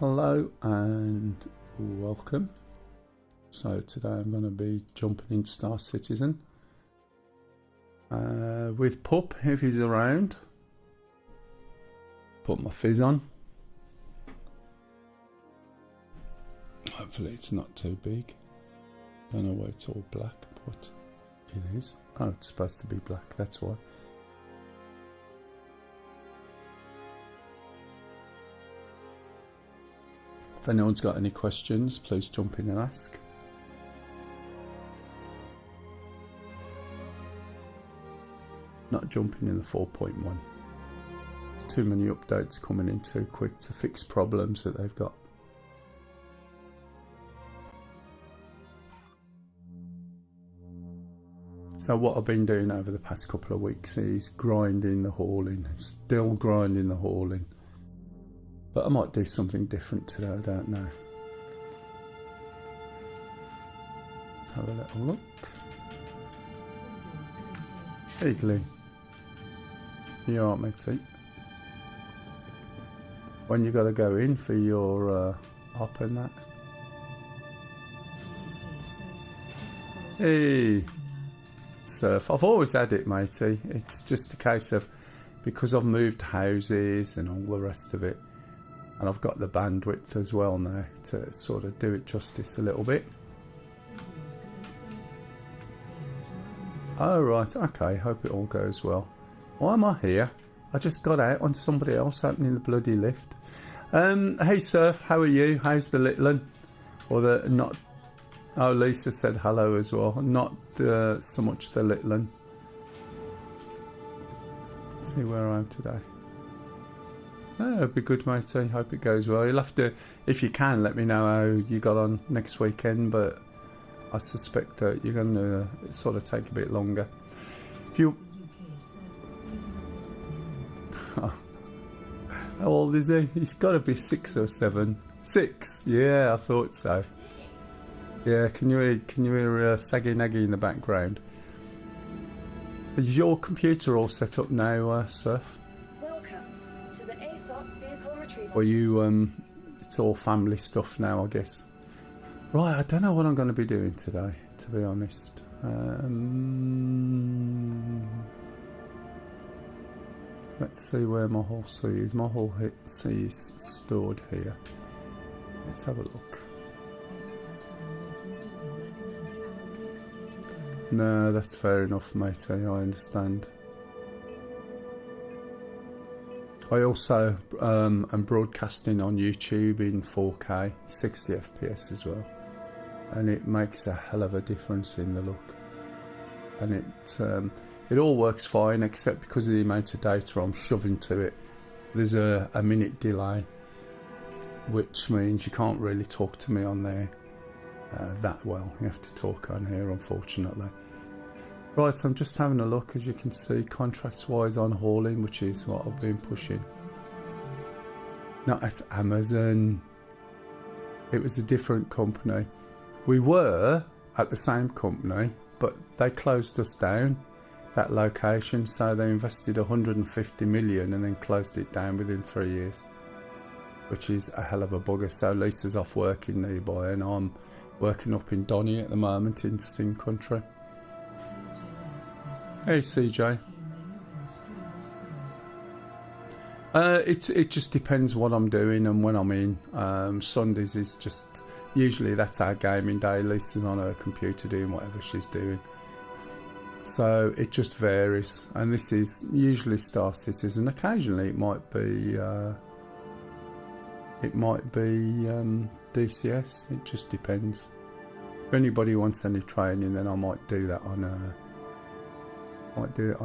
Hello and welcome. So today I'm going to be jumping in Star Citizen with Pup if he's around. Put my fizz on. Hopefully it's not too big. Don't know why it's all black, but it is. Oh, it's supposed to be black, that's why. If anyone's got any questions, please jump in and ask. Not jumping in the 4.1. There's too many updates coming in too quick to fix problems that they've got. So what I've been doing over the past couple of weeks is grinding the hauling. Still grinding the hauling. But I might do something different today, I don't know. Let's have a little look. Hey Glenn. You alright matey? When you got to go in for your op and that? Hey! Surf. I've always had it matey. It's just a case of, because I've moved houses and all the rest of it, and I've got the bandwidth as well now to sort of do it justice a little bit. Oh right, okay, hope it all goes well. Why am I here? I just got out on somebody else opening the bloody lift. Hey Surf, how are you? How's the little one? Or the not... Oh, Lisa said hello as well. Not so much the little one. See where I am today. Oh, it'll be good, matey. Hope it goes well. You'll have to, if you can, let me know how you got on next weekend, but I suspect that you're going to sort of take a bit longer. If you... Oh. How old is he? He's got to be 6 or 7. 6? Yeah, I thought so. Yeah, can you hear Saggy Naggy in the background? Is your computer all set up now, Surf? Or you, it's all family stuff now, I guess. Right, I don't know what I'm going to be doing today, to be honest. Let's see where my Hull C is. My Hull C is stored here. Let's have a look. No, that's fair enough, matey, I understand. I also am broadcasting on YouTube in 4K, 60 FPS as well, and it makes a hell of a difference in the look. And it all works fine, except because of the amount of data I'm shoving to it. There's a minute delay, which means you can't really talk to me on there that well. You have to talk on here, unfortunately. Right, I'm just having a look, as you can see, contracts wise on hauling, which is what I've been pushing. Not at Amazon. It was a different company. We were at the same company, but they closed us down, that location, so they invested 150 million and then closed it down within 3 years, which is a hell of a bugger. So Lisa's off working nearby and I'm working up in Donny at the moment in Steam Country. Hey CJ. It just depends what I'm doing and when I'm in. Sundays is just, usually that's our gaming day. Lisa's on her computer doing whatever she's doing. So it just varies. And this is usually Star Citizen. Occasionally it might be DCS. It just depends. If anybody wants any training, then I might do that on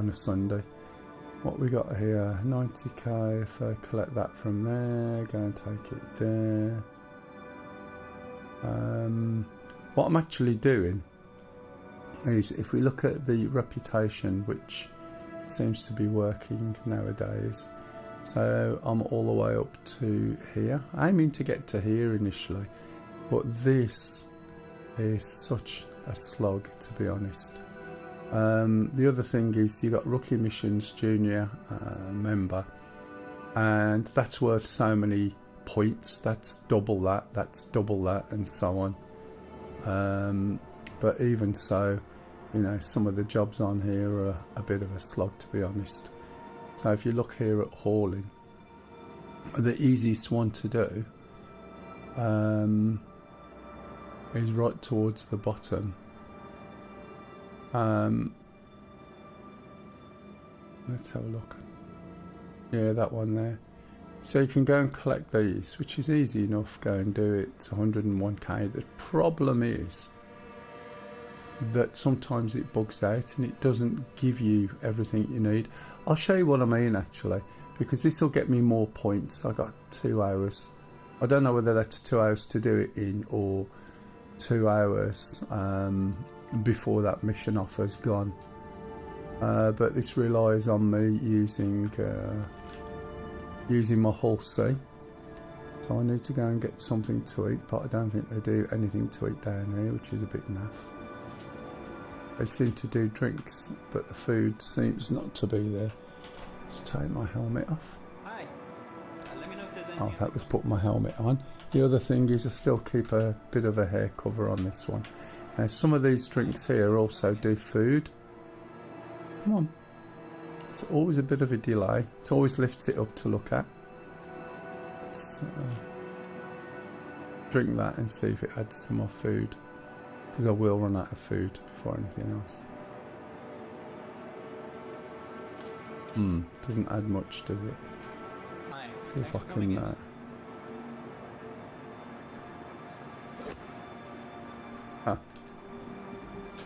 a Sunday. What we got here, 90k. If I collect that from there, go and take it there. What I'm actually doing is, if we look at the reputation, which seems to be working nowadays, so I'm all the way up to here, aiming to get to here initially, but this is such a slog, to be honest. The other thing is, you got Rookie Missions Junior member, and that's worth so many points. That's double that, that's double that, and so on. But even so, you know, some of the jobs on here are a bit of a slog, to be honest. So if you look here at hauling, the easiest one to do is right towards the bottom. Let's have a look. Yeah, that one there. So you can go and collect these, which is easy enough. Go and do it. It's 101k. The problem is that sometimes it bugs out and it doesn't give you everything you need. I'll show you what I mean actually, because this will get me more points. I got 2 hours. I don't know whether that's 2 hours to do it in or 2 hours before that mission offer's gone. But this relies on me using my whole sea. So I need to go and get something to eat, but I don't think they do anything to eat down here, which is a bit naff. They seem to do drinks, but the food seems not to be there. Let's take my helmet off. Hi. Let me know if there's anything. Oh, that was putting my helmet on. The other thing is I still keep a bit of a hair cover on this one. Now some of these drinks here also do food. Come on. It's always a bit of a delay. It always lifts it up to look at. So, drink that and see if it adds to my food, because I will run out of food before anything else. Doesn't add much, does it? Hi. See if I can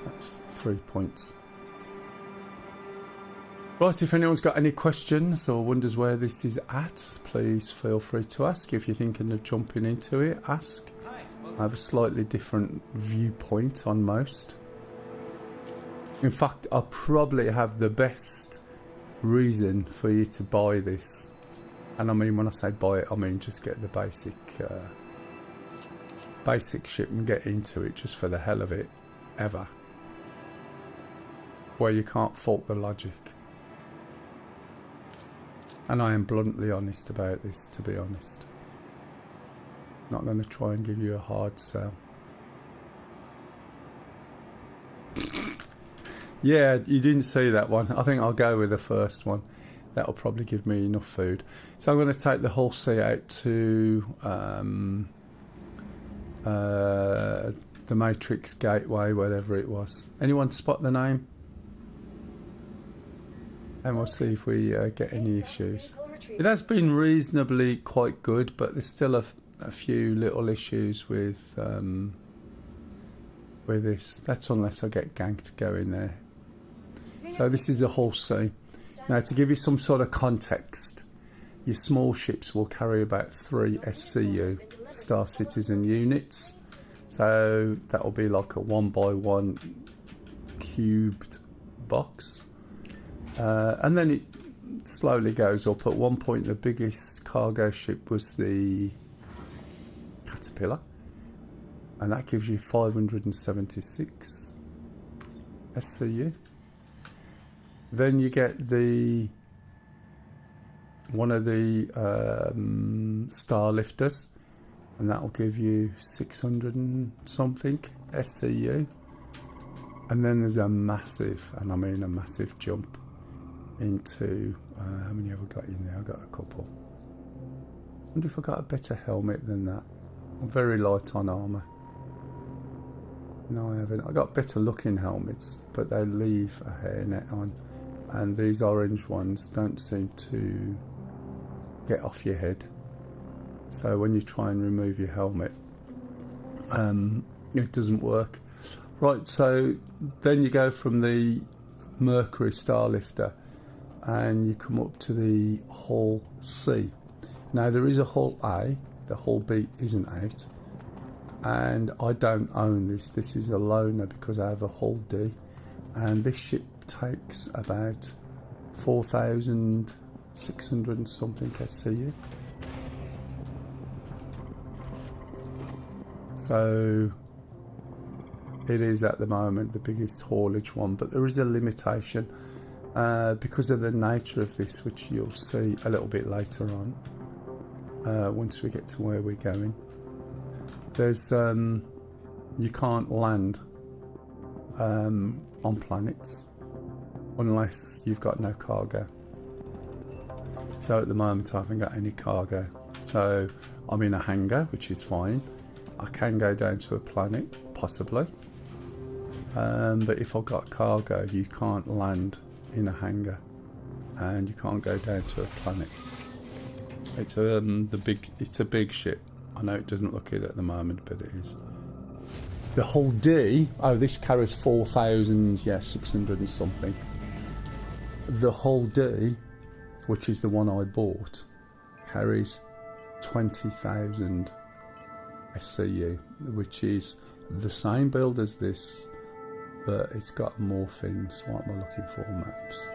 that's 3 points. Right, if anyone's got any questions or wonders where this is at, please feel free to ask. If you're thinking of jumping into it, ask. I have a slightly different viewpoint on most. In fact, I probably have the best reason for you to buy this. And I mean, when I say buy it, I mean just get the basic ship and get into it just for the hell of it, ever. Where you can't fault the logic. And I am bluntly honest about this, to be honest. Not going to try and give you a hard sell. Yeah, you didn't see that one. I think I'll go with the first one. That'll probably give me enough food. So I'm going to take the whole sea out to the Matrix Gateway, whatever it was. Anyone spot the name? And we'll see if we get any issues. It has been reasonably quite good, but there's still a few little issues with this. That's unless I get ganked going there. So this is the whole sea. Now, to give you some sort of context, your small ships will carry about 3 SCU, Star Citizen units. So that will be like a 1x1 cubed box. And then it slowly goes up. At one point, the biggest cargo ship was the Caterpillar, and that gives you 576 SCU. Then you get one of the star lifters, and that will give you 600 and something SCU. And then there's a massive, and I mean a massive jump into how many have I got in there? I've got a couple. I wonder if I got a better helmet than that. I'm very light on armour. No, I haven't. I got better looking helmets, but they leave a hairnet on, and these orange ones don't seem to get off your head. So when you try and remove your helmet, it doesn't work. Right, so then you go from the Mercury Starlifter and you come up to the Hull C. Now there is a Hull A, the Hull B isn't out, and I don't own this. This is a loaner because I have a Hull D, and this ship takes about 4,600 and something SCU. So it is at the moment the biggest haulage one, but there is a limitation because of the nature of this, which you'll see a little bit later on. once we get to where we're going. There's you can't land on planets unless you've got no cargo. So at the moment I haven't got any cargo, so I'm in a hangar, which is fine. I can go down to a planet, possibly, but if I've got cargo, you can't land in a hangar and you can't go down to a planet. It's it's a big ship. I know it doesn't look it at the moment, but it is. The Hull D, oh, this carries 4,000, yeah, 600 and something. The Hull D, which is the one I bought, carries 20,000 SCU, which is the same build as this, but it's got more things. What am I looking for? Maps.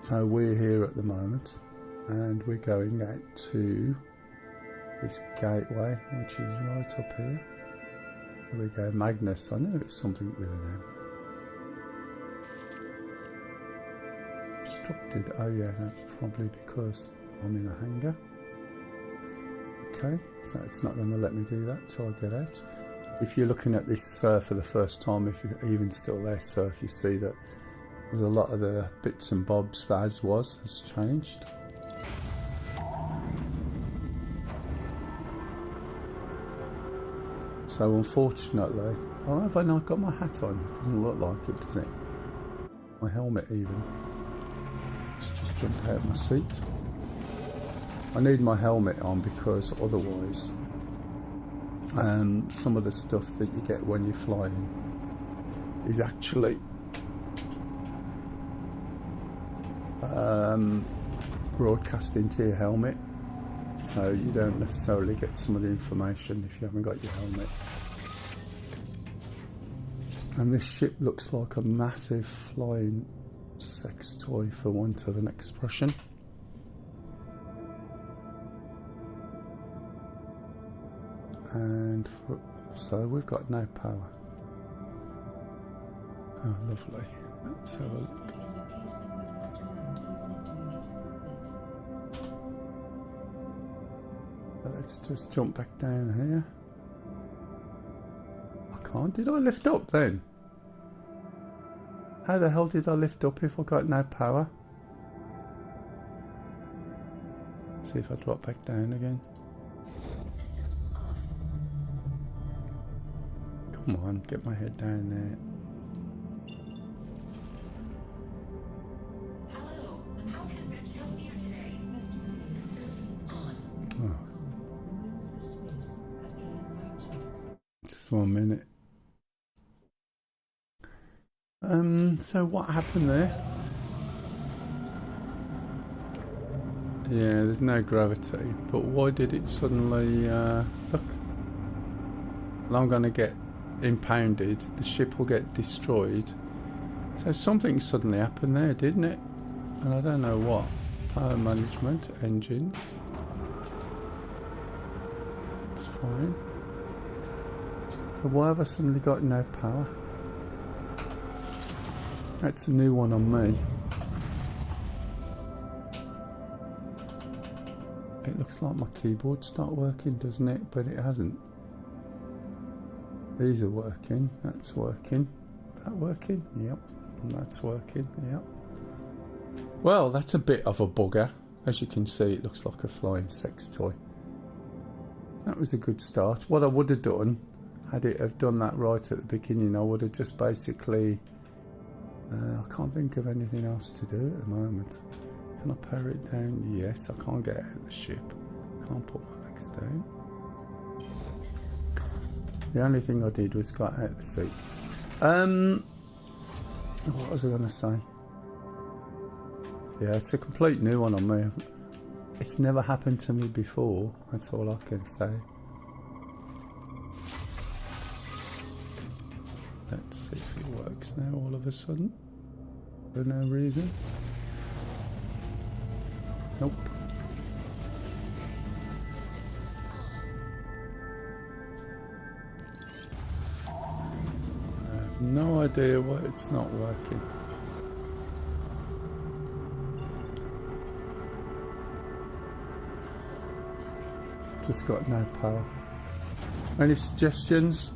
So we're here at the moment, and we're going out to this gateway, which is right up here. There we go, Magnus. I knew it was something with them. Obstructed. Oh yeah, that's probably because I'm in a hangar. Okay, so it's not going to let me do that till I get out. If you're looking at this for the first time, if you're even still there, surf, you see that there's a lot of the bits and bobs that has changed. So unfortunately, oh, have I not got my hat on? It doesn't look like it, does it? My helmet even. Let's just jump out of my seat. I need my helmet on because otherwise some of the stuff that you get when you're flying is actually broadcast into your helmet, so you don't necessarily get some of the information if you haven't got your helmet. And this ship looks like a massive flying sex toy, for want of an expression. And also we've got no power. Oh, lovely. Let's have a look. Let's just jump back down here. I can't. Did I lift up then? How the hell did I lift up if I got no power? See if I drop back down again. Come on, get my head down there. Hello, how can I best help you today? Systems on. Oh. Just 1 minute. So what happened there? Yeah, there's no gravity, but why did it suddenly, look, well, I'm going to get impounded, the ship will get destroyed. So something suddenly happened there, didn't it? And I don't know what. Power management, engines. That's fine. So why have I suddenly got no power? That's a new one on me. It looks like my keyboard start working, doesn't it? But it hasn't. These are working. That's working. That working? Yep. And that's working. Yep. Well, that's a bit of a bugger. As you can see, it looks like a flying sex toy. That was a good start. What I would have done, had it have done that right at the beginning, I would have just basically... I can't think of anything else to do at the moment. Can I power it down? Yes, I can't get out of the ship. Can't put my legs down. The only thing I did was got out of the seat. What was I going to say? Yeah, it's a complete new one on me. It's never happened to me before. That's all I can say. Let's see if it works now all of a sudden. For no reason. Nope. I have no idea why it's not working. just got no power. Any suggestions?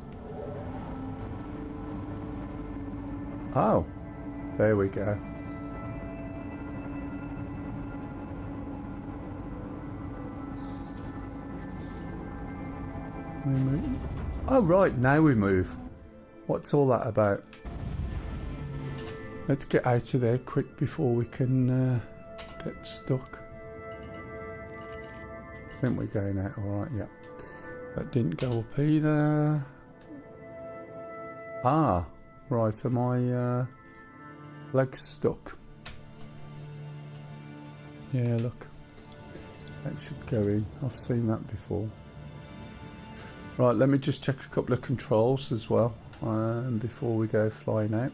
Oh, there we go. We move. Oh right, now we move. What's all that about? Let's get out of there quick before we can get stuck. I think we're going out alright, yeah. That didn't go up either. Ah, right, are my legs stuck? Yeah, look. That should go in. I've seen that before. Right, let me just check a couple of controls as well before we go flying out.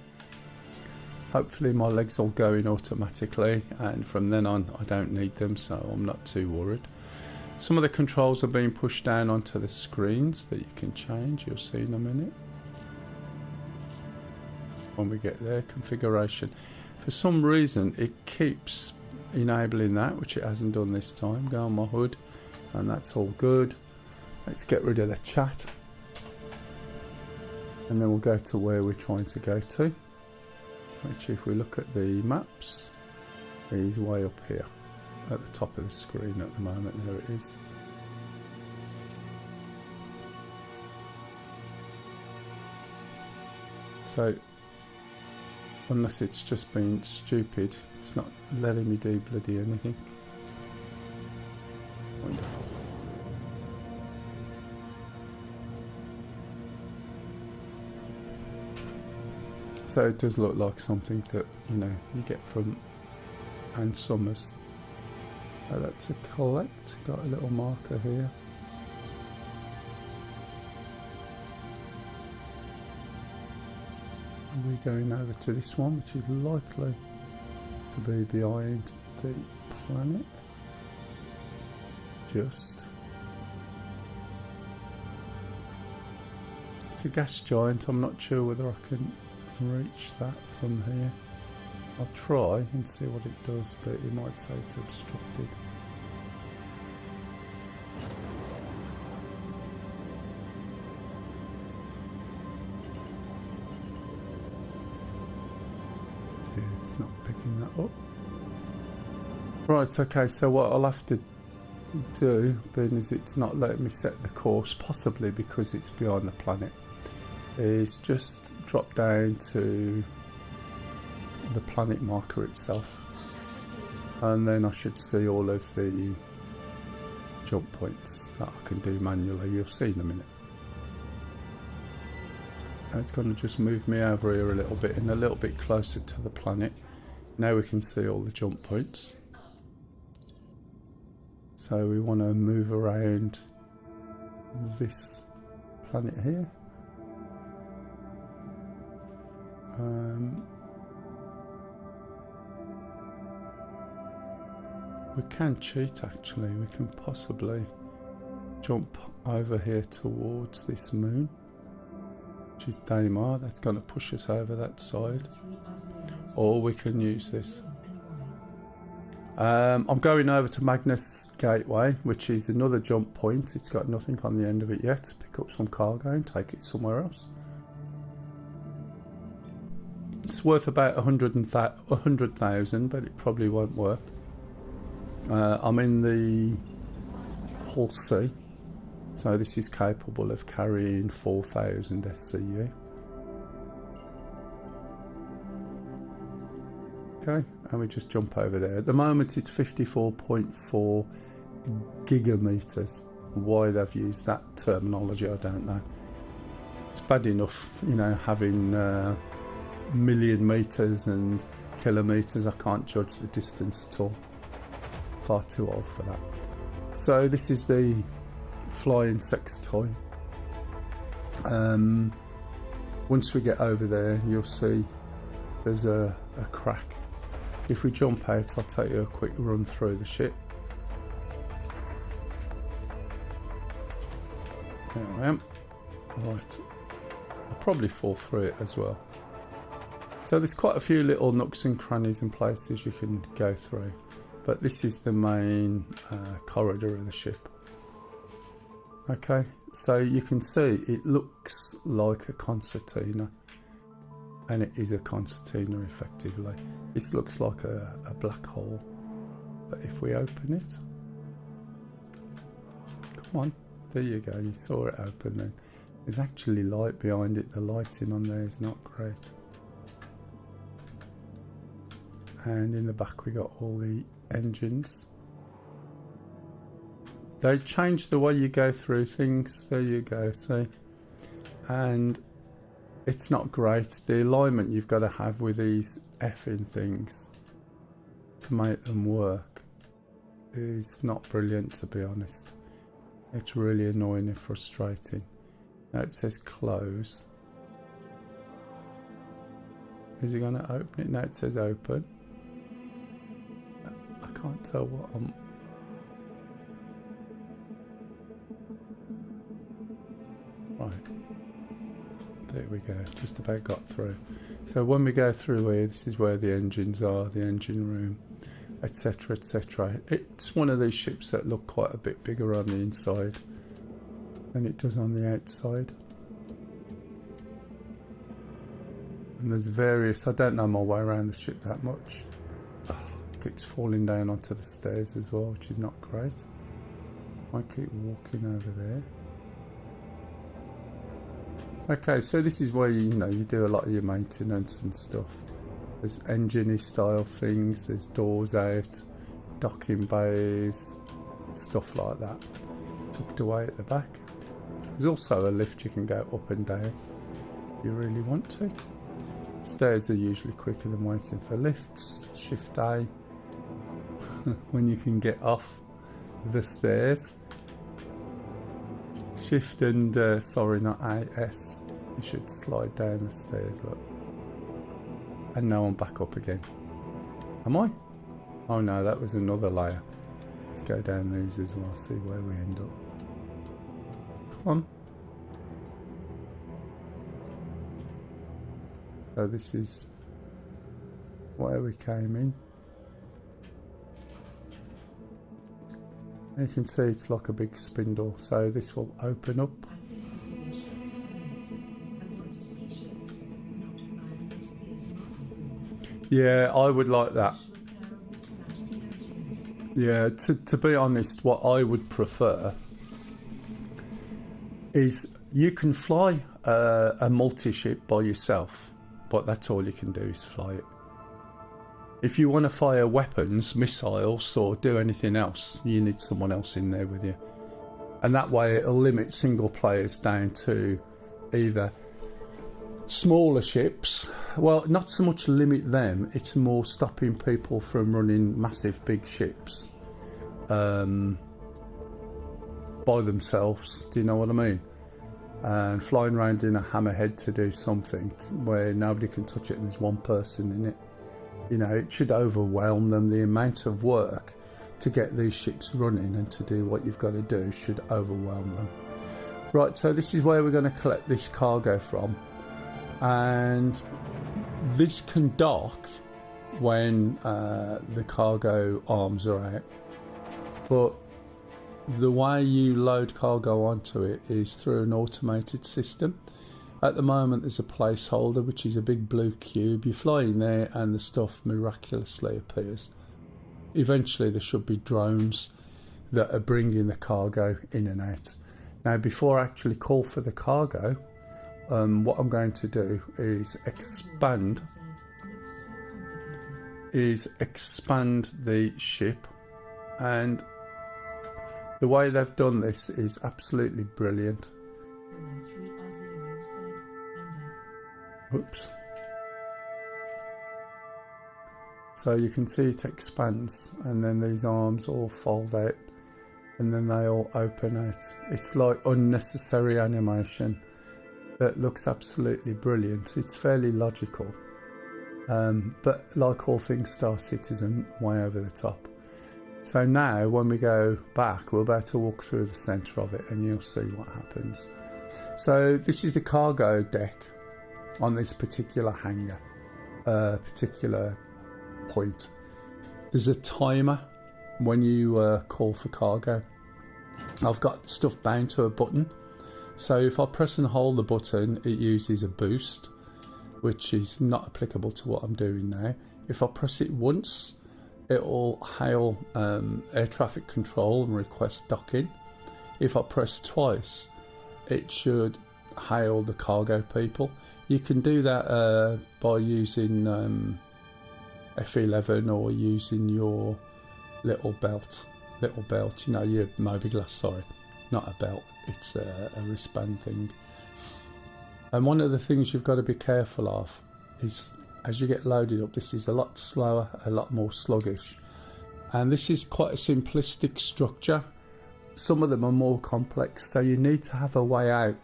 Hopefully my legs will go in automatically, and from then on I don't need them, so I'm not too worried. Some of the controls are being pushed down onto the screens that you can change. You'll see in a minute when we get there. Configuration. For some reason it keeps enabling that, which it hasn't done this time. Go on my HUD, and that's all good. Let's get rid of the chat, and then we'll go to where we're trying to go to, which, if we look at the maps, is way up here at the top of the screen at the moment. There it is. So unless it's just been stupid, it's not letting me do bloody anything. Wonderful. So it does look like something that, you know, you get from Ann Summers. Oh, that's a collect. Got a little marker here. And we're going over to this one, which is likely to be behind the planet. Just. It's a gas giant. I'm not sure whether I can reach that from here. I'll try and see what it does, but it might say it's obstructed. See, it's not picking that up. Right, okay, so what I'll have to do, being as it's not letting me set the course, possibly because it's behind the planet, is just drop down to the planet marker itself, and then I should see all of the jump points that I can do manually. You'll see in a minute. So it's going to just move me over here a little bit and a little bit closer to the planet. Now we can see all the jump points. So we want to move around this planet here. We can cheat actually. We can possibly jump over here towards this moon, which is Daymar. That's going to push us over that side. Or we can use this. I'm going over to Magnus Gateway, which is another jump point. It's got nothing on the end of it yet. Pick up some cargo and take it somewhere else. It's worth about 100,000, but it probably won't work. I'm in the Hull C, so this is capable of carrying 4,000 SCU. Okay, and we just jump over there. At the moment it's 54.4 gigameters. Why they've used that terminology, I don't know. It's bad enough, you know, having million meters and kilometers. I can't judge the distance at all. Far too old for that. So this is the flying sex toy. Once we get over there, you'll see there's a crack. If we jump out, I'll take you a quick run through the ship. There I am. Right, I'll probably fall through it as well. So there's quite a few little nooks and crannies and places you can go through, but this is the main corridor of the ship. Okay, so you can see it looks like a concertina, and it is a concertina effectively. This looks like a black hole, but if we open it, come on, there you go, you saw it open then. There's actually light behind it, the lighting on there is not great. And in the back we got all the engines. They changed the way you go through things, there you go, see? And it's not great. The alignment you've got to have with these effing things to make them work is not brilliant, to be honest. It's really annoying and frustrating. Now it says close. Is it going to open it? No, it says open. I can't tell what I'm... Right. There we go. Just about got through. So when we go through here, this is where the engines are, the engine room, etc, etc. It's one of these ships that look quite a bit bigger on the inside than it does on the outside. And there's various... I don't know my way around the ship that much. Keeps falling down onto the stairs as well, which is not great. I keep walking over there. Okay, so this is where you do a lot of your maintenance and stuff. There's engine style things, there's doors out, docking bays, stuff like that, tucked away at the back. There's also a lift you can go up and down if you really want to. Stairs are usually quicker than waiting for lifts. Shift A when you can get off the stairs. Shift and, sorry, not A, S. You should slide down the stairs, look. And now I'm back up again. Am I? Oh no, that was another layer. Let's go down these as well, see where we end up. Come on. So this is where we came in. You can see it's like a big spindle, so this will open up. Yeah, I would like that. Yeah, to be honest, what I would prefer is you can fly a multi-ship by yourself, but that's all you can do is fly it. If you want to fire weapons, missiles, or do anything else, you need someone else in there with you. And that way it'll limit single players down to either smaller ships. Well, not so much limit them, it's more stopping people from running massive big ships by themselves. Do you know what I mean? And flying around in a hammerhead to do something where nobody can touch it and there's one person in it. You know, it should overwhelm them. The amount of work to get these ships running and to do what you've got to do should overwhelm them. Right, so this is where we're going to collect this cargo from. And this can dock when the cargo arms are out. But the way you load cargo onto it is through an automated system. At the moment there's a placeholder, which is a big blue cube. You fly in there and the stuff miraculously appears. Eventually there should be drones that are bringing the cargo in and out. Now before I actually call for the cargo, what I'm going to do is expand the ship, and the way they've done this is absolutely brilliant. Oops. So you can see it expands, and then these arms all fold out, and then they all open out. It's like unnecessary animation that looks absolutely brilliant. It's fairly logical, but like all things Star Citizen, way over the top. So now when we go back, we're about to walk through the centre of it and you'll see what happens. So this is the cargo deck on this particular hangar, particular point. There's a timer when you call for cargo. I've got stuff bound to a button. So if I press and hold the button, it uses a boost, which is not applicable to what I'm doing now. If I press it once, it'll hail air traffic control and request docking. If I press twice, it should hail the cargo people. You can do that by using F11 or using your little belt, you know, your mobiGlas, sorry, not a belt, it's a wristband thing. And one of the things you've got to be careful of is, as you get loaded up, this is a lot slower, a lot more sluggish, and this is quite a simplistic structure. Some of them are more complex, so you need to have a way out.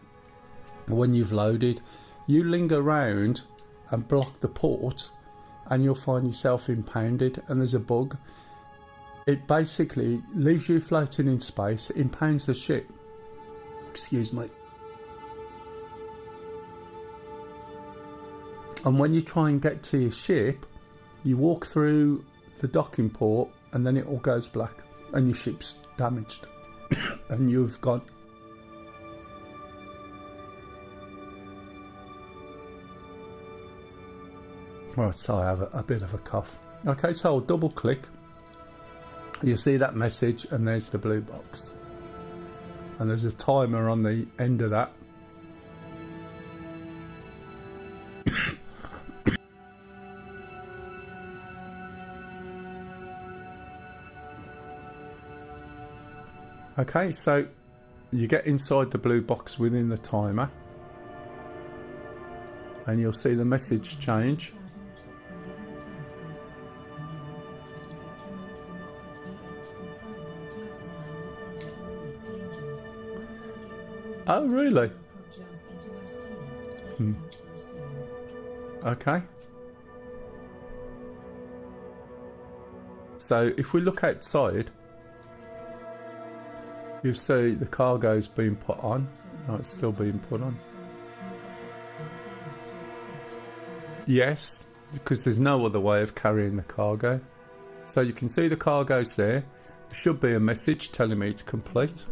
When you've loaded, you linger around and block the port and you'll find yourself impounded, and there's a bug. It basically leaves you floating in space, impounds the ship. Excuse me. And when you try and get to your ship, you walk through the docking port and then it all goes black and your ship's damaged. And you've got... Right, so I have a bit of a cough. Okay, so I'll double click. You'll see that message and there's the blue box. And there's a timer on the end of that. Okay, so you get inside the blue box within the timer and you'll see the message change. Oh, really? Okay. So if we look outside, you see the cargo's been put on. Oh, it's still being put on. Yes, because there's no other way of carrying the cargo. So you can see the cargo's there. There should be a message telling me it's complete.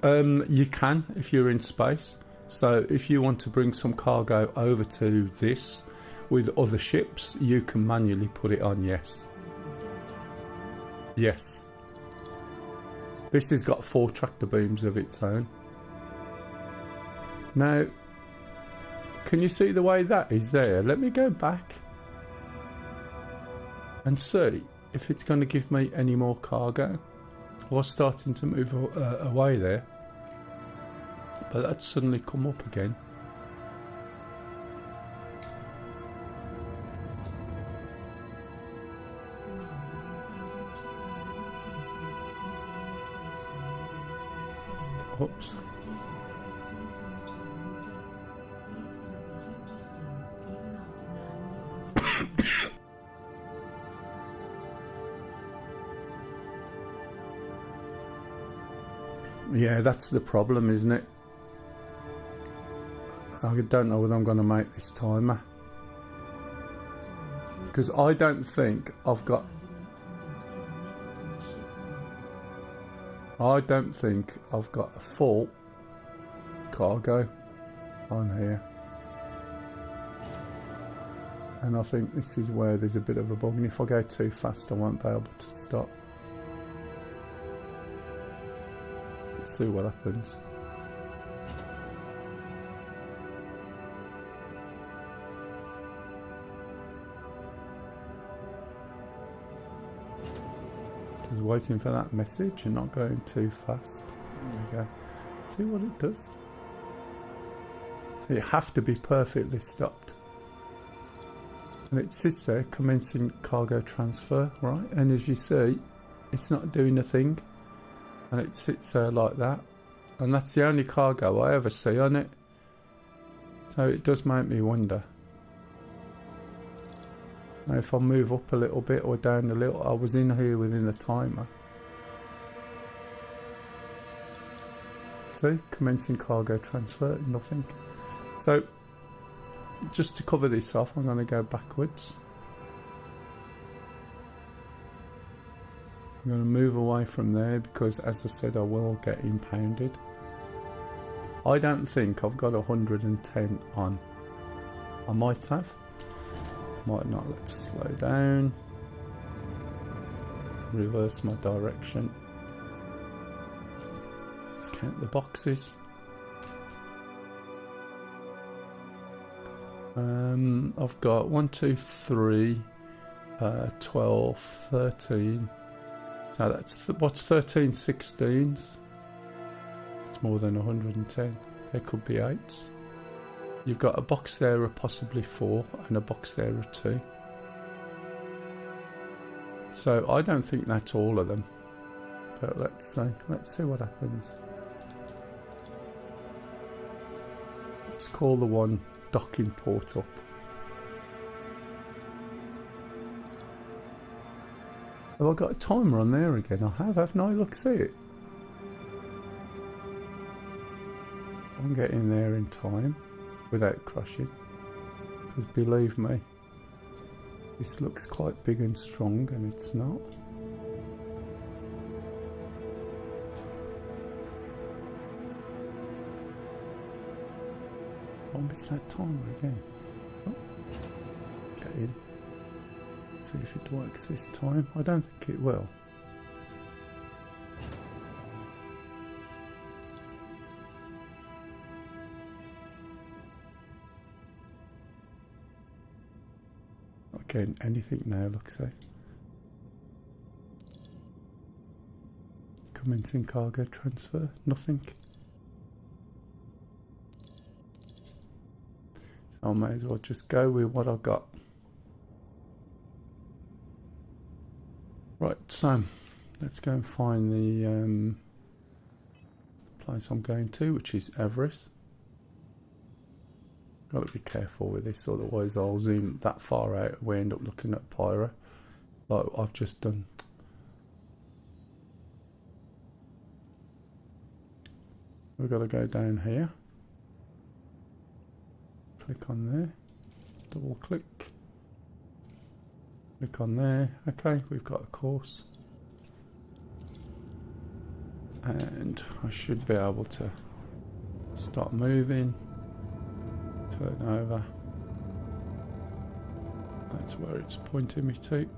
You can if you're in space. So if you want to bring some cargo over to this with other ships, you can manually put it on, yes. Yes. This has got 4 tractor beams of its own. Now, can you see the way that is there? Let me go back and see if it's going to give me any more cargo. I was starting to move away there, but that's suddenly come up again. Oops. Yeah, that's the problem, isn't it? I don't know whether I'm going to make this timer, because I don't think I've got a full cargo on here, and I think this is where there's a bit of a bug, and if I go too fast I won't be able to stop. Let's see what happens. Just waiting for that message and not going too fast. There we go. See what it does. So you have to be perfectly stopped. And it sits there commencing cargo transfer, right? And as you see, it's not doing a thing. And it sits there like that, and that's the only cargo I ever see on it, so it does make me wonder. Now if I move up a little bit or down a little, I was in here within the timer. See, commencing cargo transfer, nothing. So just to cover this off, I'm going to go backwards. I'm going to move away from there because, as I said, I will get impounded. I don't think I've got 110 on. I might have. Might not. Let's slow down. Reverse my direction. Let's count the boxes. I've got 1, 2, 3, 12, 13. So that's what's 13 16s. It's more than 110. There could be 8s. You've got a box there of possibly 4 and a box there of 2. So I don't think that's all of them. But let's see what happens. Let's call the one docking port up. Have I got a timer on there again? I have, haven't I? Look, see it. I'm getting there in time without crashing. Because believe me, this looks quite big and strong and it's not. I missed that timer again. Oh, get in. See if it works this time. I don't think it will. Not getting anything now, looks like. Commencing cargo transfer, nothing. So I may as well just go with what I've got. Right, so let's go and find the place I'm going to, which is Everest. Got to be careful with this, otherwise I'll zoom that far out and we end up looking at Pyro, like I've just done. We've got to go down here. Click on there. Double click. Click on there. Okay, we've got a course. And I should be able to start moving. Turn over. That's where it's pointing me to.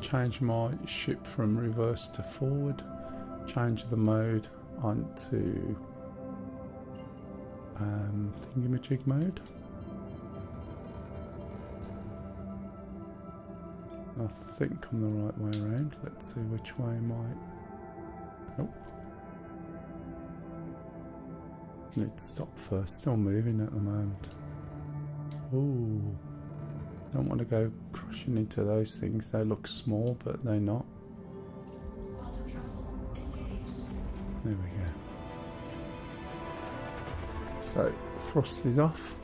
Change my ship from reverse to forward. Change the mode onto thingamajig mode. I think I'm the right way around. Let's see which way nope. Need to stop first. Still moving at the moment. Ooh. Don't want to go crashing into those things. They look small, but they're not. There we go. So, thrust is off.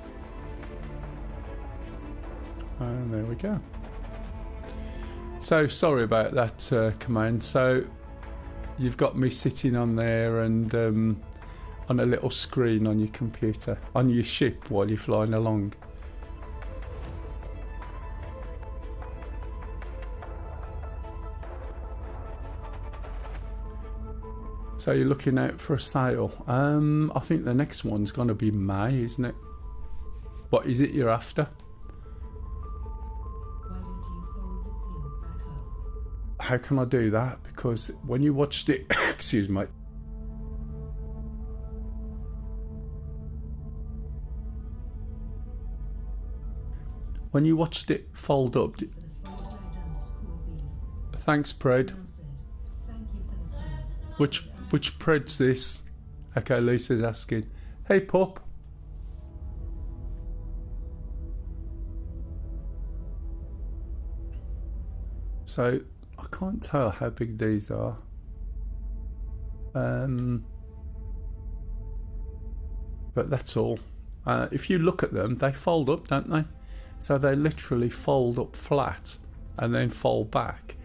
And there we go. So, sorry about that command. So, you've got me sitting on there and on a little screen on your computer, on your ship while you're flying along. So you're looking out for a sail. I think the next one's going to be May, isn't it? What is it you're after? Why don't you fold the thing back up? How can I do that? Because when you watched it, excuse me. When you watched it fold up. For the fold I done is cool bean. Thanks, Pred. Well said. Thank you for the fold. Which Pred's this? Okay, Lisa's asking. Hey, pup. So I can't tell how big these are. But that's all. If you look at them, they fold up, don't they? So they literally fold up flat and then fold back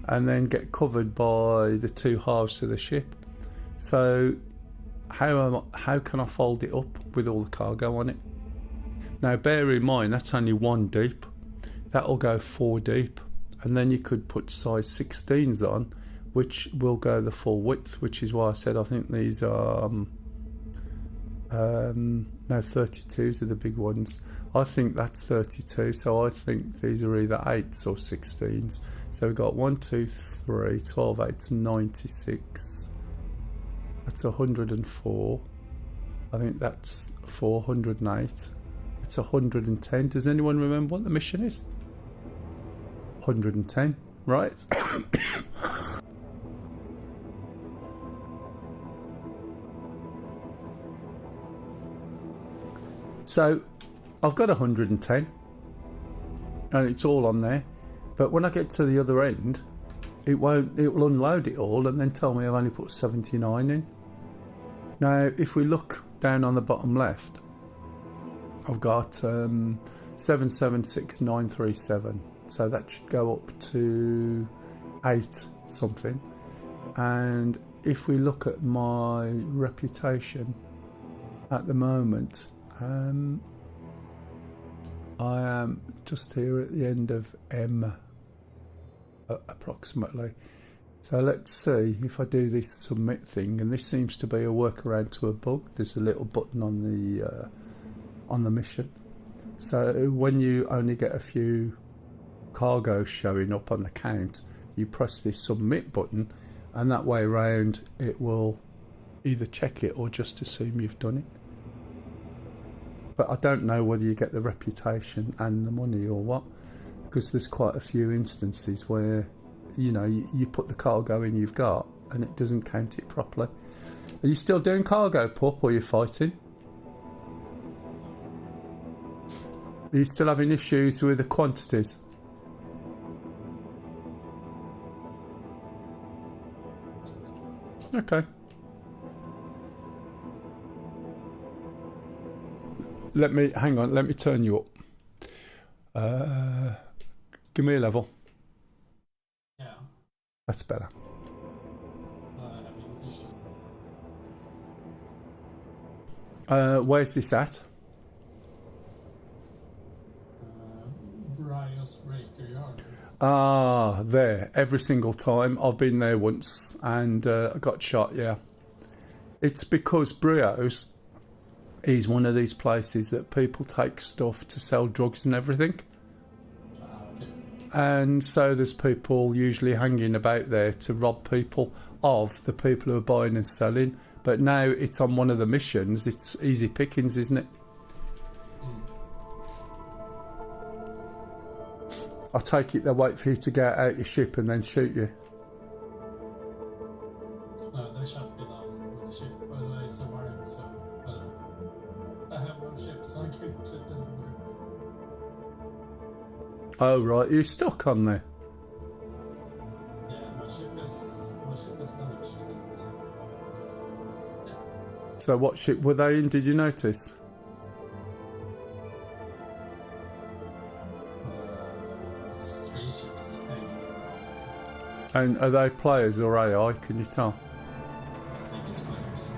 and then get covered by the two halves of the ship. So how can I fold it up with all the cargo on it? Now bear in mind that's only 1 deep. That'll go 4 deep and then you could put size 16s on, which will go the full width, which is why I said I think these are no, 32s are the big ones. I think that's 32, so I think these are either 8s or 16s. So we've got 1, 2, 3, 12, 8, 96. That's 104. I think that's 408. It's 110. Does anyone remember what the mission is? 110, right? So I've got 110 and it's all on there, but when I get to the other end it will unload it all and then tell me I've only put 79 in. Now if we look down on the bottom left, I've got 776937, so that should go up to 8 something. And if we look at my reputation at the moment, I am just here at the end of M, approximately. So let's see if I do this submit thing, and this seems to be a workaround to a bug. There's a little button on the mission. So when you only get a few cargoes showing up on the count, you press this submit button, and that way around it will either check it or just assume you've done it. But I don't know whether you get the reputation and the money or what, because there's quite a few instances where, you know, you put the cargo in you've got and it doesn't count it properly. Are you still doing cargo, Pup, or are you fighting? Are you still having issues with the quantities? Okay. Hang on, let me turn you up. Give me a level. Yeah. That's better. Where's this at? Briar's Breaker Yard. Ah, there. Every single time. I've been there once and I got shot, yeah. It's because Brio's is one of these places that people take stuff to sell drugs and everything. Okay. And so there's people usually hanging about there to rob people of the people who are buying and selling. But now it's on one of the missions. It's easy pickings, isn't it? I take it they wait for you to get out your ship and then shoot you. No, they shot me down with the ship, but I survived, so I have no ship, so I can't ship anymore. Oh right, you're stuck on there. Yeah, my ship is damaged. Yeah. So what ship were they in, did you notice? It's 3 ships. And are they players or AI, can you tell? I think it's players.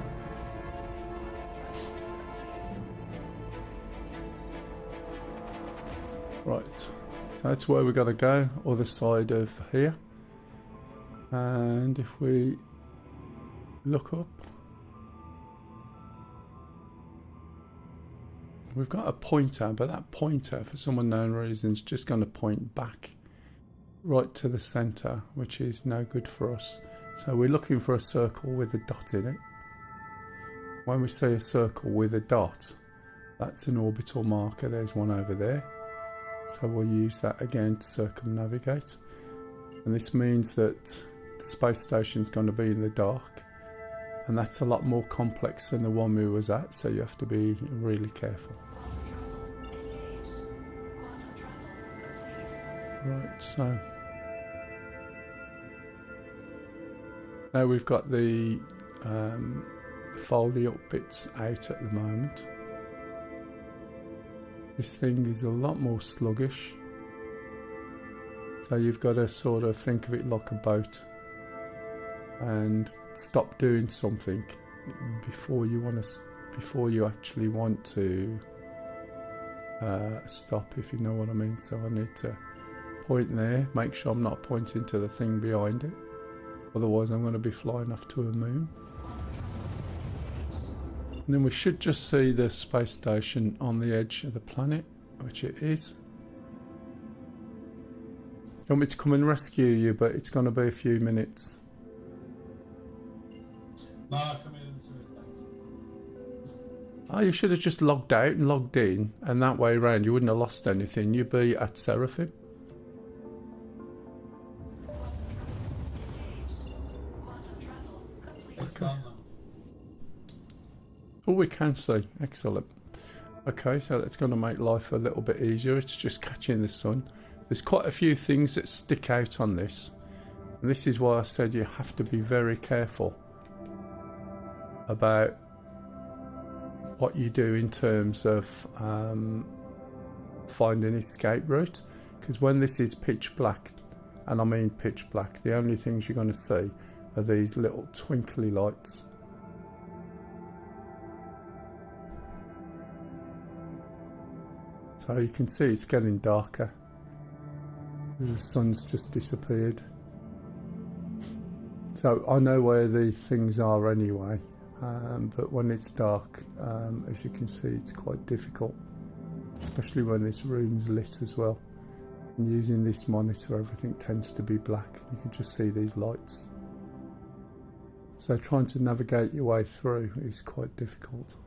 Right, so that's where we got to go, other side of here. And if we look up, we've got a pointer, but that pointer for some unknown reason is just going to point back right to the centre, which is no good for us. So we're looking for a circle with a dot in it. When we see a circle with a dot, that's an orbital marker. There's one over there. So we'll use that again to circumnavigate. And this means that the space station's going to be in the dark. And that's a lot more complex than the one we was at, so you have to be really careful. Right, so now we've got the foldy up bits out at the moment. This thing is a lot more sluggish, so you've got to sort of think of it like a boat and stop doing something before you actually want to stop, if you know what I mean. So I need to point there. Make sure I'm not pointing to the thing behind it. Otherwise I'm going to be flying off to a moon. And then we should just see the space station on the edge of the planet, which it is. You want me to come and rescue you, but it's going to be a few minutes. No, come in and see what's Oh, you should have just logged out and logged in, and that way around you wouldn't have lost anything. You'd be at Seraphim. It's done now. Oh, we can see. Excellent. Okay, so that's going to make life a little bit easier. It's just catching the sun. There's quite a few things that stick out on this. And this is why I said you have to be very careful about what you do in terms of finding escape route. Because when this is pitch black, and I mean pitch black, the only things you're going to see are these little twinkly lights. So you can see it's getting darker. The sun's just disappeared. So I know where the things are anyway, but when it's dark, as you can see, it's quite difficult, especially when this room's lit as well. And using this monitor, everything tends to be black. You can just see these lights. So trying to navigate your way through is quite difficult.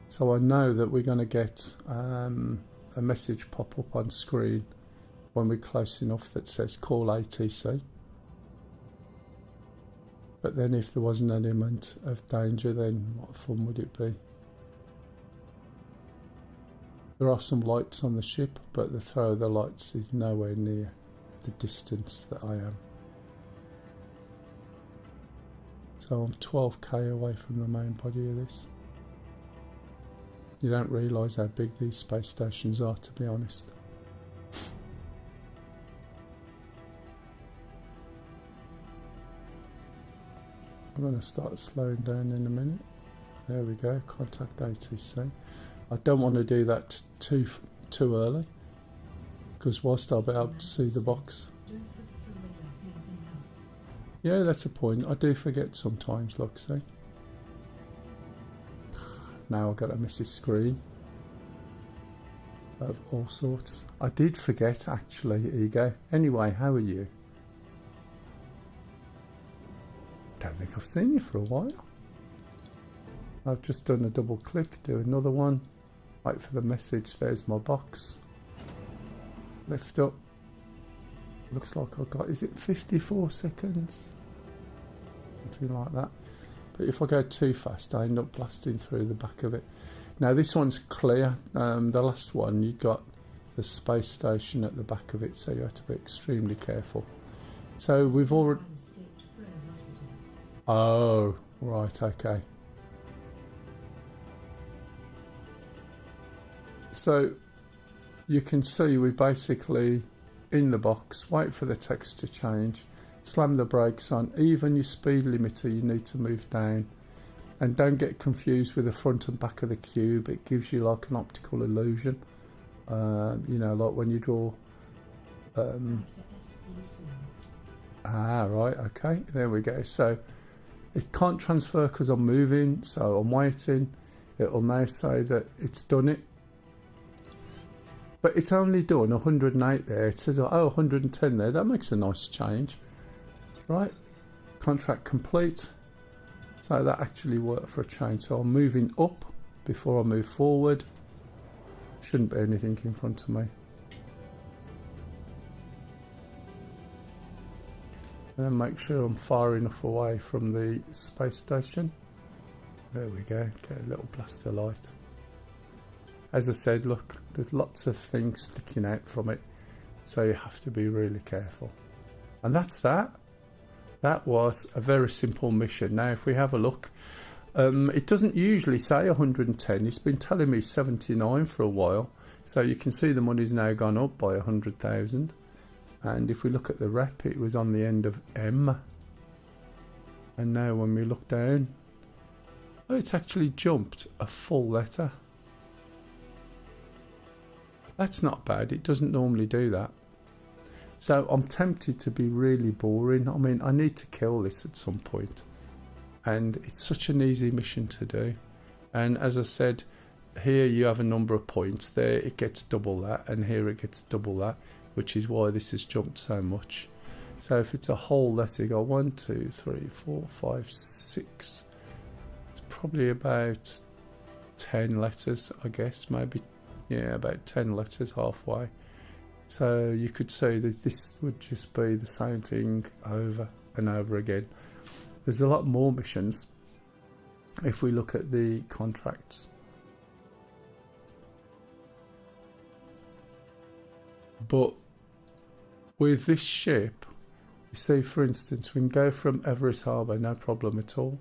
So I know that we're going to get a message pop up on screen when we're close enough that says call ATC. But then if there was an element of danger, then what fun would it be? There are some lights on the ship, but the throw of the lights is nowhere near the distance that I am. So I'm 12k away from the main body of this. You don't realise how big these space stations are, to be honest. I'm going to start slowing down in a minute. There we go, contact ATC. I don't want to do that too early, because whilst I'll be able to see the box. Yeah, that's a point. I do forget sometimes, look, see. Now I've got to miss his screen of all sorts. I did forget, actually, Ego. Anyway, how are you? Don't think I've seen you for a while. I've just done a double click, do another one, wait for the message. There's my box. Lift up. Looks like I've got, is it 54 seconds? Something like that. But if I go too fast, I end up blasting through the back of it. Now this one's clear. The last one, you got the space station at the back of it, so you have to be extremely careful. So we've already... Oh, right, okay. So you can see we basically, in the box, wait for the text to change, slam the brakes on. Even your speed limiter you need to move down, and don't get confused with the front and back of the cube. It gives you like an optical illusion, you know, like when you draw right, okay, there we go. So it can't transfer because I'm moving, so I'm waiting. It'll now say that it's done it, but it's only done 108 there. It says, oh, 110 there. That makes a nice change. Right, contract complete. So that actually worked for a change. So I'm moving up before I move forward. Shouldn't be anything in front of me. And then make sure I'm far enough away from the space station. There we go, get a little blast of light. As I said, look, there's lots of things sticking out from it, so you have to be really careful. And that's that. That was a very simple mission. Now if we have a look, it doesn't usually say 110. It's been telling me 79 for a while, so you can see the money's now gone up by 100,000. And if we look at the rep, it was on the end of M, and now when we look down, oh, it's actually jumped a full letter. That's not bad. It doesn't normally do that. So I'm tempted to be really boring. I mean, I need to kill this at some point. And it's such an easy mission to do. And as I said, here you have a number of points. There it gets double that, and here it gets double that, which is why this has jumped so much. So if it's a whole letter, you go 1, 2, 3, 4, 5, 6. It's probably about 10 letters, I guess. Maybe, yeah, about 10 letters halfway. So you could say that this would just be the same thing over and over again. There's a lot more missions if we look at the contracts. But with this ship, you see, for instance, we can go from Everest Harbour, no problem at all.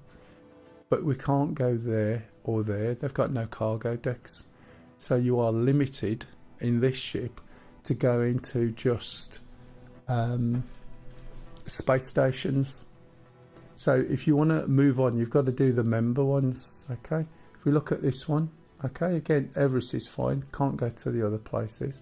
But we can't go there or there. They've got no cargo decks. So you are limited in this ship to go into just space stations. So if you want to move on, you've got to do the member ones. Okay, if we look at this one, okay, again, Everest is fine, can't go to the other places.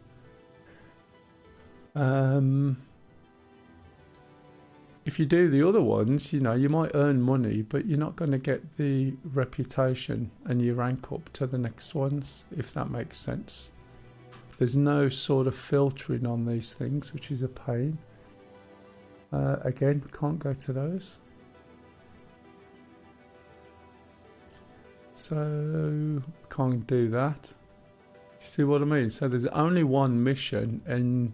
If you do the other ones, you know, you might earn money, but you're not going to get the reputation and you rank up to the next ones, if that makes sense. There's no sort of filtering on these things, which is a pain. Again, can't go to those. So, can't do that. See what I mean? So there's only one mission in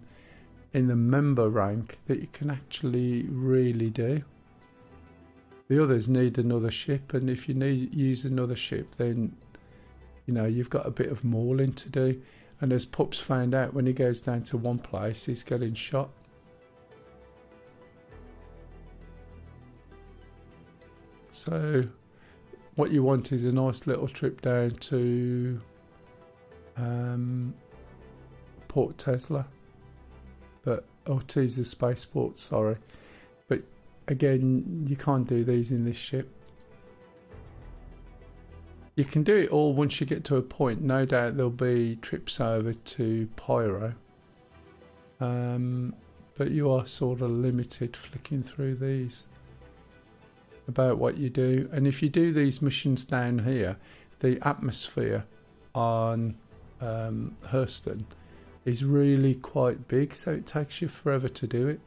the member rank that you can actually really do. The others need another ship, and if you use another ship, then, you know, you've got a bit of mauling to do. And as Pups found out, when he goes down to one place, he's getting shot. So what you want is a nice little trip down to Port Tesla. But Ortiz is Spaceport, sorry. But again, you can't do these in this ship. You can do it all once you get to a point. No doubt there'll be trips over to Pyro. But you are sort of limited flicking through these about what you do. And if you do these missions down here, the atmosphere on Hurston is really quite big, so it takes you forever to do it.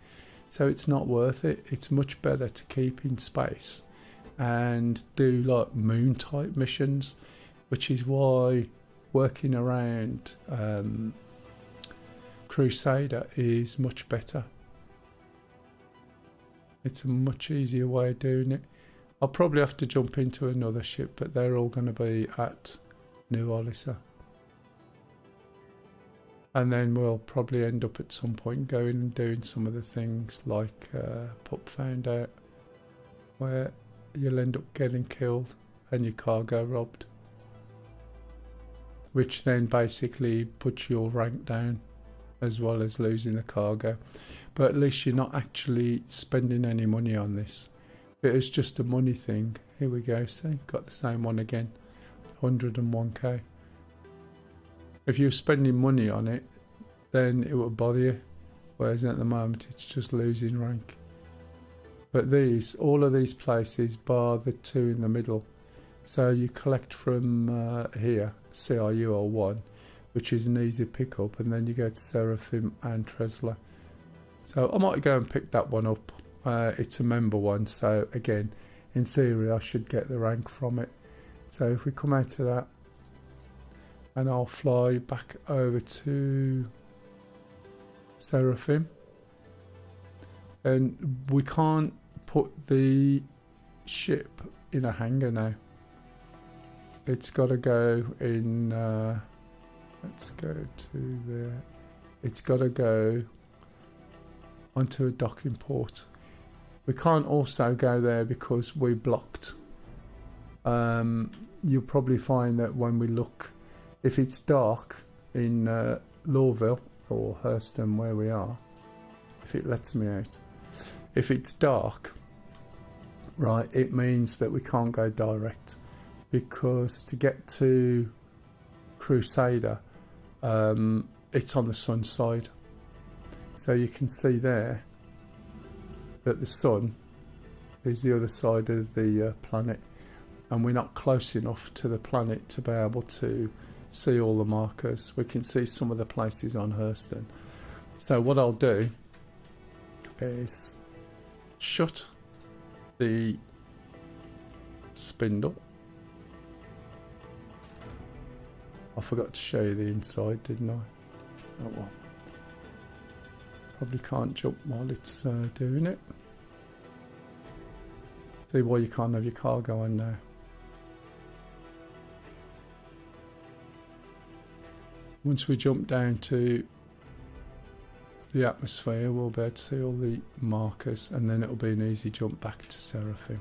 So it's not worth it. It's much better to keep in space and do like moon type missions, which is why working around Crusader is much better. It's a much easier way of doing it. I'll probably have to jump into another ship, but they're all going to be at New Olisa. And then we'll probably end up at some point going and doing some of the things like Pup found out, where you'll end up getting killed and your cargo robbed, which then basically puts your rank down as well as losing the cargo. But at least you're not actually spending any money on this. If it was just a money thing, here we go, see, got the same one again, 101k. If you're spending money on it, then it would bother you, whereas at the moment it's just losing rank. But these, all of these places bar the two in the middle. So you collect from here, CRUL1, which is an easy pickup, and then you go to Seraphim and Tresla. So I might go and pick that one up. It's a member one, so again, in theory I should get the rank from it. So if we come out of that, and I'll fly back over to Seraphim. And we can't put the ship in a hangar now. It's got to go in, let's go to there. It's got to go onto a docking port. We can't also go there because we're blocked. You'll probably find that when we look, if it's dark in Lawville or Hurston where we are, if it lets me out, if it's dark, right, it means that we can't go direct, because to get to Crusader, it's on the sun side. So you can see there that the sun is the other side of the planet, and we're not close enough to the planet to be able to see all the markers. We can see some of the places on Hurston. So what I'll do is shut the spindle. I forgot to show you the inside, didn't I? Oh well. Probably can't jump while it's doing it. See why you can't have your car going now. Once we jump down to the atmosphere, we'll be able to see all the markers, and then it'll be an easy jump back to Seraphim.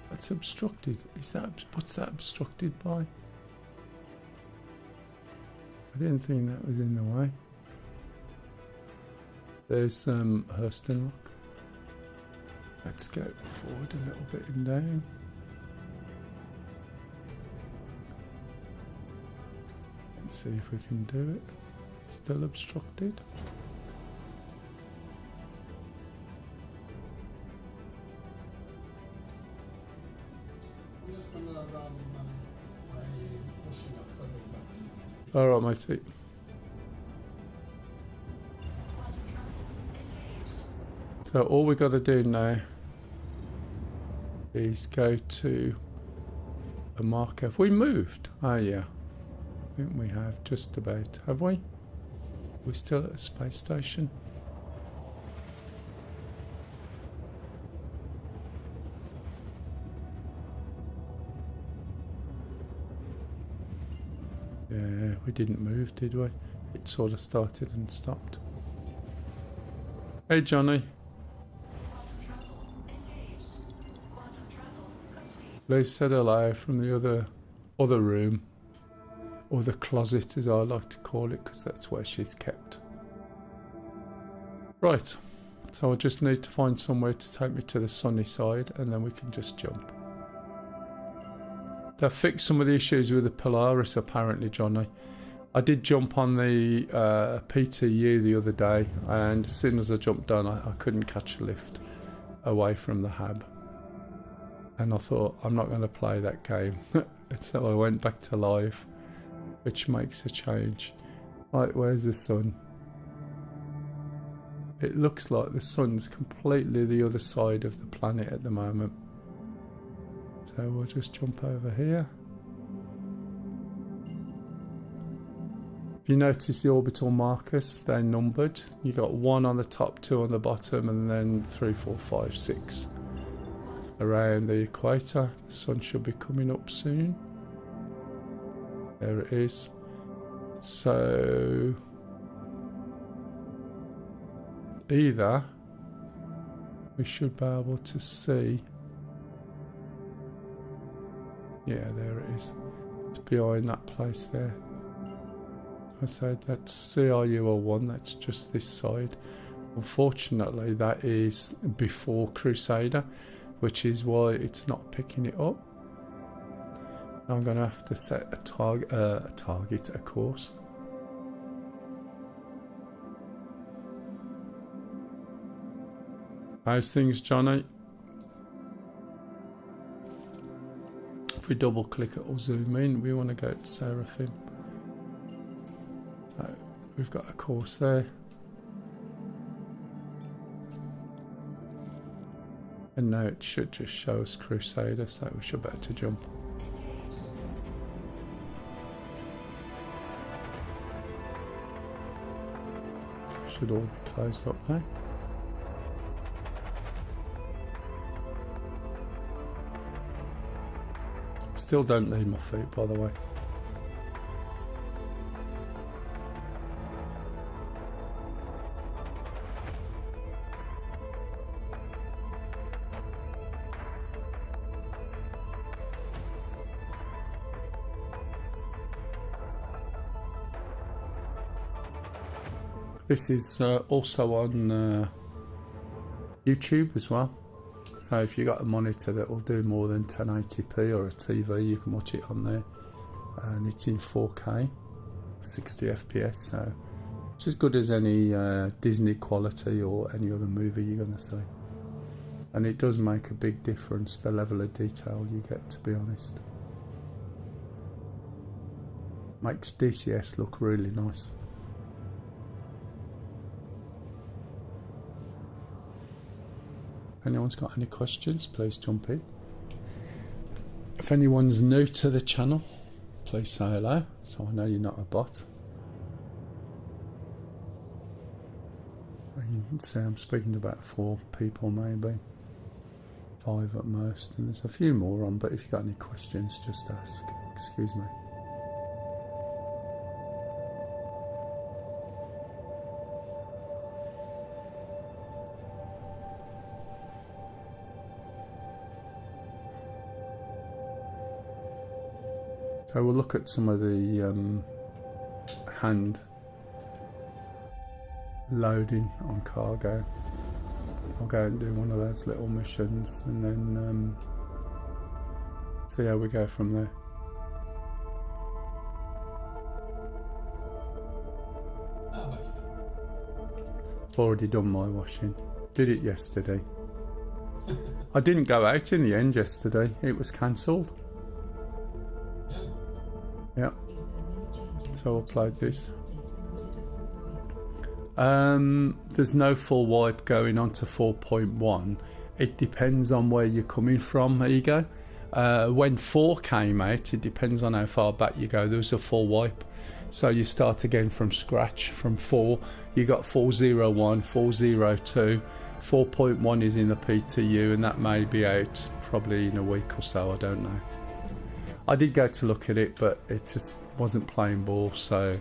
That's obstructed. Is that, what's that obstructed by? I didn't think that was in the way. There's Hurston Lock. Let's go forward a little bit and down. Let's see if we can do it. Still obstructed. I'm just gonna run my pushing up a little bit. Alright, matey. So all we got to do now is go to a marker. Have we moved? Oh yeah, I think we have just about. Have we? We're still at a space station. Yeah, we didn't move, did we? It sort of started and stopped. Hey Johnny. Liz said hello from the other room, or the closet as I like to call it, because that's where she's kept. Right, so I just need to find somewhere to take me to the sunny side, and then we can just jump. They fixed some of the issues with the Polaris apparently, Johnny. I did jump on the PTU the other day, and as soon as I jumped on, I couldn't catch a lift away from the hab. And I thought, I'm not going to play that game. So I went back to live, which makes a change. Right, where's the sun? It looks like the sun's completely the other side of the planet at the moment. So we'll just jump over here. If you notice the orbital markers, they're numbered. You got 1 on the top, 2 on the bottom, and then 3, 4, 5, 6 around the equator. The sun should be coming up soon. There it is. So either we should be able to see, yeah, there it is. It's behind that place there. I said that's CRU01, that's just this side. Unfortunately that is before Crusader, which is why it's not picking it up. I'm going to have to set a target, a course. How's things, Johnny? If we double click it or zoom in, we want to go to Seraphim. So we've got a course there. And now it should just show us Crusader, so we should be able to jump. Should all be closed up now. Still don't need my feet, by the way. This is also on YouTube as well, So if you got a monitor that will do more than 1080p or a TV, you can watch it on there, and it's in 4K, 60 FPS, so it's as good as any Disney quality or any other movie you're going to see. And it does make a big difference, the level of detail you get, to be honest. Makes DCS look really nice. If anyone's got any questions, please jump in. If anyone's new to the channel, please say hello, so I know you're not a bot. You can see I'm speaking to about 4 people, maybe 5 at most, and there's a few more on, but if you've got any questions, just ask. Excuse me. So we'll look at some of the hand loading on cargo. I'll go and do one of those little missions and then see how we go from there. I've already done my washing. Did it yesterday. I didn't go out in the end yesterday. It was cancelled. Yeah. So I'll play this. There's no full wipe going on to 4.1. It depends on where you're coming from, Ego. When 4 came out, it depends on how far back you go. There was a full wipe. So you start again from scratch from 4. You got 4.01, 4.02. 4.1 is in the PTU, and that may be out probably in a week or so, I don't know. I did go to look at it, but it just wasn't playing ball, so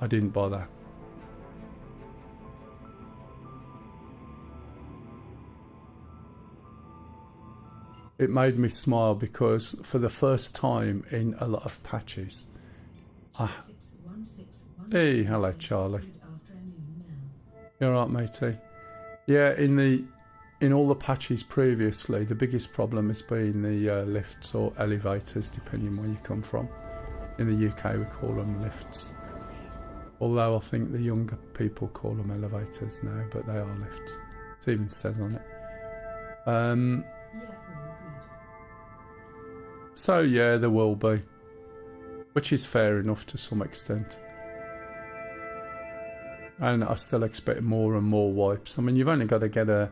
I didn't bother. It made me smile because for the first time in a lot of patches, hey, hello Charlie. You alright, matey? Yeah, in all the patches previously, the biggest problem has been the lifts or elevators, depending where you come from. In the UK, we call them lifts. Although I think the younger people call them elevators now, but they are lifts. It even says on it. So yeah, there will be, which is fair enough to some extent. And I still expect more and more wipes. I mean, you've only got to get a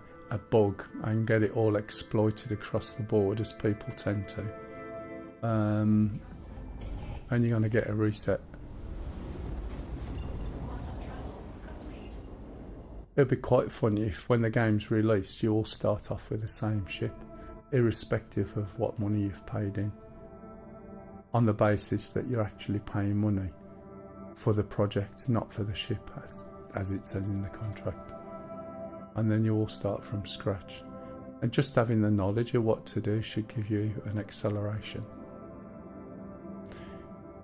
bug and get it all exploited across the board, as people tend to. And you're going to get a reset. It'd be quite funny if when the game's released, you all start off with the same ship, irrespective of what money you've paid in, on the basis that you're actually paying money for the project, not for the ship, as it says in the contract. And then you all start from scratch. And just having the knowledge of what to do should give you an acceleration.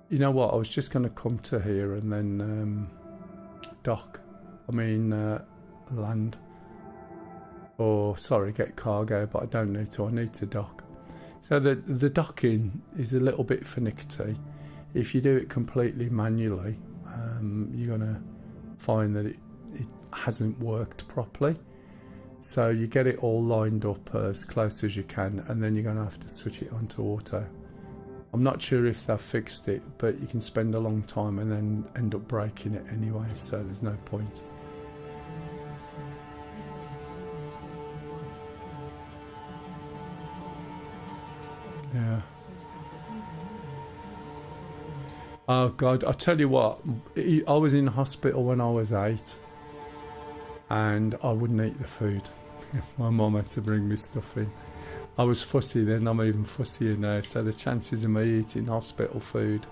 You know what, I was just going to come to here and then land. Or, sorry, get cargo, but I don't need to, I need to dock. So the docking is a little bit finicky. If you do it completely manually, you're going to find that it hasn't worked properly. So you get it all lined up as close as you can, and then you're going to have to switch it onto auto. I'm not sure if they've fixed it, but you can spend a long time and then end up breaking it anyway, so there's no point. Yeah. Oh God, I tell you what, I was in hospital when I was 8 and I wouldn't eat the food. My mum had to bring me stuff in. I was fussy then, I'm even fussier now, so the chances of me eating hospital food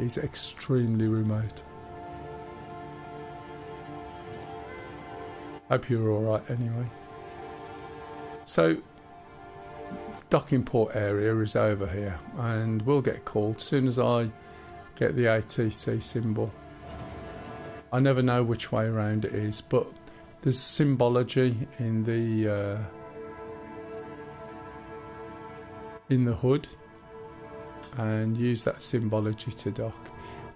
is extremely remote. Hope you're alright anyway. So, docking port area is over here, and we'll get called as soon as I get the ATC symbol. I never know which way around it is, but there's symbology in the in the hood and use that symbology to dock.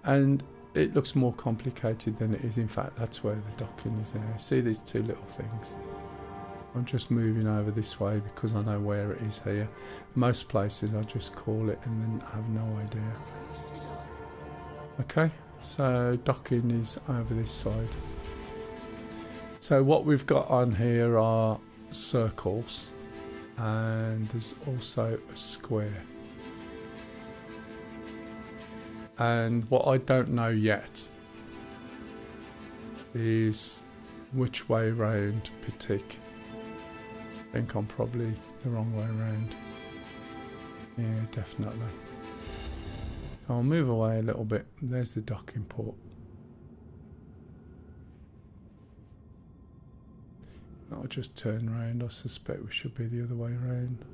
And it looks more complicated than it is. In fact, that's where the docking is there. See these two little things? I'm just moving over this way because I know where it is here. Most places I just call it and then have no idea. Okay, so docking is over this side. So what we've got on here are circles, and there's also a square. And what I don't know yet is which way round to tick. I think I'm probably the wrong way round. Yeah, definitely. So I'll move away a little bit. There's the docking port. I'll just turn round. I suspect we should be the other way round.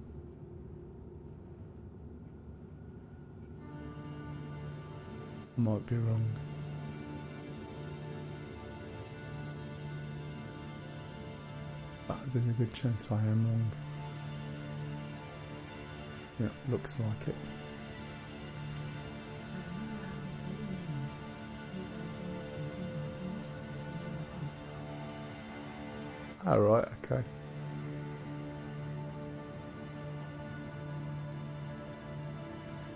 Might be wrong. But there's a good chance I am wrong. Yeah, looks like it. Alright, okay.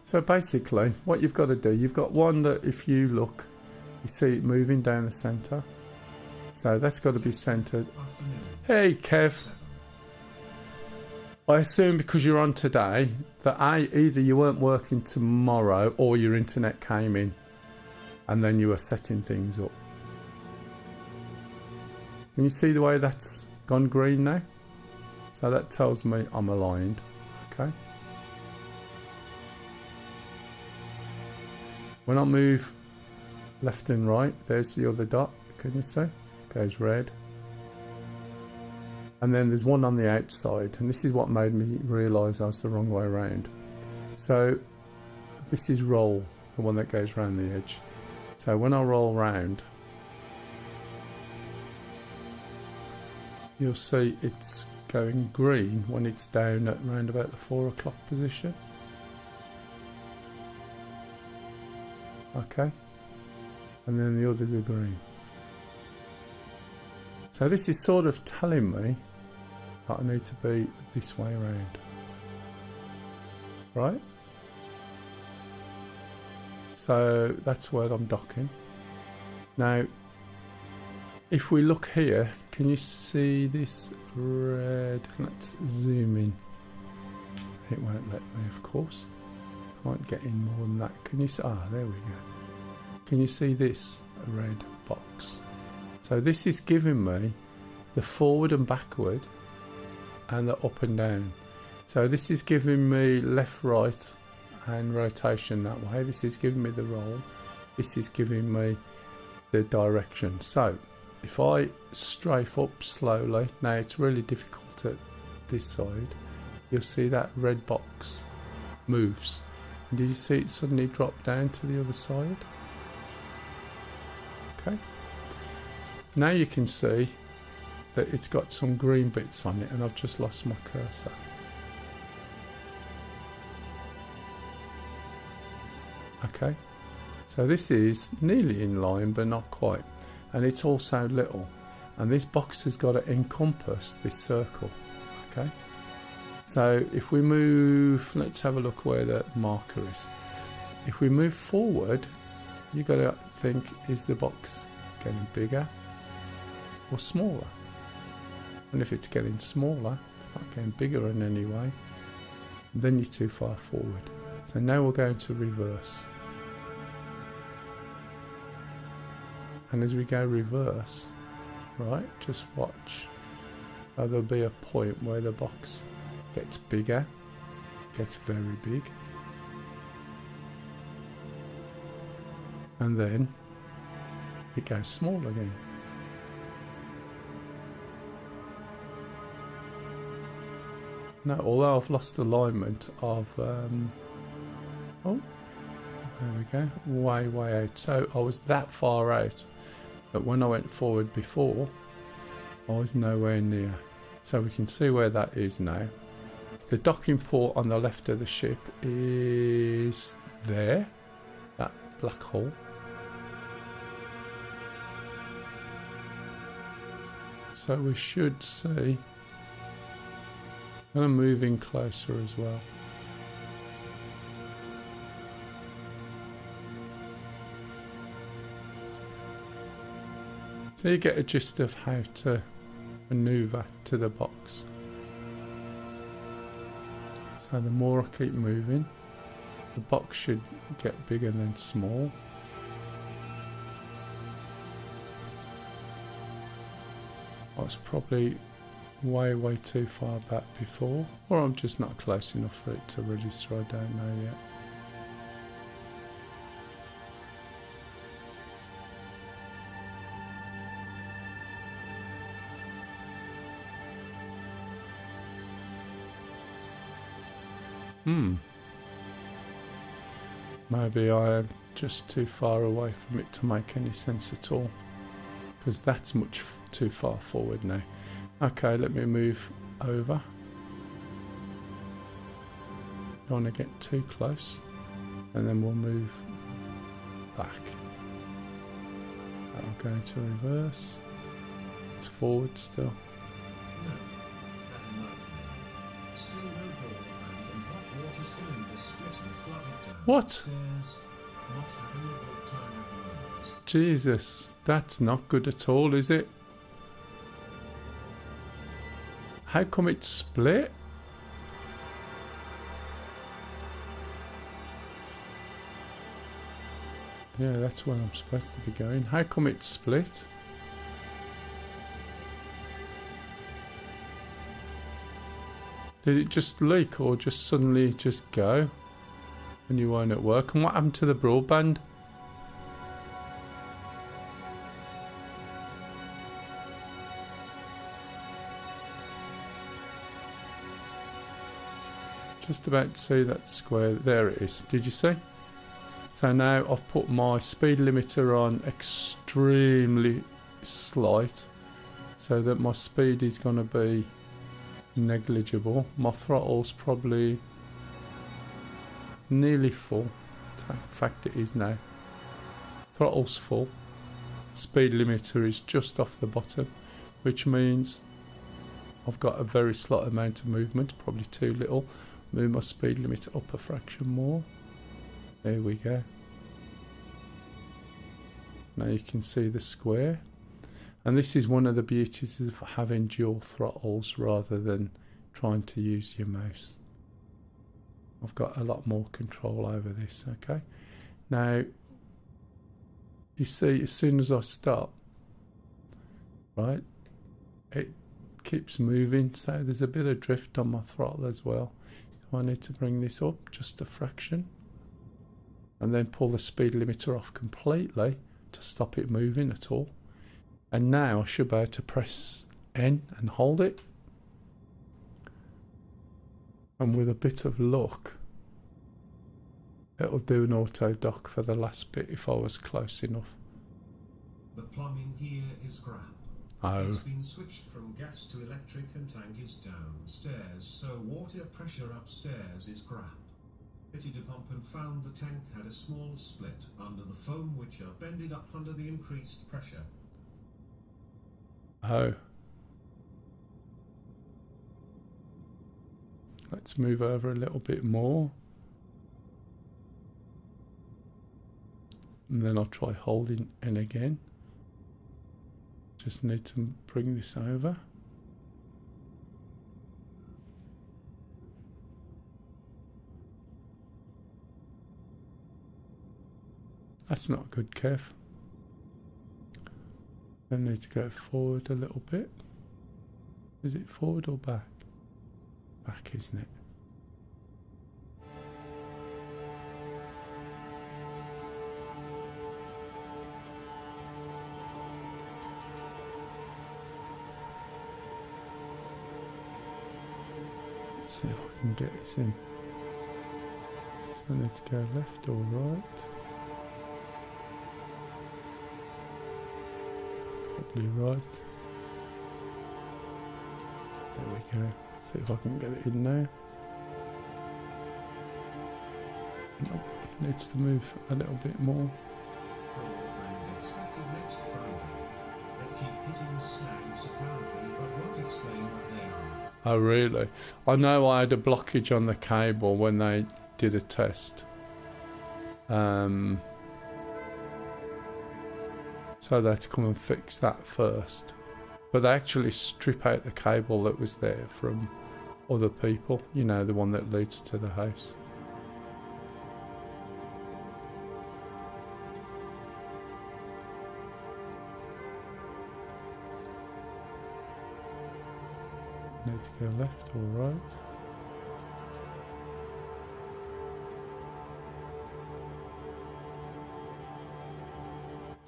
So basically, what you've got to do, you've got one that if you look, you see it moving down the centre. So that's got to be centred. Hey, Kev. I assume because you're on today, that either you weren't working tomorrow or your internet came in and then you were setting things up. Can you see the way that's gone green now? So that tells me I'm aligned. Okay. When I move left and right, there's the other dot. Can you see? Goes red. And then there's one on the outside, and this is what made me realise I was the wrong way around. So this is roll, the one that goes round the edge. So when I roll round, you'll see it's going green when it's down at around about the 4 o'clock position. Okay, and then the others are green. So this is sort of telling me that I need to be this way around, right? So that's where I'm docking. Now, if we look here, can you see this red? Let's zoom in. It won't let me, of course. Can't get in more than that. Can you see? Ah, there we go. Can you see this red box? So this is giving me the forward and backward and the up and down. So this is giving me left, right and rotation that way. This is giving me the roll. This is giving me the direction. So if I strafe up slowly, now it's really difficult at this side, you'll see that red box moves. And did you see it suddenly drop down to the other side? Okay. Now you can see that it's got some green bits on it, and I've just lost my cursor. Okay, so this is nearly in line but not quite, and it's also little, and this box has got to encompass this circle. Okay, so if we move, let's have a look where the marker is. If we move forward, you've got to think, is the box getting bigger or smaller? And if it's getting smaller, it's not getting bigger in any way, then you're too far forward. So now we're going to reverse. And as we go reverse, right, just watch. There'll be a point where the box gets bigger, gets very big, and then it goes small again. Now, although I've lost alignment of, oh, there we go, way out. So I was that far out that when I went forward before, I was nowhere near. So we can see where that is now. The docking port on the left of the ship is there, that black hole. So we should see. I'm moving closer as well. So you get a gist of how to maneuver to the box. So the more I keep moving, the box should get bigger than small. I was probably way too far back before, or I'm just not close enough for it to register, I don't know yet. Maybe I am just too far away from it to make any sense at all, because that's much too far forward now. Okay, let me move over. Don't want to get too close, and then we'll move back. I'm going to reverse. It's forward still. What? Jesus, that's not good at all, is it? How come it's split? Yeah, that's where I'm supposed to be going. How come it's split? Did it just leak or just suddenly just go when you weren't at work? And what happened to the broadband? Just about to see that square. There it is. Did you see? So now I've put my speed limiter on extremely slight, so that my speed is going to be negligible. My throttle's probably nearly full. In fact, it is now. Throttle's full. Speed limiter is just off the bottom, which means I've got a very slight amount of movement, probably too little. Move my speed limiter up a fraction more. There we go. Now you can see the square. And this is one of the beauties of having dual throttles rather than trying to use your mouse. I've got a lot more control over this, okay? Now, you see, as soon as I stop, right, it keeps moving, so there's a bit of drift on my throttle as well. I need to bring this up just a fraction and then pull the speed limiter off completely to stop it moving at all. And now I should be able to press N and hold it, and with a bit of luck it'll do an auto dock for the last bit if I was close enough. The plumbing here is crap. Oh. It's been switched from gas to electric and tank is downstairs, so water pressure upstairs is crap. Fitted a pump and found the tank had a small split under the foam which are bended up under the increased pressure. Oh. Let's move over a little bit more. And then I'll try holding N again. Just need to bring this over. That's not good, Kev. I need to go forward a little bit. Is it forward or back? Back, isn't it? Let's see if I can get this in. So I need to go left or right. Probably right. There we go. See if I can get it in now. Nope, needs to move a little bit more. And expected next Friday. They keep hitting snags apparently, but won't explain what they are. Oh really? I know I had a blockage on the cable when they did a test. So they had to come and fix that first. But they actually strip out the cable that was there from other people, you know, the one that leads to the house. Need to go left or right.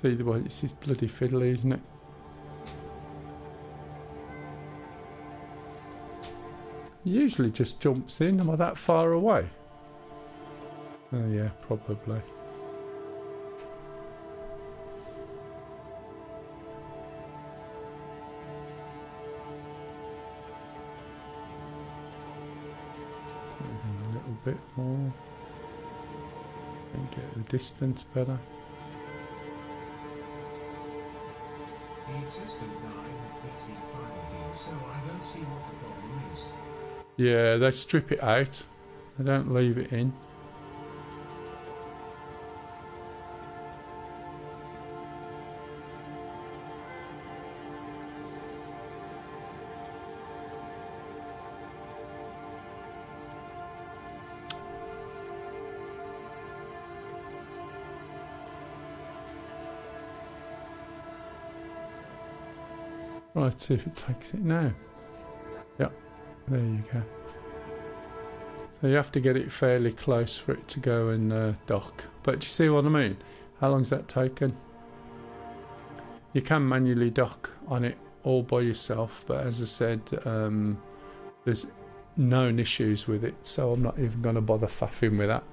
See the way it's this bloody fiddly, isn't it? He usually just jumps in. Am I that far away? Oh yeah, probably. Moving a little bit more. And get the distance better. The existing guy had PT5 here, so I don't see what the problem is. Yeah, they strip it out. They don't leave it in. Right, see if it takes it now. Yep, there you go. So you have to get it fairly close for it to go and dock. But do you see what I mean? How long's that taken? You can manually dock on it all by yourself, but as I said, there's known issues with it, so I'm not even going to bother faffing with that.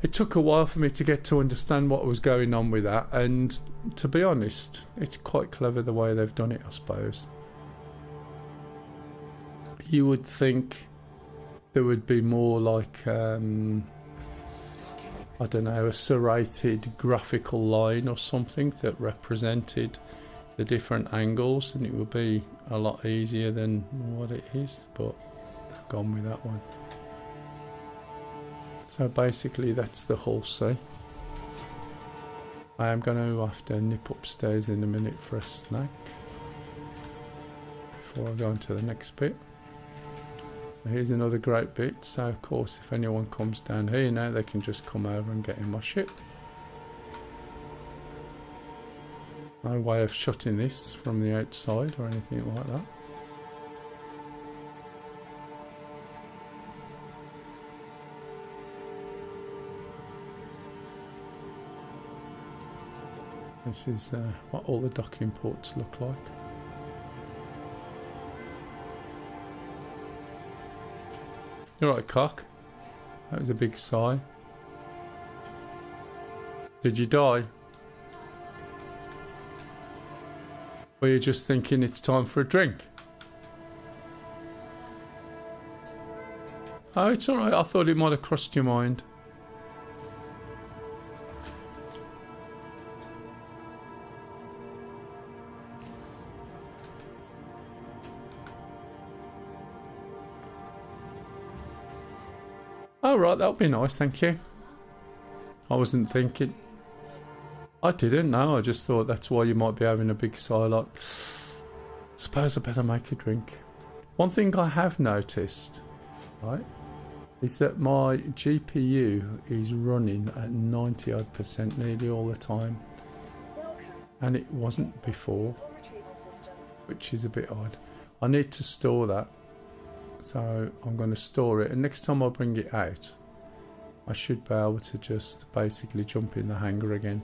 It took a while for me to get to understand what was going on with that, and to be honest, it's quite clever the way they've done it, I suppose. You would think there would be more like, I don't know, a serrated graphical line or something that represented the different angles, and it would be a lot easier than what it is, but I've gone with that one. So basically that's the whole sea. I am going to have to nip upstairs in a minute for a snack before I go on to the next bit. Here's another great bit, so of course if anyone comes down here now they can just come over and get in my ship. No way of shutting this from the outside or anything like that. This is what all the docking ports look like. You're right, cock. That was a big sigh. Did you die? Were you just thinking it's time for a drink? Oh, it's alright. I thought it might have crossed your mind. Oh right, that'll be nice, thank you. I wasn't thinking. I didn't know, I just thought that's why you might be having a big sigh like, suppose I better make a drink. One thing I have noticed, right, is that my GPU is running at 90% nearly all the time. And it wasn't before, which is a bit odd. I need to store that. So I'm going to store it, and next time I bring it out I should be able to just basically jump in the hangar again,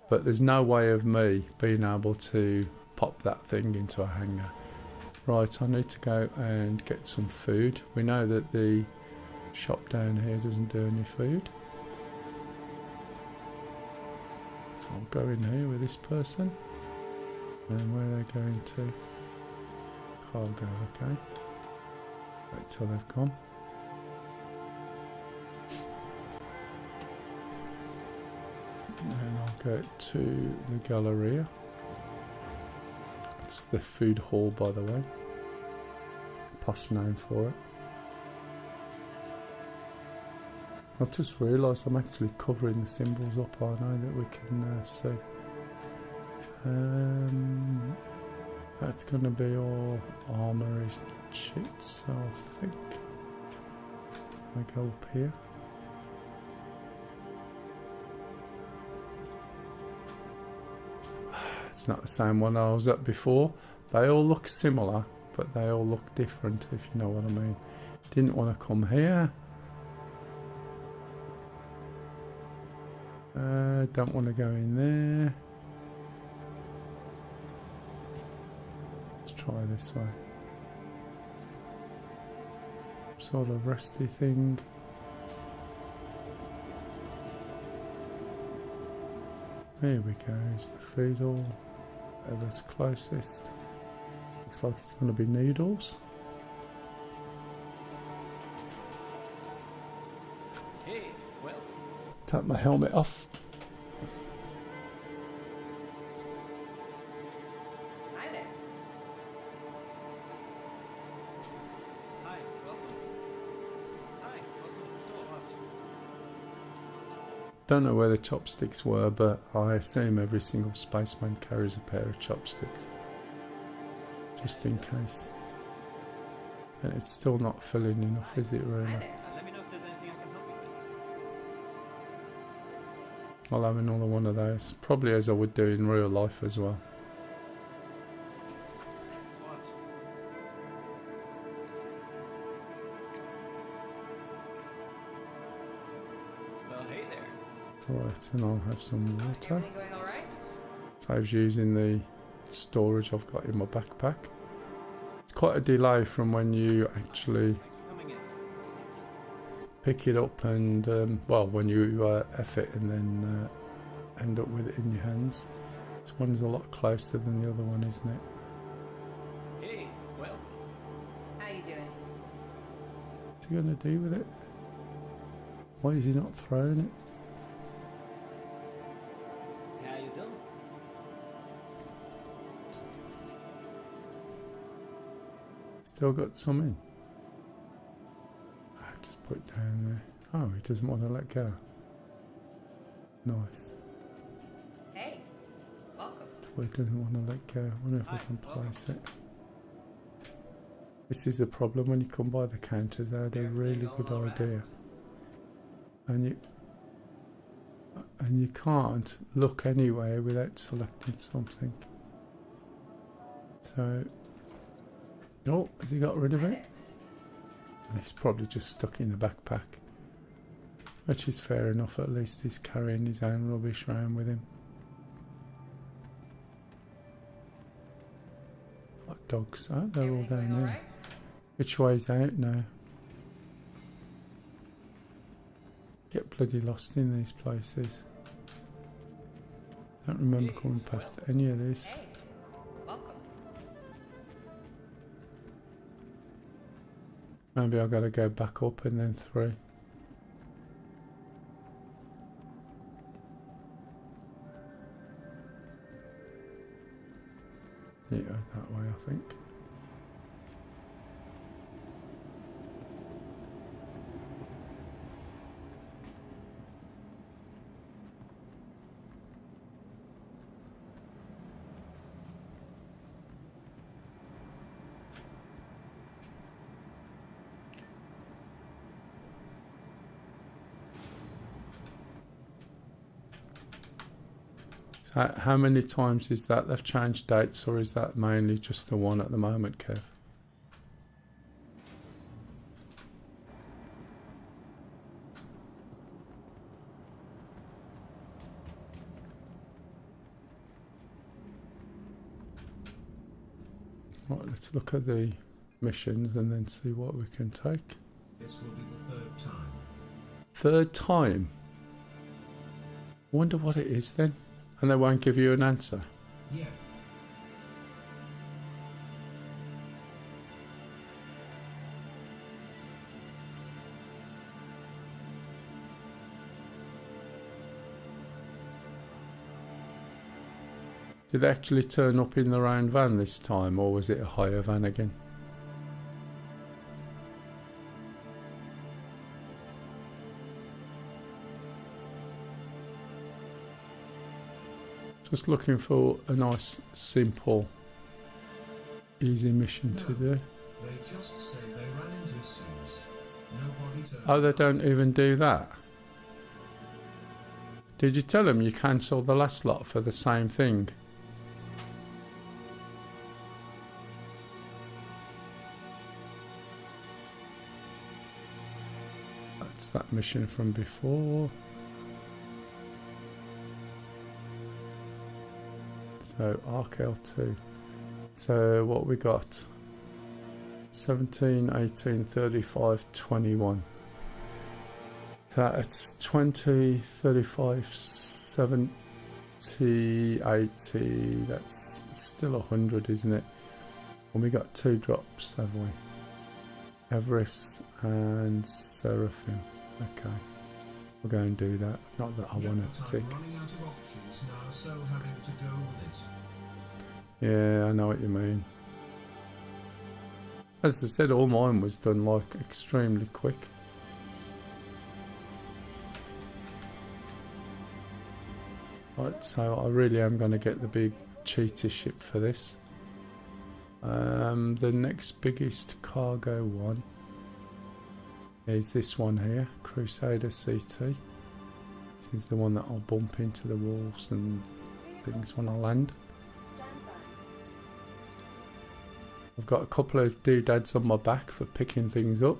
but there's no way of me being able to pop that thing into a hangar. Right, I need to go and get some food. We know that the shop down here doesn't do any food, so I'll go in here with this person. And where are they going to? Cargo, okay. Wait till they've gone. Go to the Galleria. It's the food hall, by the way. Posh name for it. I've just realised I'm actually covering the symbols up, aren't I, that we can see. That's going to be all armoury shit, so I think I go up here. It's not the same one I was at before. They all look similar, but they all look different, if you know what I mean. Didn't want to come here. Don't want to go in there. Let's try this way. Sort of rusty thing. Here we go, is the food hall. Whoever's closest. Looks like it's going to be noodles. Hey, well, Take my helmet off. Hi there. hi, welcome. Hi, welcome to the store. What? Don't know where the chopsticks were, but I assume every single spaceman carries a pair of chopsticks. Just in case. And it's still not filling enough, is it really? Hi there. Let me know if there's anything I can help you with. I'll have another one of those. Probably as I would do in real life as well. What? Well, hey there. Right, and I'll have some water. Everything going all right? Saves using the storage I've got in my backpack. It's quite a delay from when you actually Thanks for coming in. pick it up and, well, when you F it and then end up with it in your hands. This one's a lot closer than the other one, isn't it? Hey, well, How you doing? What's he going to do with it? Why is he not throwing it? how you doing? Still got some in. Just put it down there. Oh, he doesn't want to let go. Nice. Hey, welcome. Well, he doesn't want to let go. I wonder if I Hi, can welcome. place it. This is the problem when you come by the counters. They had a really good idea, and you can't look anywhere without selecting something. So, oh, has he got rid of Hi it? there. He's probably just stuck in the backpack, which is fair enough. At least he's carrying his own rubbish around with him. Hot dogs. Oh, they're all Everything going down all there. right? Which way's out now? Get bloody lost in these places. Don't remember coming past any of this. Hey, welcome. Maybe I've got to go back up and then through. Yeah, that way I think. How many times is that they've changed dates, or is that mainly just the one at the moment, Kev? Right, let's look at the missions and then see what we can take. This will be the third time. Third time? Wonder what it is then. And they won't give you an answer. Yeah. Did they actually turn up in the round van this time, or was it a higher van again? Just looking for a nice, simple, easy mission to do. They just say they ran into issues. Nobody turned Oh, they up. don't even do that? Did you tell them you cancelled the last lot for the same thing? That's that mission from before. So Arc L2. So what we got? 17, 18, 35, 21. That's 20, 35, 70, 80. That's still 100, isn't it? And we got 2 drops, have we? Everest and Seraphim. Okay. We'll go and do that. Not that I Yeah, want but to tick. I'm running out of options now, so having to go with it. Yeah, I know what you mean. As I said, all mine was done like extremely quick. Right, so I really am going to get the big cheetah ship for this. The next biggest cargo one is this one here, Crusader CT. This is the one that I'll bump into the walls and things when I land. Stand by. I've got a couple of doodads on my back for picking things up.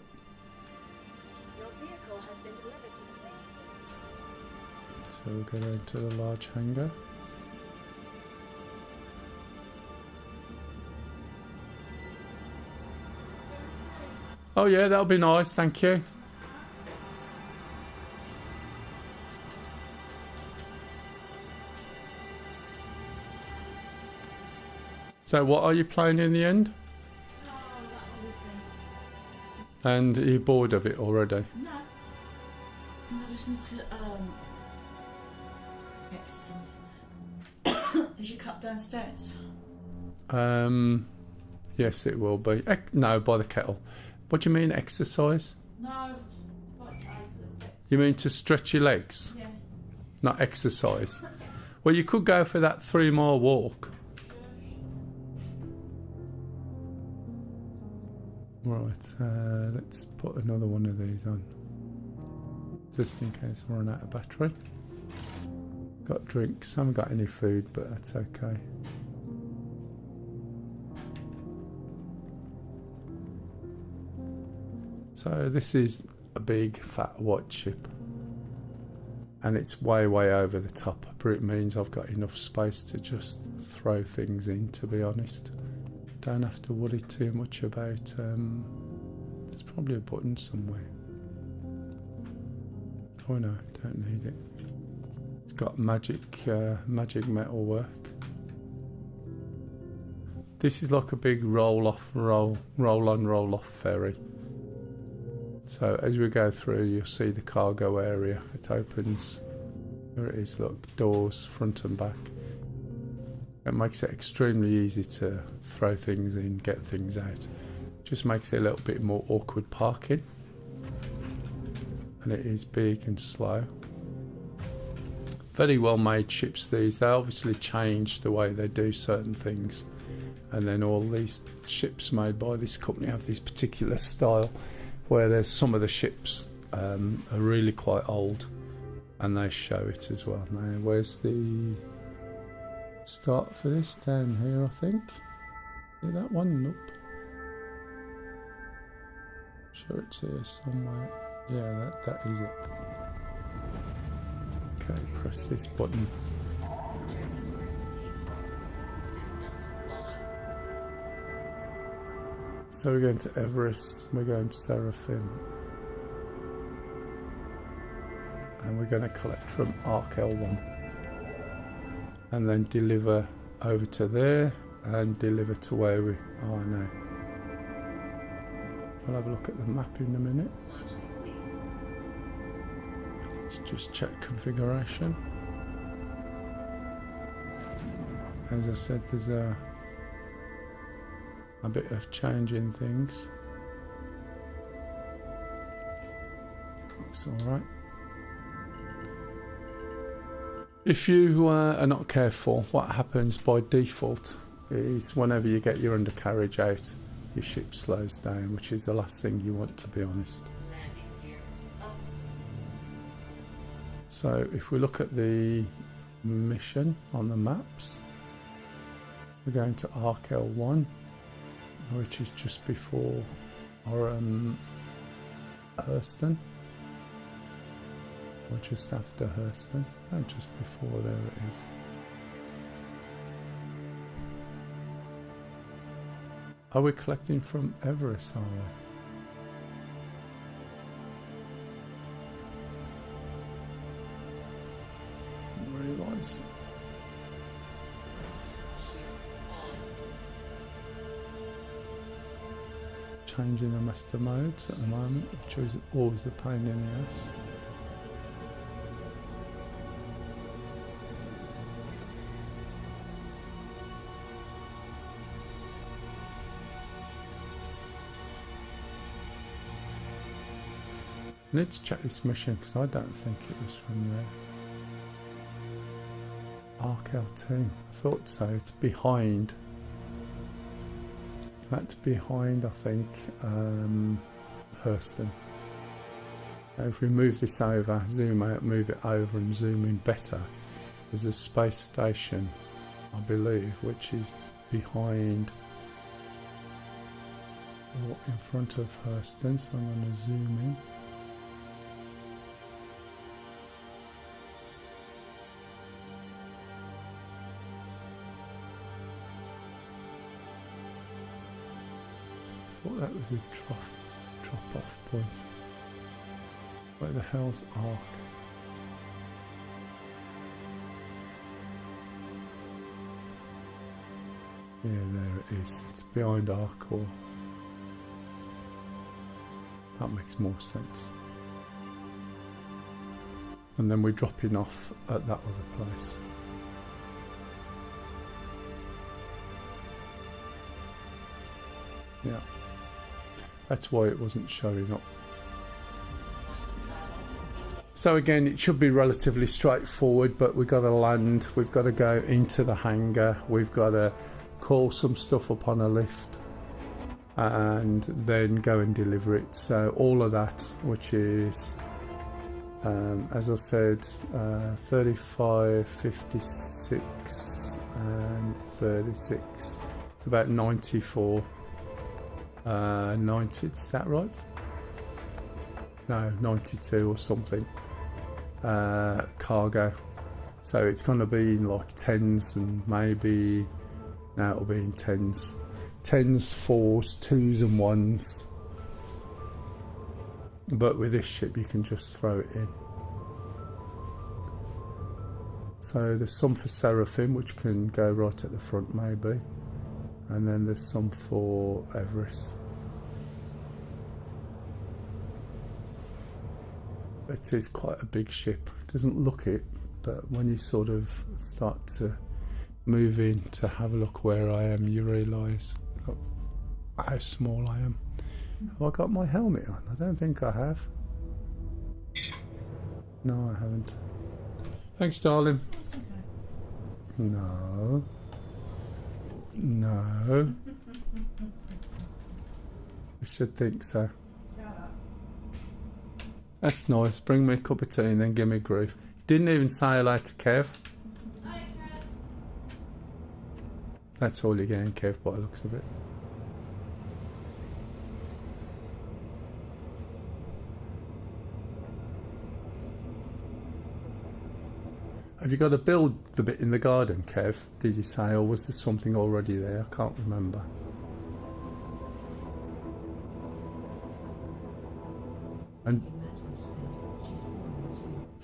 Your vehicle has been delivered to the base. So we'll go down to the large hangar. Oh yeah, that'll be nice, thank you. So what are you playing in the end? Oh, that old thing. And are you bored of it already? No. I just need to exercise. Is your cup downstairs? Yes it will be. No, by the kettle. What do you mean exercise? No, quite safe a little bit. You mean to stretch your legs? Yeah. Not exercise? Well, you could go for that 3-mile walk. Right, let's put another one of these on. Just in case we run out of battery. Got drinks, haven't got any food, but that's okay. So this is a big fat white ship. And it's way over the top, but it means I've got enough space to just throw things in, to be honest. Don't have to worry too much about, there's probably a button somewhere. Oh no, don't need it. It's got magic metal work. This is like a big roll on, roll off ferry. So as we go through, you'll see the cargo area. It opens, there it is, look, doors front and back. It makes it extremely easy to throw things in, get things out. Just makes it a little bit more awkward parking. And it is big and slow. Very well made ships these. They obviously change the way they do certain things. And then all these ships made by this company have this particular style, where there's some of the ships are really quite old, and they show it as well. Now, where's the start for this? Down here, I think. See that one? Nope. Sure, it's here somewhere. Yeah, that is it. Okay, press this button. So we're going to Everest, we're going to Seraphim, and we're going to collect from Arc L1 and then deliver over to there and deliver to where we are now. We'll have a look at the map in a minute. Let's just check configuration. as I said, there's a bit of change in things. Looks alright. If you are not careful, what happens by default is whenever you get your undercarriage out, your ship slows down, which is the last thing you want, to be honest. So if we look at the mission on the maps, we're going to Arc L1, which is just before Hurston, or just after Hurston. No, just before, there it is. Are we collecting from Everest, are we? Didn't realise. Changing the master modes at the moment, which is always a pain in the ass. I need to check this mission because I don't think it was from there. Arc L2, I thought so. It's behind. That's behind, I think, Hurston. If we move this over, zoom out, move it over and zoom in better, there's a space station, I believe, which is behind or in front of Hurston, so I'm going to zoom in. I thought that was a drop-off point. Where the hell's Arc? Yeah, there it is. It's behind Arc, or that makes more sense. And then we're dropping off at that other place. Yeah. That's why it wasn't showing up. So again, it should be relatively straightforward, but we've got to land, we've got to go into the hangar, we've got to call some stuff up on a lift and then go and deliver it. So all of that, which is, as I said, 35, 56 and 36. It's about 94. 90, is that right? No, 92 or something. Cargo. So it's going to be in like tens, and maybe now it'll be in tens. Tens, fours, twos and ones. But with this ship you can just throw it in. So there's some for Seraphim, which can go right at the front maybe. And then there's some for Everest. It is quite a big ship. It doesn't look it, but when you sort of start to move in to have a look where I am, you realise how small I am. Have I got my helmet on? I don't think I have. No, I haven't. Thanks, darling. That's okay. No. No. I should think so. That's nice. Bring me a cup of tea and then give me grief. Didn't even say hello to Kev. Hi, Kev. That's all you're getting, Kev, by the looks of it. Have you got to build the bit in the garden, Kev? Did you say, or was there something already there? I can't remember. And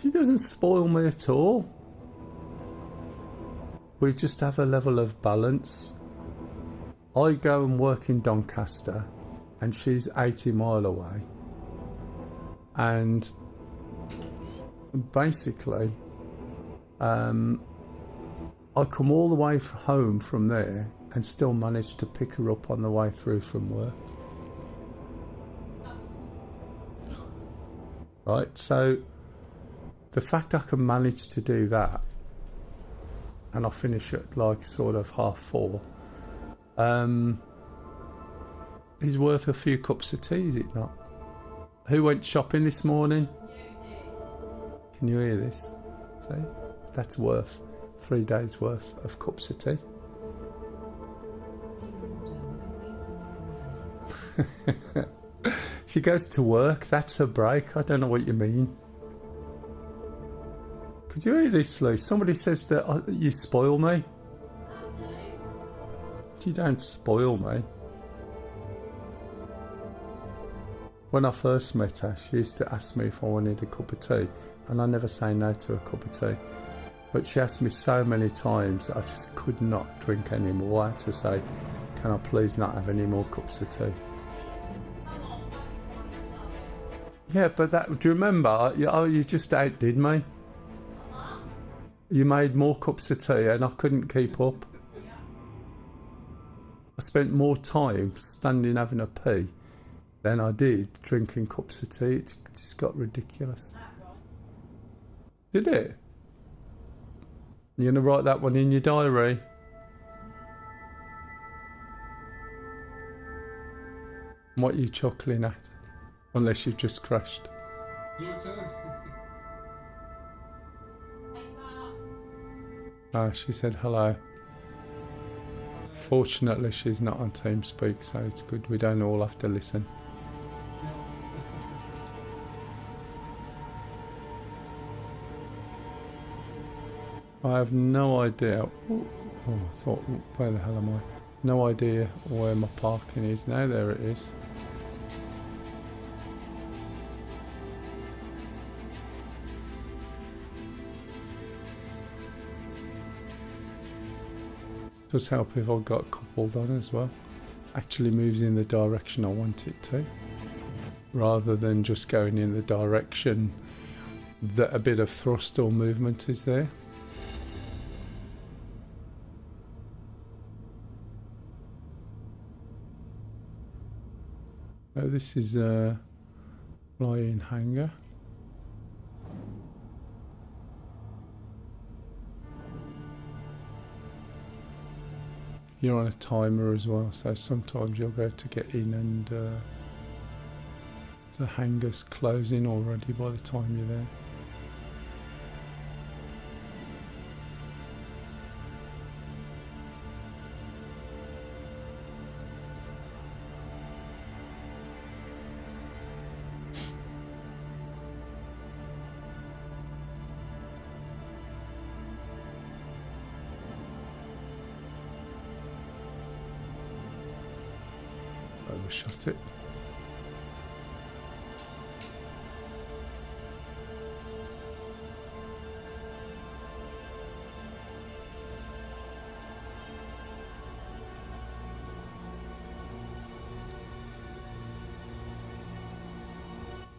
she doesn't spoil me at all. We just have a level of balance. I go and work in Doncaster and she's 80 miles away. And basically, I I come all the way home from there and still managed to pick her up on the way through from work. Right, so the fact I can manage to do that, and I finish at like sort of 4:30, is worth a few cups of tea, is it not? Who went shopping this morning? Can you hear this? See? That's worth 3 days worth of cups of tea. She goes to work, that's her break. I don't know what you mean. Could you hear this, Lou? Somebody says that you spoil me. You don't spoil me. When I first met her, she used to ask me if I wanted a cup of tea, and I never say no to a cup of tea. But she asked me so many times that I just could not drink any more. I had to say, can I please not have any more cups of tea? Yeah, but that, do you remember? You just outdid me. You made more cups of tea and I couldn't keep up. I spent more time standing having a pee than I did drinking cups of tea. It just got ridiculous. Did it? You're going to write that one in your diary? What are you chuckling at? Unless you've just crashed. Ah, she said hello. Fortunately, she's not on TeamSpeak, so it's good. We don't all have to listen. I have no idea. Oh, I thought, where the hell am I? No idea where my parking is now. There it is. Does help if I've got coupled on as well. Actually moves in the direction I want it to, rather than just going in the direction that a bit of thrust or movement is there. Oh, this is a flying hanger. You're on a timer as well, so sometimes you'll go to get in and the hanger's closing already by the time you're there. Overshot it.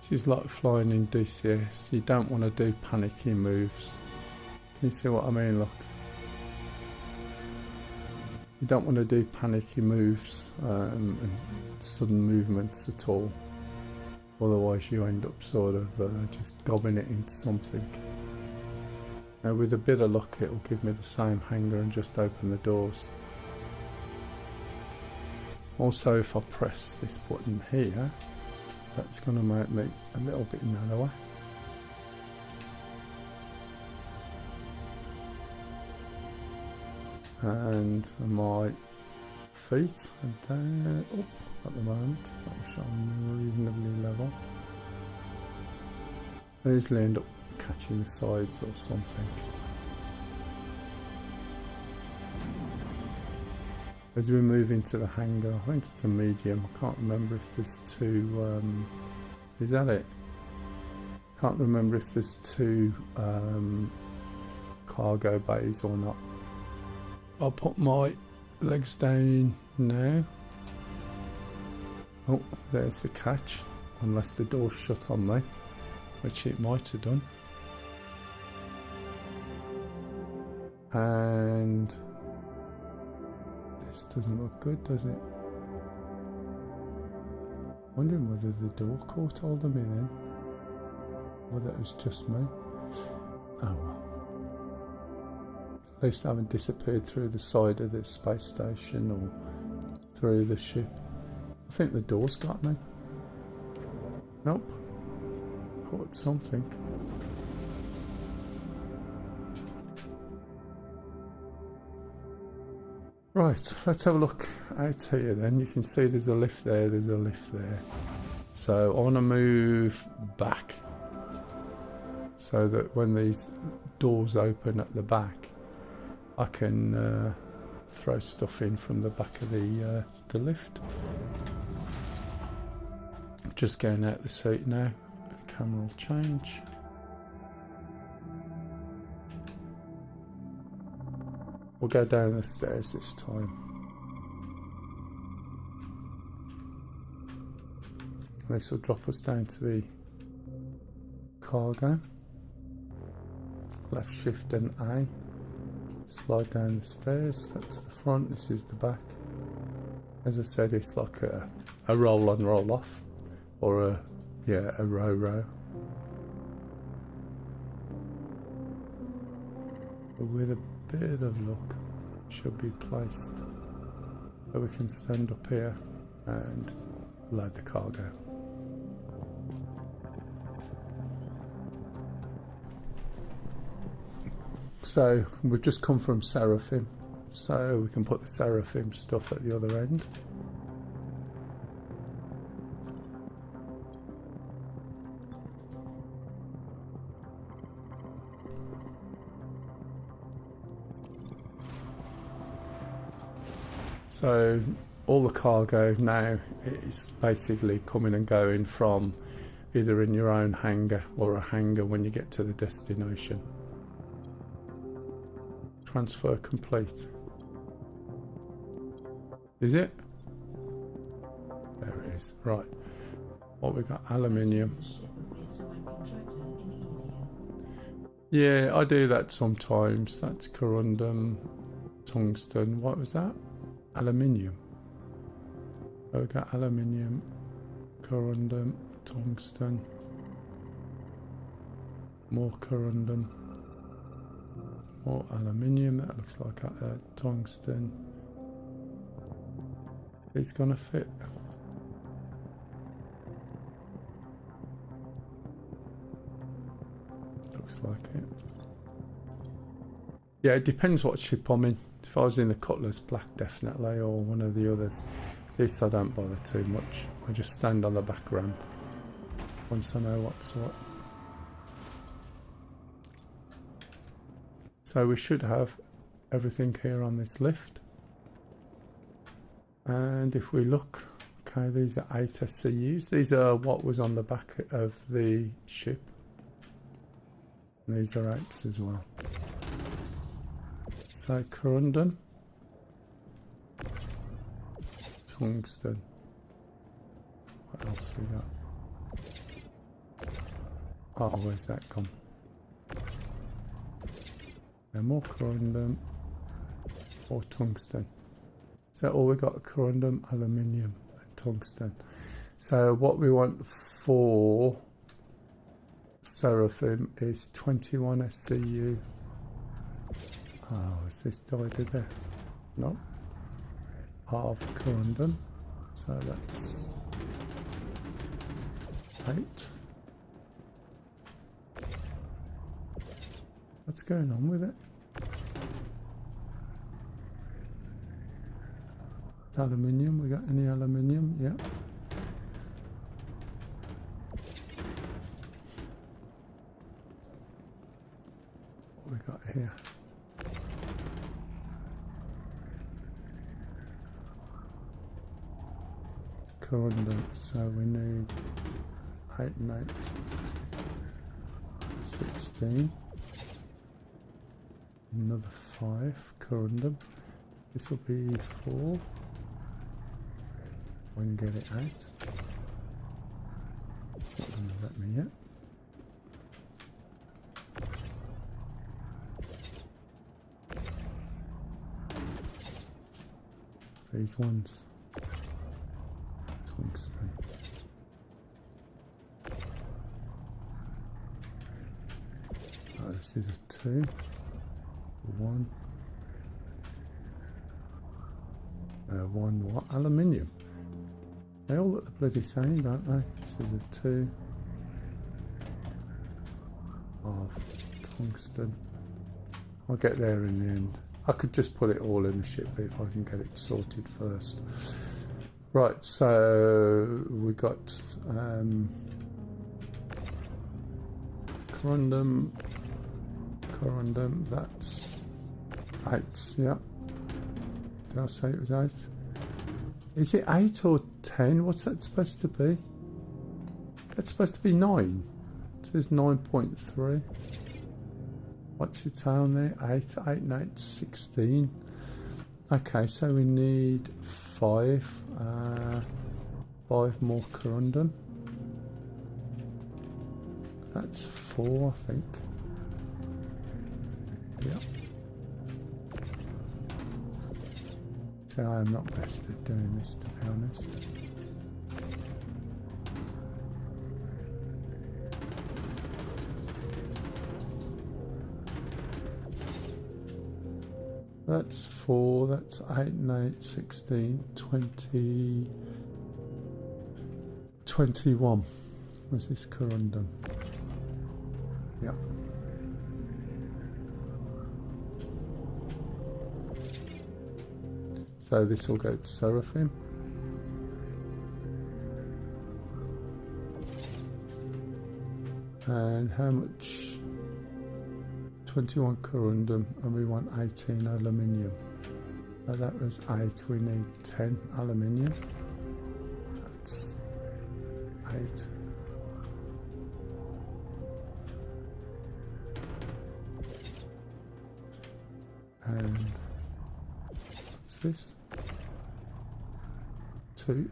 This is like flying in DCS. You don't want to do panicky moves. Can you see what I mean? Look. You don't want to do panicky moves and sudden movements at all. Otherwise you end up sort of just gobbing it into something. Now with a bit of luck it'll give me the same hanger and just open the doors. Also if I press this button here, that's going to make me a little bit narrower. And my feet are down up at the moment, which I'm reasonably level. I usually end up catching the sides or something. As we move into the hangar, I think it's a medium. I can't remember if there's two. Is that it? Can't remember if there's two cargo bays or not. I'll put my legs down now. Oh, there's the catch, unless the door's shut on me, which it might have done. And this doesn't look good, does it? Wondering whether the door caught hold of me then, or that it was just me. Oh well. At least I haven't disappeared through the side of the space station or through the ship. I think the door's got me. Nope. Caught something. Right, let's have a look out here then. You can see there's a lift there, there's a lift there. So I want to move back so that when these doors open at the back, I can throw stuff in from the back of the lift. Just getting out the seat now. The camera will change. We'll go down the stairs this time. This will drop us down to the cargo. Left shift and A. Slide down the stairs. That's the front, this is the back. As I said, it's like a roll on, roll off. Or a row. But with a bit of luck, should be placed so we can stand up here and load the cargo. So we've just come from Seraphim, so we can put the Seraphim stuff at the other end. So all the cargo now is basically coming and going from either in your own hangar or a hangar when you get to the destination. Transfer complete. Is it? There it is. Right. What we got? Aluminium. Yeah, I do that sometimes. That's corundum, tungsten. What was that? Aluminium. So we got aluminium, corundum, tungsten, more corundum, more aluminium. That looks like tungsten. It's gonna fit. Looks like it. Yeah, it depends what ship I'm in. If I was in the Cutlass Black, definitely, or one of the others. This I don't bother too much. I just stand on the back ramp once I know what's what. So we should have everything here on this lift. And if we look, okay, these are 8 SCUs. These are what was on the back of the ship. And these are 8s as well. So corundum, tungsten. What else we got? Oh, where's that gone? And more corundum or tungsten. So all we got: corundum, aluminium, and tungsten. So what we want for Seraphim is 21 SCU. Oh, is this died there? No. Half corundum. So that's 8. What's going on with it? It's aluminium. We got any aluminium? Yeah. What we got here? Corundum, so we need 8 and 8, 16, another 5 corundum. This will be 4. We can get it out. It's not going to let me yet. these ones. Tungsten. Oh, this is a 2. 1. 1 what? Aluminium. They all look the bloody same, don't they? This is a 2 of tungsten. I'll get there in the end. I could just put it all in the ship if I can get it sorted first. Right, so we got corundum, that's 8, yeah. Did I say it was 8? Is it 8 or 10? What's that supposed to be? That's supposed to be 9. It says 9.3. What's it on there? 8, 8 and 8, 16. Okay, so we need 5. 5 more corundum. That's 4, I think. Yep. So I'm not best at doing this, to be honest. That's 4, that's 8 and 8, 16, 20, 21 was this corundum. Yep. So this will go to Seraphim. And how much? 21 corundum, and we want 18 aluminium. So that was 8, we need 10 aluminium. That's 8. And what's this? 2.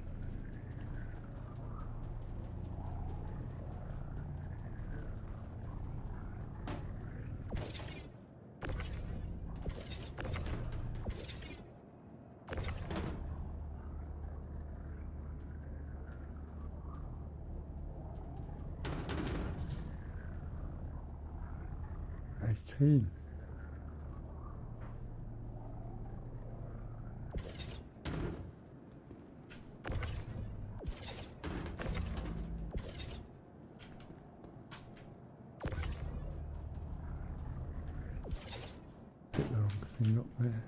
Bit the wrong thing up there.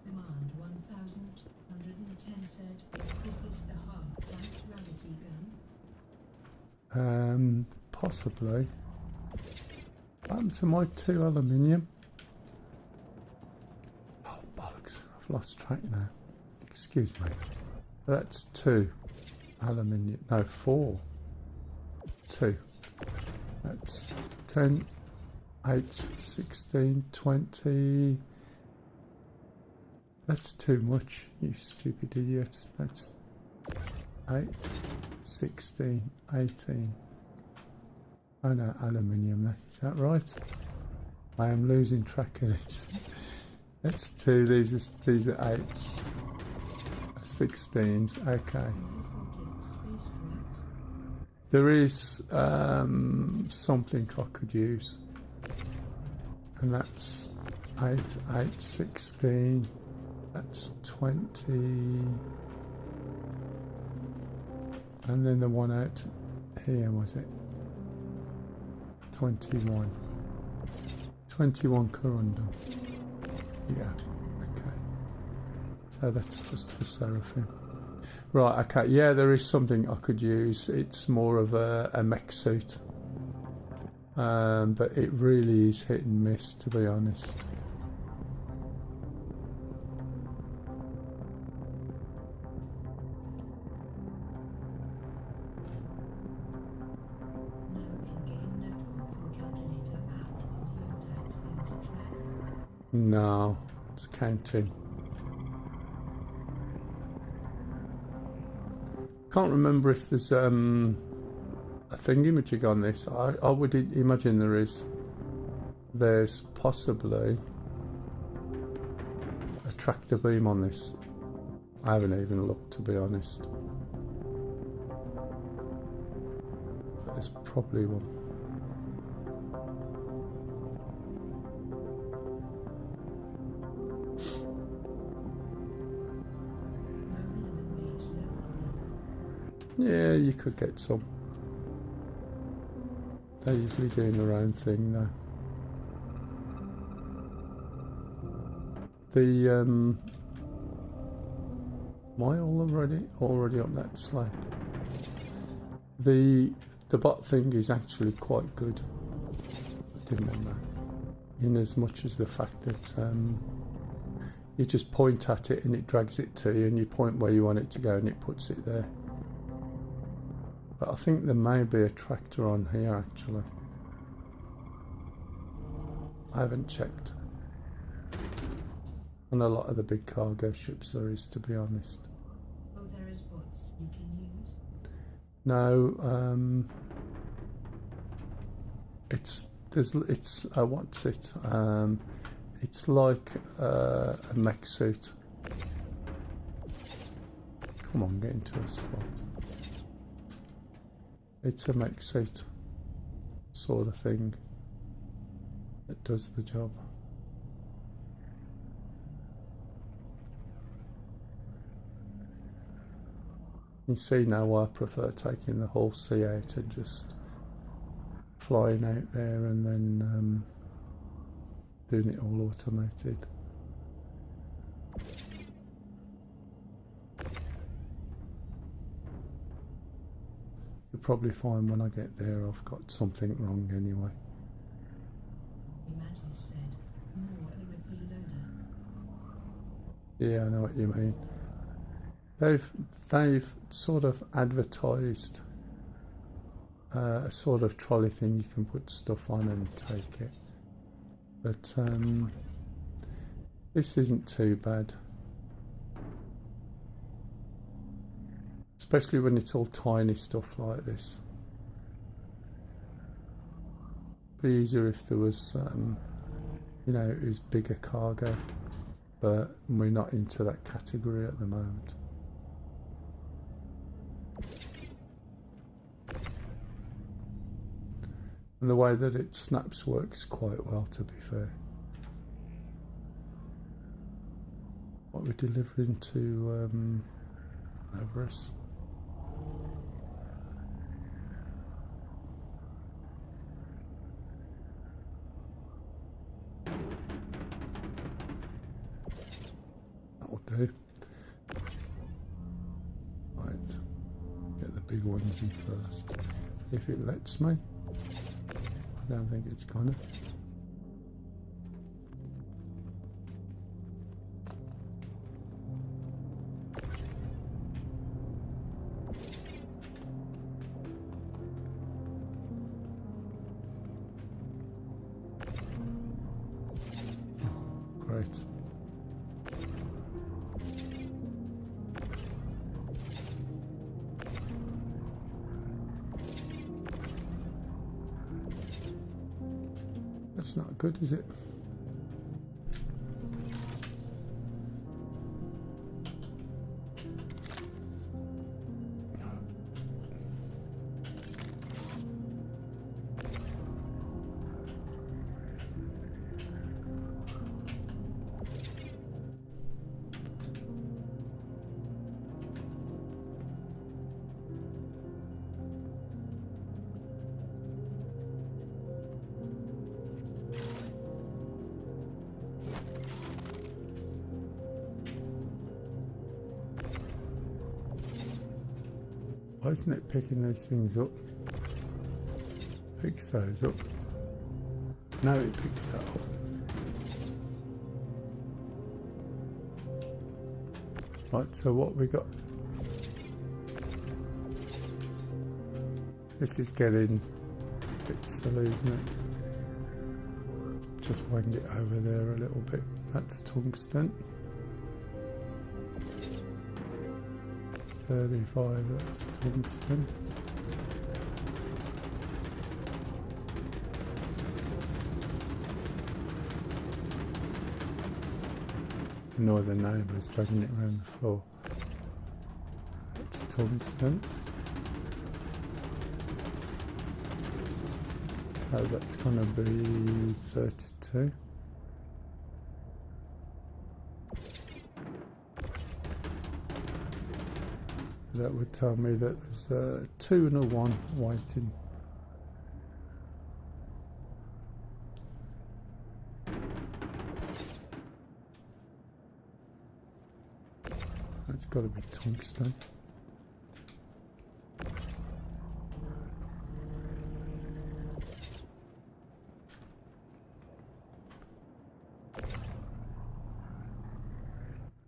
Command 1210 said, is this the half-life gravity gun? Possibly. To my 2 aluminium. Oh bollocks, I've lost track now. Excuse me. That's 2 aluminium. No, 4. 2. That's 10, 8, 16, 20. That's too much, you stupid idiots. That's 8, 16, 18. Oh no, aluminium, is that right? I am losing track of this. That's 2, these are 8s. 16s, okay. There is something I could use. And that's 8, 8, 16. That's 20. And then the one out here, was it? 21. 21 corundum. Yeah, okay. So that's just for Seraphim. Right, okay, yeah, there is something I could use. It's more of a mech suit. But it really is hit and miss, to be honest. No, it's counting. Can't remember if there's a thingamajig on this. I would imagine there is. There's possibly a tractor beam on this. I haven't even looked, to be honest. But there's probably one. Yeah, you could get some. They're usually doing their own thing though. The am I already up that slope? The bot thing is actually quite good. I didn't want that. In as much as the fact that you just point at it and it drags it to you, and you point where you want it to go and it puts it there. But I think there may be a tractor on here actually. I haven't checked. On a lot of the big cargo ships there is, to be honest. Oh, there is bots you can use. No, it's what's it? It's like a mech suit. Come on, get into a slot. It's a mech suit sort of thing that does the job. You see now why I prefer taking the whole sea out and just flying out there and then doing it all automated. You'll probably find when I get there I've got something wrong anyway. Mantis said, more irregular loader. Yeah, I know what you mean. They've sort of advertised a sort of trolley thing you can put stuff on and take it. But this isn't too bad. Especially when it's all tiny stuff like this. Be easier if there was, you know, it was bigger cargo, but we're not into that category at the moment. And the way that it snaps works quite well, to be fair. What we're delivering to Everest. That'll do. Right, get the big ones in first, if it lets me. I don't think it's gonna. Great. That's not good, is it? Why isn't it picking those things up? Picks those up. No, it picks that up. Right, so what we got? This is getting a bit silly, isn't it? Just wang it over there a little bit. That's tungsten. 35, that's tungsten. Ignore the neighbours dragging it around the floor. That's tungsten. So that's going to be 32. That would tell me that there's a 2 and a 1 waiting. That's got to be tungsten.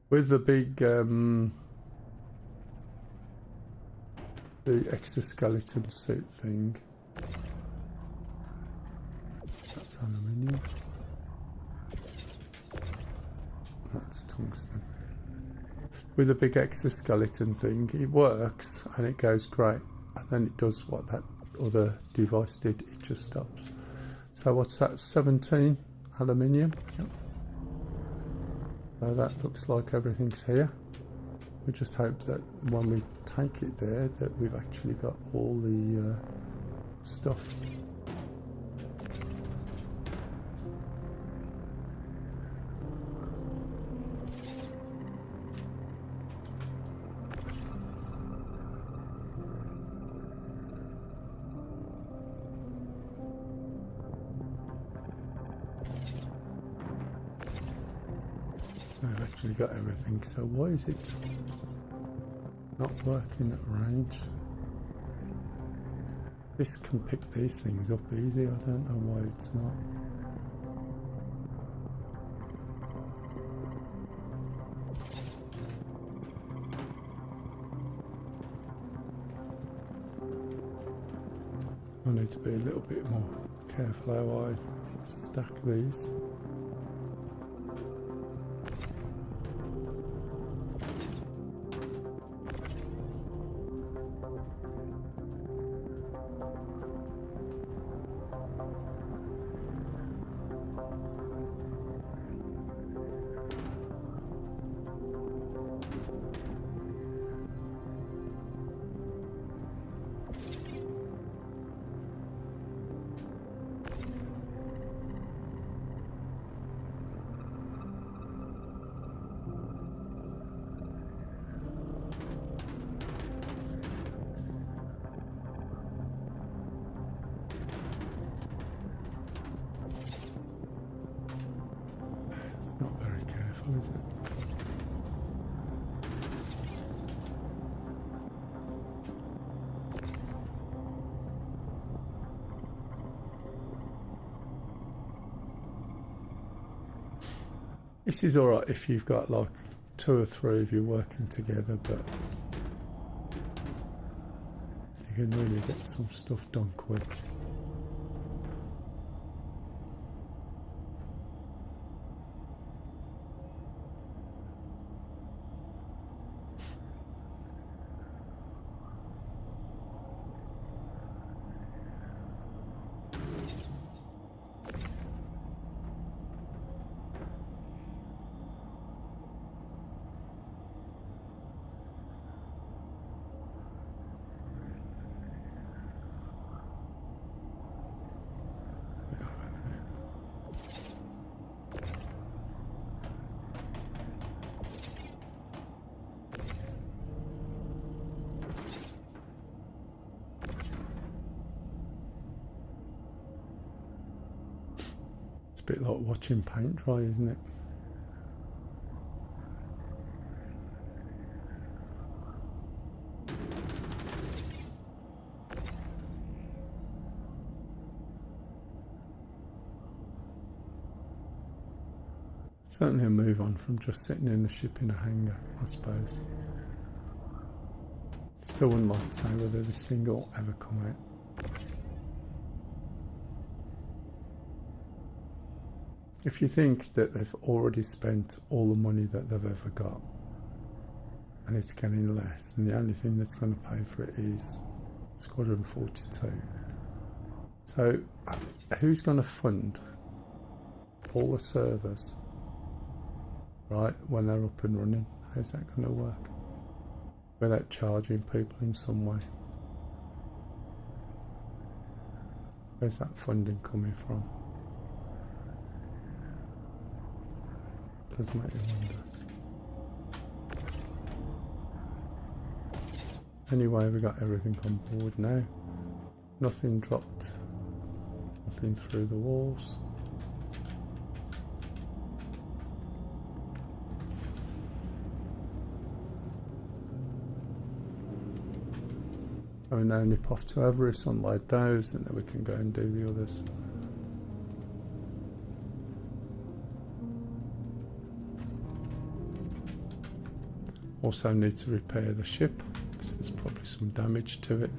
With the big the exoskeleton suit thing, that's aluminium. That's tungsten. With the big exoskeleton thing, it works and it goes great, and then it does what that other device did, it just stops. So what's that, 17 aluminium? Yep. So that looks like everything's here. We just hope that when we take it there that we've actually got all the stuff. I've actually got everything, so why is it not working at range? This can pick these things up easy, I don't know why it's not. I need to be a little bit more careful how I stack these. Not very careful, is it? This is alright if you've got like 2 or 3 of you working together, but you can really get some stuff done quick. It's a bit like watching paint dry, isn't it? Certainly a move on from just sitting in the ship in a hangar, I suppose. Still wouldn't like to say whether this thing will ever come out. If you think that they've already spent all the money that they've ever got and it's getting less, and the only thing that's going to pay for it is Squadron 42. So who's going to fund all the servers, right, when they're up and running? How's that going to work? without charging people in some way. Where's that funding coming from? Does make you wonder. Anyway, we got everything on board now. Nothing dropped. Nothing through the walls. I will now nip off to Everest, unload those, and then we can go and do the others. Also need to repair the ship, because there's probably some damage to it.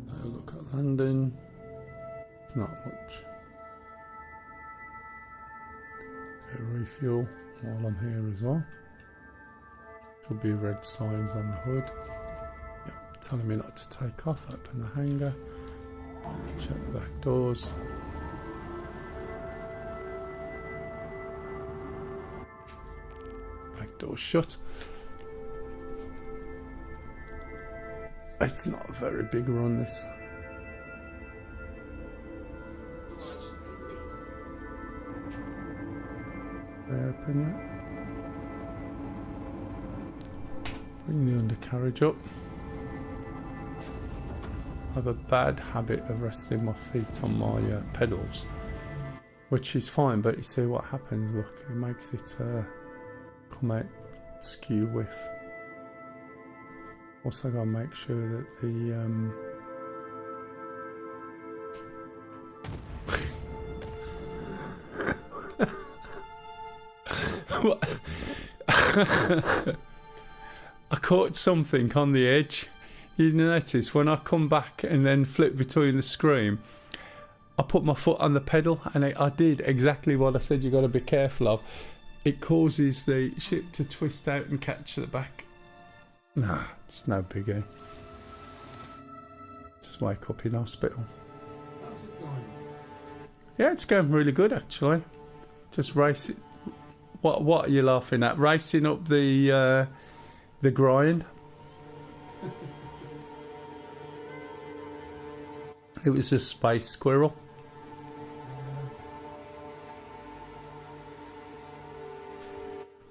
Now look at landing. It's not much. Refuel while I'm here as well. Should be red signs on the hood. Yep, telling me not to take off. Open the hangar. Check the back doors. Back door shut. It's not a very big run, this. Launch complete. Open it. Bring the undercarriage up. I have a bad habit of resting my feet on my pedals, which is fine, but you see what happens, look, it makes it come out skew whiff. Also got to make sure that the I caught something on the edge. You notice when I come back and then flip between the screen, I put my foot on the pedal, and I did exactly what I said you got to be careful of. It causes the ship to twist out and catch the back. Nah, it's no biggie. Just wake up in hospital. How's it going? Yeah, it's going really good actually. Just racing. What are you laughing at? Racing up the grind. It was a space squirrel.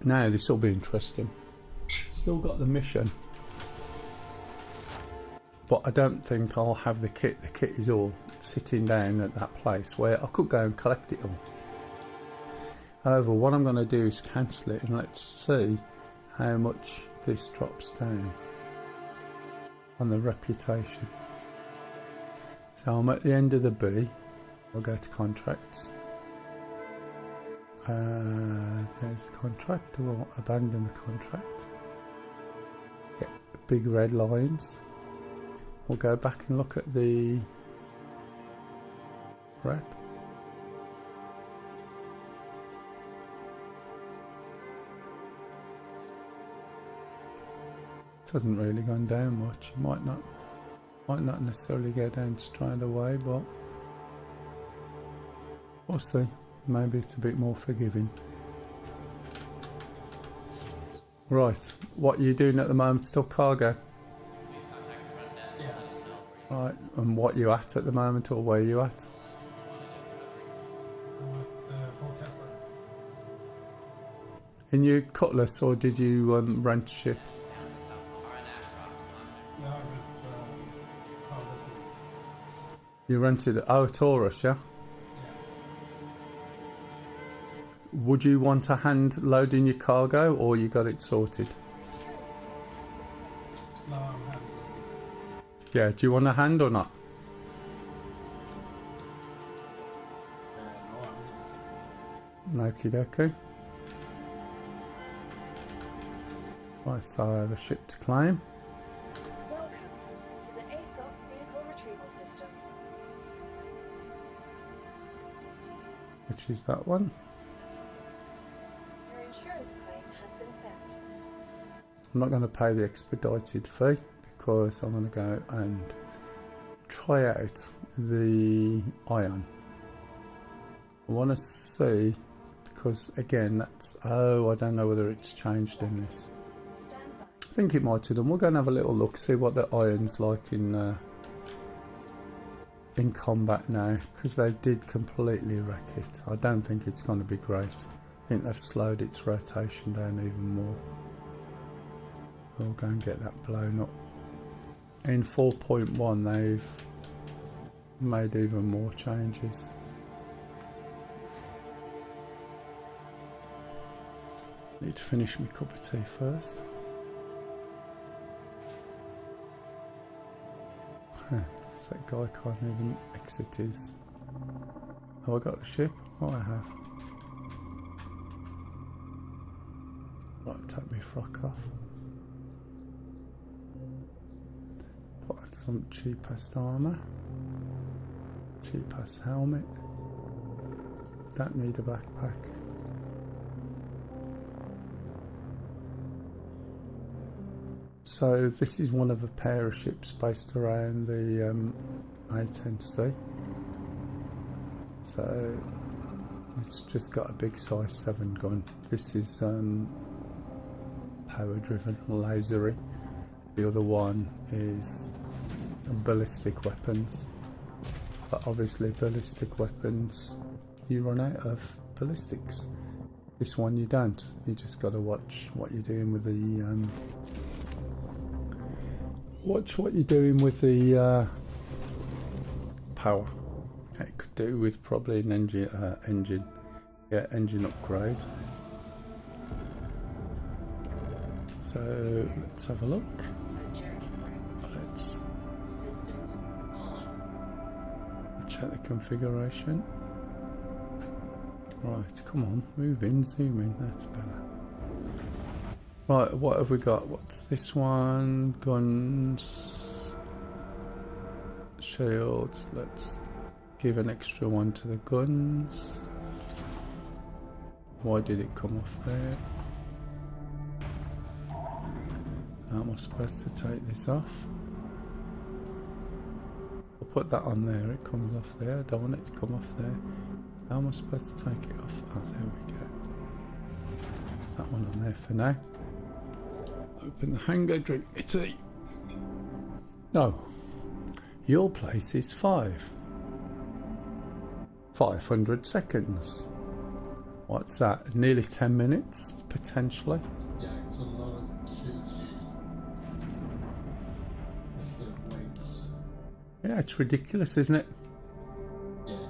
Now this will be interesting. Still got the mission, but I don't think I'll have the kit. The kit is all sitting down at that place where I could go and collect it all. However, what I'm going to do is cancel it, and let's see how much this drops down on the reputation. So I'm at the end of the B. I'll go to contracts. There's the contract. We'll abandon the contract. Get the big red lines. We'll go back and look at the rep. It hasn't really gone down much. It might not necessarily go down straight away, but we'll see. Maybe it's a bit more forgiving. Right, what are you doing at the moment? Still cargo? Please contact the front desk to let us know where he's Right, and what you at the moment, or where you at? I'm at Port Tesla. In your Cutlass, or did you rent a ship? down in South or in Ashcroft to contact. No, I'm at Port You rented a Taurus, yeah? Yeah. Would you want a hand loading your cargo, or you got it sorted? No, I'm happy. Yeah, do you want a hand or not? No, I'm Okie dokie. Right, so I have a ship to claim. Welcome to the ASOP Vehicle Retrieval System. Which is that one. Your insurance claim has been sent. I'm not going to pay the expedited fee because I'm going to go and try out the iron. I want to see, because again, that's, oh, I don't know whether it's changed in this. Stand by. I think it might have done. We'll go and have a little look, see what the iron's like in combat now, because they did completely wreck it. I don't think it's going to be great. I think they've slowed its rotation down even more. We'll go and get that blown up. In 4.1 they've made even more changes. Need to finish my cup of tea first. So that guy can't even exit his... Oh, I got the ship? Oh, I have. Right, take my frock off. Put on some cheapest armour. Cheapest helmet. Don't need a backpack. So this is one of a pair of ships based around the A10C. So it's just got a big size 7 gun. This is power driven, lasery. The other one is ballistic weapons. But obviously ballistic weapons, you run out of ballistics. This one you don't. You just got to watch what you're doing with the power. It could do with probably an engine upgrade. So let's have a look. Let's check the configuration. Right, come on, move in, zoom in, that's better. Right, what have we got? What's this one? Guns, shields. Let's give an extra one to the guns. Why did it come off there? How am I supposed to take this off? I'll put that on there, it comes off there. I don't want it to come off there. How am I supposed to take it off? Oh, there we go. That one on there for now. Open the hangar, drink my tea. No. Your place is 500 seconds. What's that? Nearly 10 minutes, potentially. Yeah, it's a lot of queues. With the waits. Yeah, it's ridiculous, isn't it? Yeah.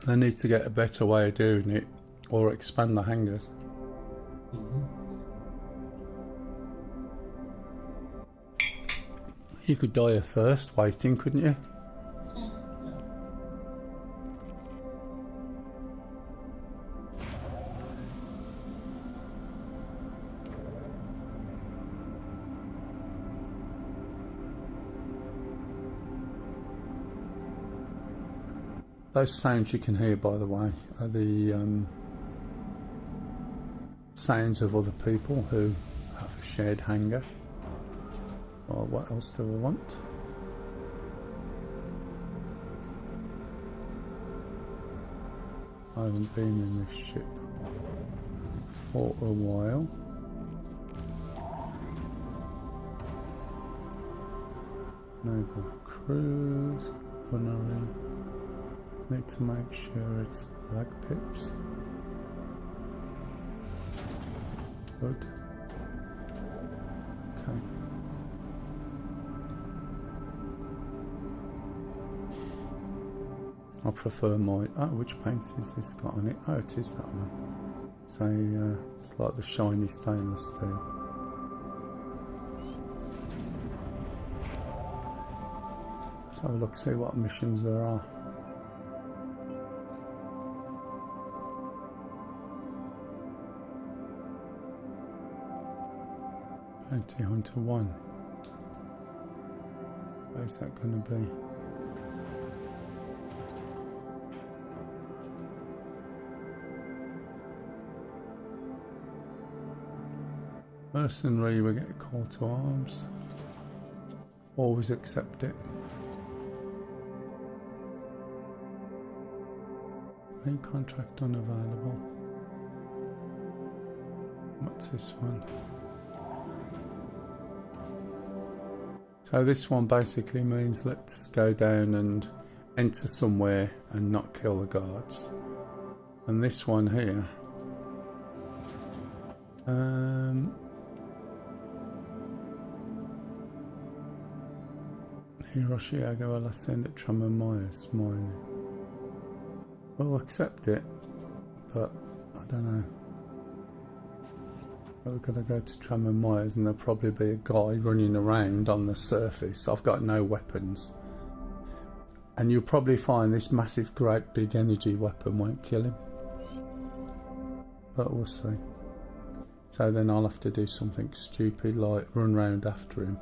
They need to get a better way of doing it, or expand the hangars. You could die of thirst waiting, couldn't you? Those sounds you can hear, by the way, are the sounds of other people who have a shared hangar. Well, what else do I want? I haven't been in this ship for a while. Naval cruise, gunnery. Need to make sure it's lag pips. Good. Okay. I prefer my... Oh, which paint is this got on it? Oh, it is that one. So, it's like the shiny stainless steel. Let's have a look, see what missions there are. Bounty Hunter 1. Where's that going to be? Mercenary, we get a call to arms. Always accept it. Main contract unavailable. What's this one? So this one basically means let's go down and enter somewhere and not kill the guards. And this one here, Hiroshige will ascend at Trummer Myers mining. We'll accept it, but I don't know. We're going to go to Trummer Myers and there'll probably be a guy running around on the surface. I've got no weapons. And you'll probably find this massive, great big energy weapon won't kill him. But we'll see. So then I'll have to do something stupid like run round after him.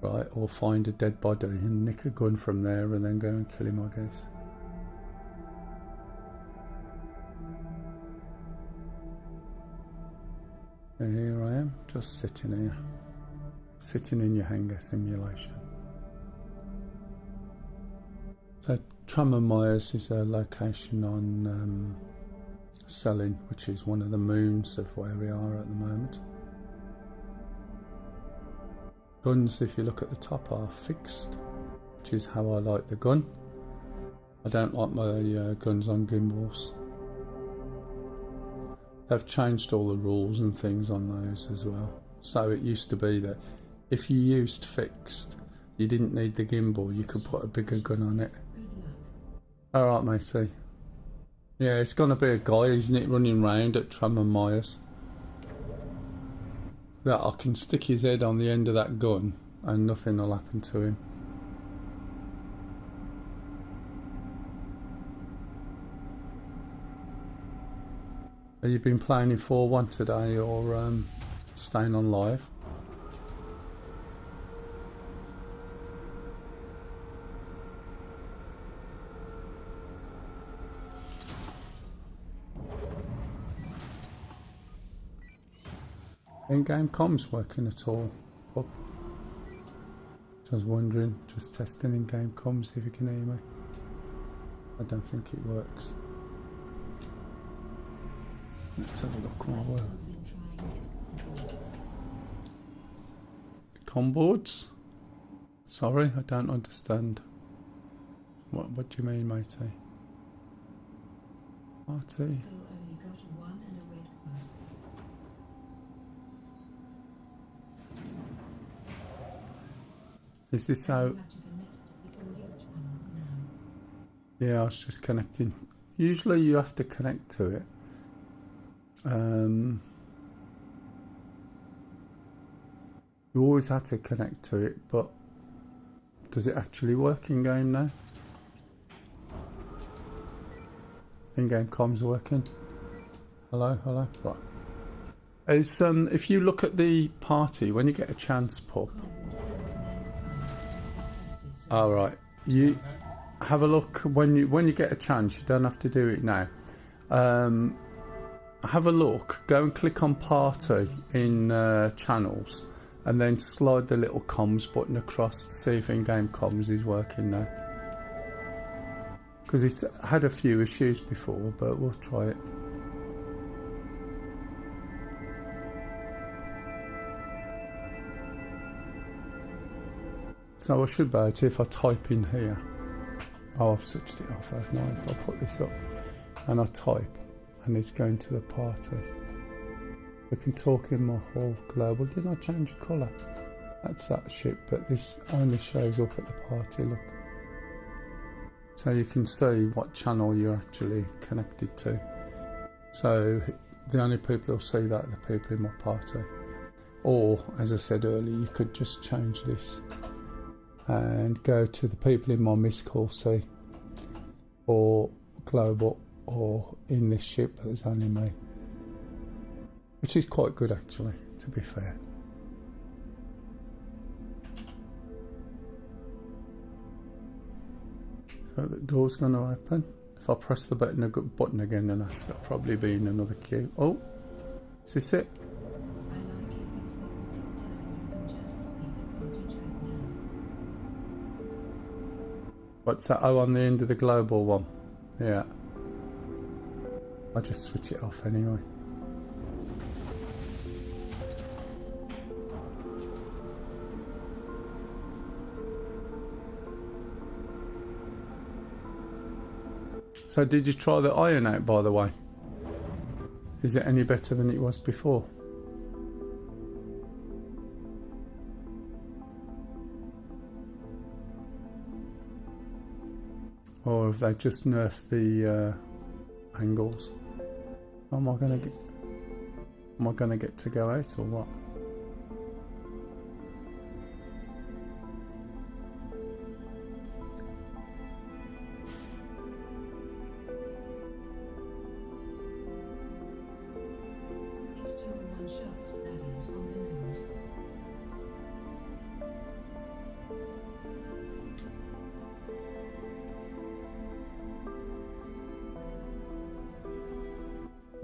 Right, or find a dead body and nick a gun from there and then go and kill him, I guess. And here I am, just sitting here. Sitting in your hangar simulation. So Trummer Myers is a location on Selin, which is one of the moons of where we are at the moment. Guns, if you look at the top, are fixed, which is how I like the gun. I don't like my guns on gimbals. They've changed all the rules and things on those as well. So it used to be that if you used fixed, you didn't need the gimbal, you could put a bigger gun on it. Alright, matey. Yeah, it's going to be a guy, isn't it, running round at Trummer Myers. That I can stick his head on the end of that gun and nothing will happen to him. Have you been playing in 4-1 today or staying on live? In-game comms working at all? Oh. Just wondering, just testing in-game comms if you can hear me. I don't think it works. Let's have a look while we're... Comboards? Sorry, I don't understand. What do you mean, matey? Party? Is this how... Yeah, I was just connecting. Usually you have to connect to it. You always had to connect to it, but does it actually work in game now? In-game comms working. Hello, hello. Right. Is if you look at the party when you get a chance, pup. All right. You have a look when you get a chance. You don't have to do it now. Have a look. Go and click on party in channels, and then slide the little comms button across to see if in-game comms is working now. Because it's had a few issues before, but we'll try it. So I should be able to, if I type in here. Oh, I've switched it off, haven't I? If I put this up and I type, and it's going to the party. We can talk in my whole global. Did I change the colour? That's that ship, but this only shows up at the party, look. So you can see what channel you're actually connected to. So the only people who'll see that are the people in my party. Or, as I said earlier, you could just change this and go to the people in my missed call see, or global, or in this ship, but there's only me. Which is quite good actually, to be fair. So the door's going to open. If I press the button again and ask, I'll probably be in another queue. Oh, is this it? What's that? Oh, on the end of the global one. Yeah. I'll just switch it off anyway. So did you try the iron out, by the way? Is it any better than it was before? Or have they just nerfed the angles? Am I gonna get to go out or what? It's still one shots, baddies on the news.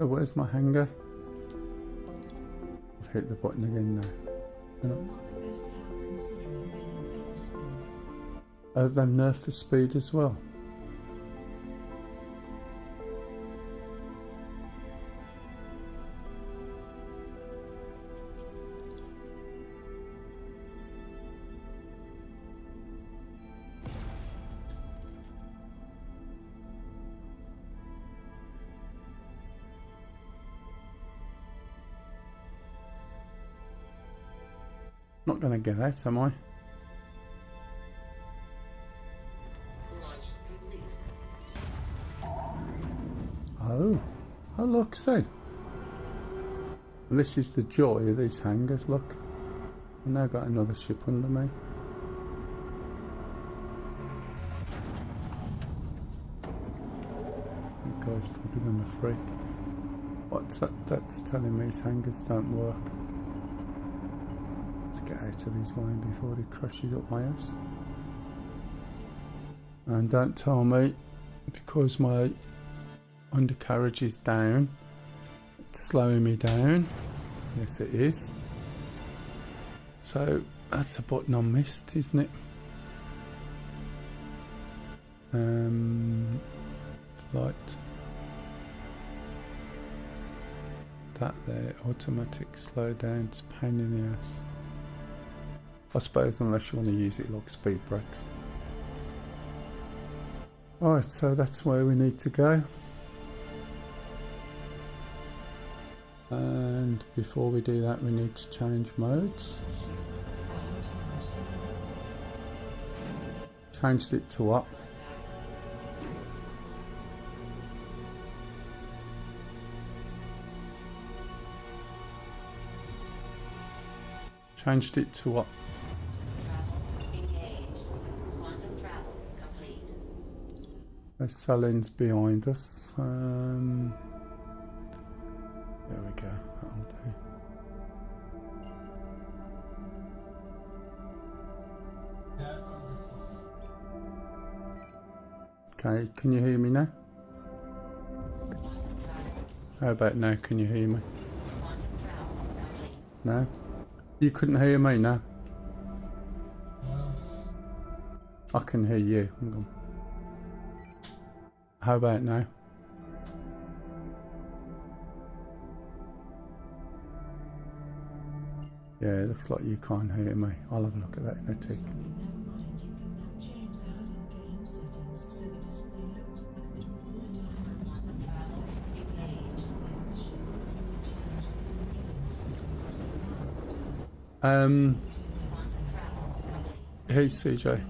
Oh, where's my hanger? I've hit the button again now. Not the best health considering gaining fitness speed. Oh, they've nerfed the speed as well. Not gonna get out, am I? Launch complete. Oh look, see. And this is the joy of these hangars, look. I've now got another ship under me. That guy's probably gonna freak. What's that? That's telling me his hangars don't work. Let's get out of his way before he crushes up my ass. And don't tell me, because my undercarriage is down, it's slowing me down. Yes, it is. So that's a button I missed, isn't it? Flight. That there, automatic slow down, it's a pain in the ass. I suppose unless you want to use it like speed brakes. Alright, so that's where we need to go. And before we do that, we need to change modes. Changed it to what? Changed it to what? There's Salin's behind us. There we go. That'll do. Okay, can you hear me now? How about now? Can you hear me? No? You couldn't hear me now? I can hear you. Hang on. How about now? Yeah, it looks like you can't hear me. I'll have a look at that in a tick. Hey CJ.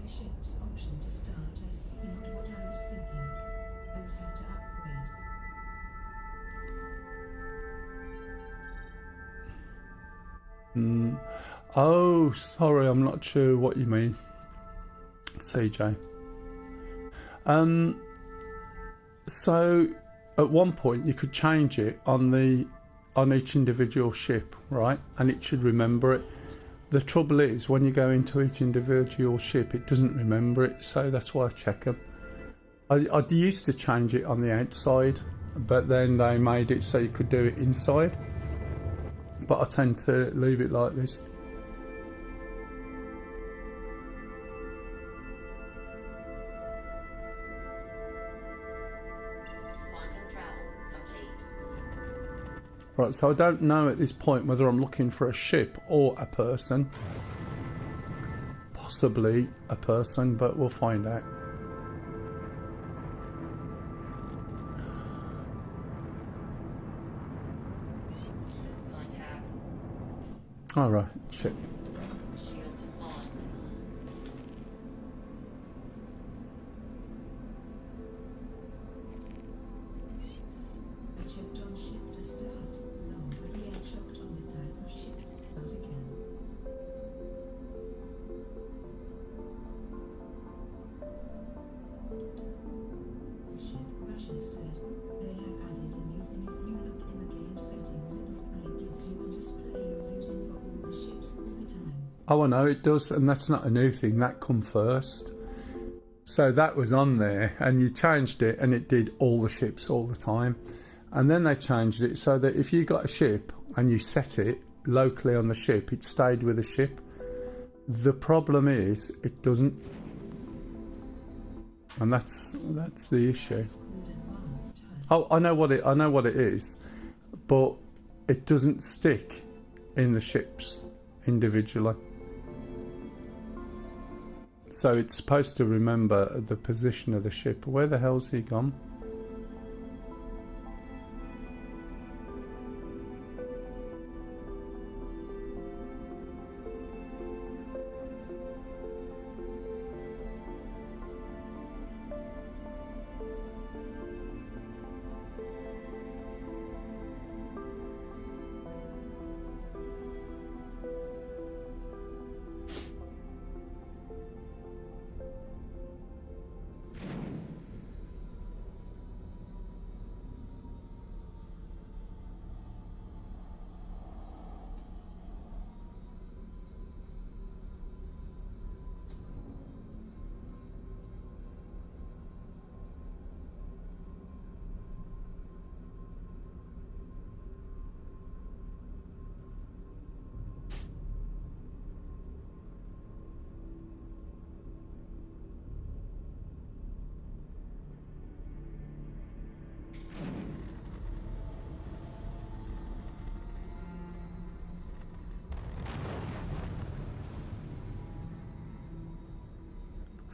Oh, sorry, I'm not sure what you mean, CJ. So at one point you could change it on each individual ship, right? And it should remember it. The trouble is, when you go into each individual ship, it doesn't remember it, so that's why I check them. I used to change it on the outside, but then they made it so you could do it inside. But I tend to leave it like this. Right, so I don't know at this point whether I'm looking for a ship or a person. Possibly a person, but we'll find out. Contact. Alright, ship. Shields on. I checked on ship to start. No, but we are shocked on the type of ship. Not again. The ship crashes said. They have added a new thing. If you look in the game settings, it literally gives you the display you're using for all the ships all the time. Oh, I know it does, and that's not a new thing. That come first. So that was on there, and you changed it, and it did all the ships all the time. And then they changed it so that if you got a ship and you set it locally on the ship, it stayed with the ship. The problem is it doesn't, and that's the issue. It's called advanced type. Oh, I know what it is, but it doesn't stick in the ships individually. So it's supposed to remember the position of the ship. Where the hell's he gone?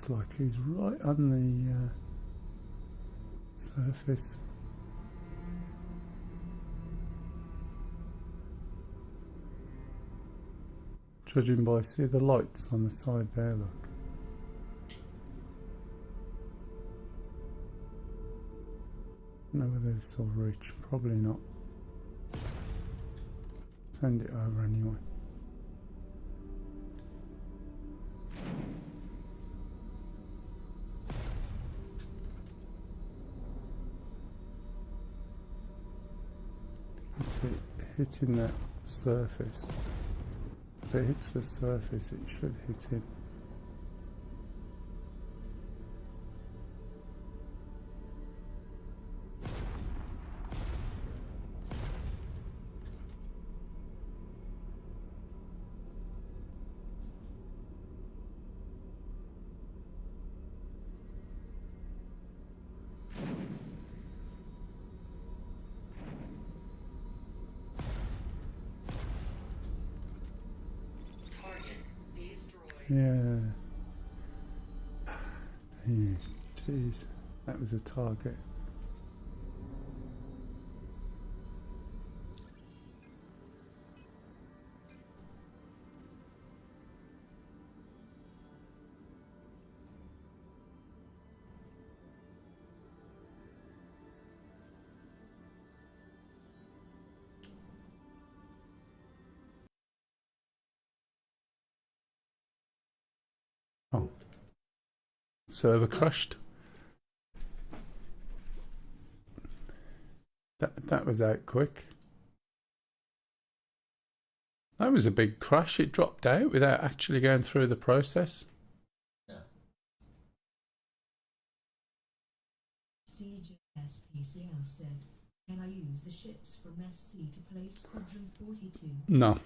Looks like he's right on the surface. Judging by, see the lights on the side there, look. Don't know whether this will reach, probably not. Send it over anyway. It's hitting that surface. If it hits the surface, it should hit him. Yeah. Jeez, that was a target. Oh. Server crashed. That was out quick. That was a big crash. It dropped out without actually going through the process. Yeah. CJSPCL said, "Can I use the ships from SC to play Squadron 42?" No.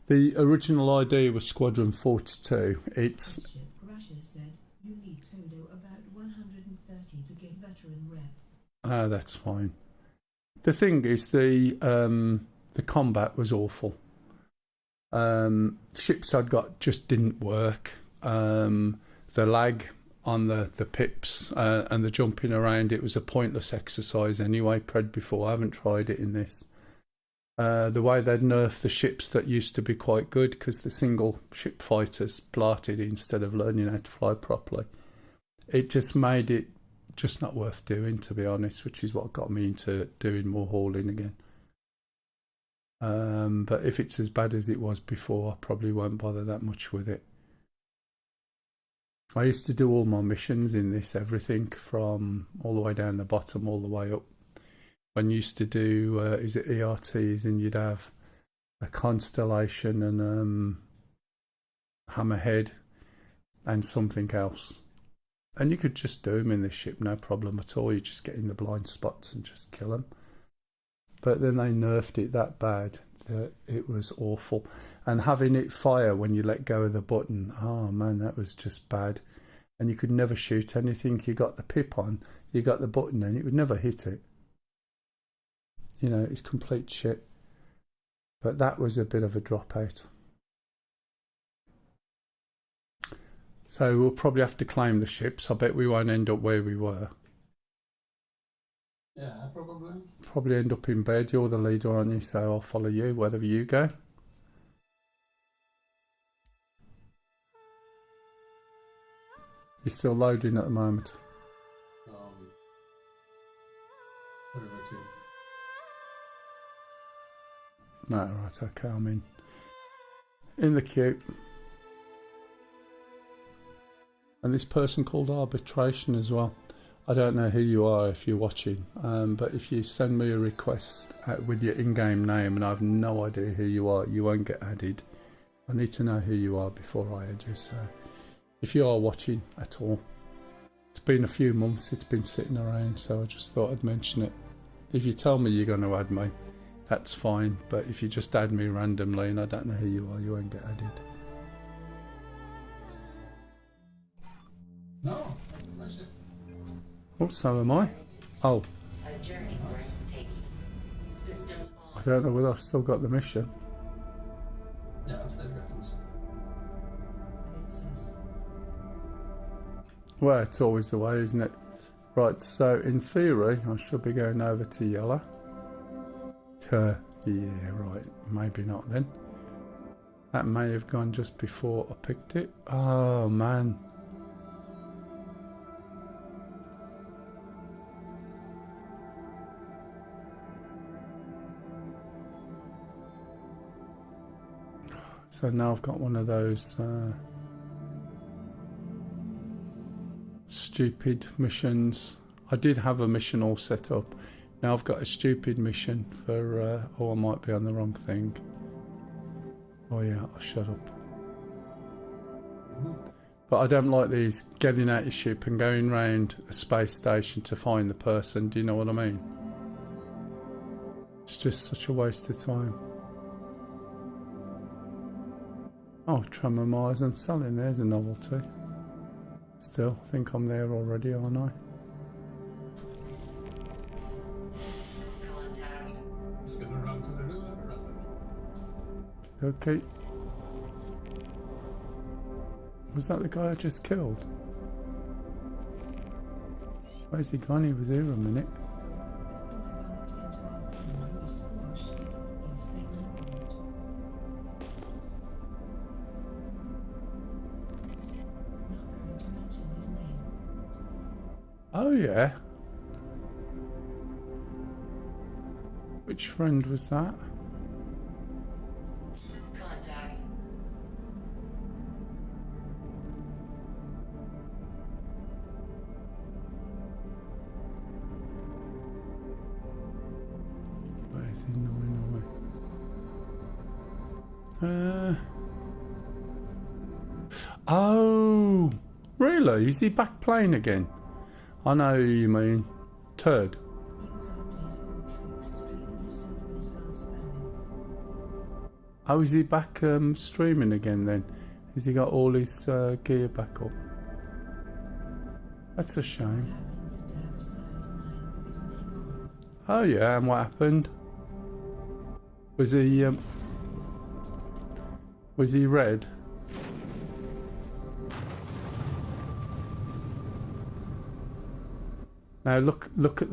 The original ID was Squadron 42. It's... Ship Crasher said, "You need Todo about 130 to get veteran rep." Ah, that's fine. The thing is, the combat was awful. Ships I'd got just didn't work. The lag on the pips and the jumping around, it was a pointless exercise anyway. Pred before, I haven't tried it in this. The way they'd nerfed the ships that used to be quite good, because the single ship fighters blarted instead of learning how to fly properly. It just made it just not worth doing, to be honest, which is what got me into doing more hauling again. But if it's as bad as it was before, I probably won't bother that much with it. I used to do all my missions in this, everything from all the way down the bottom all the way up. When you used to do, is it ERTs, and you'd have a Constellation and Hammerhead and something else. And you could just do them in this ship, no problem at all. You just get in the blind spots and just kill them. But then they nerfed it that bad that it was awful. And having it fire when you let go of the button, oh man, that was just bad. And you could never shoot anything. You got the pip on, you got the button, and it would never hit it. You know, it's complete shit. But that was a bit of a dropout. So we'll probably have to claim the ships. I bet we won't end up where we were. Yeah, probably. Probably end up in bed. You're the leader, aren't you? So I'll follow you wherever you go. You're still loading at the moment. Whatever queue. No, right, okay, I'm in the queue. And this person called Arbitration as well. I don't know who you are if you're watching, but if you send me a request with your in-game name and I have no idea who you are, you won't get added. I need to know who you are before I add you. So if you are watching at all, it's been a few months, it's been sitting around, so I just thought I'd mention it. If you tell me you're going to add me, that's fine, but if you just add me randomly and I don't know who you are, you won't get added. No, I see. Oh, so am I. Oh, A journey breathtaking. Systems I don't know whether I've still got the mission. Yeah, that's very good. And it says, Well, it's always the way, isn't it? Right, so in theory, I should be going over to yellow. Yeah, right, maybe not then. That may have gone just before I picked it. Oh, man. So now I've got one of those stupid missions. I did have a mission all set up. Now I've got a stupid mission for, oh, I might be on the wrong thing. Oh yeah, I'll shut up. But I don't like these getting out your ship and going round a space station to find the person. Do you know what I mean? It's just such a waste of time. Oh, Tremor Mars and selling, there's a novelty. Still, I think I'm there already, aren't I? contact. Just gonna run to the river, run. Okay. Was that the guy I just killed? Where's he gone? He was here a minute. Oh yeah. Which friend was that? Contact. Where is he? Oh, really? Is he back playing again? I know who you mean. Turd. Use update all tricks, streaming yourself missile spamming. Oh, is he back streaming again then? Has he got all his gear back up? That's a shame. Happened to have a size 9 with his name Oh yeah, and what happened? Was he red? Now look at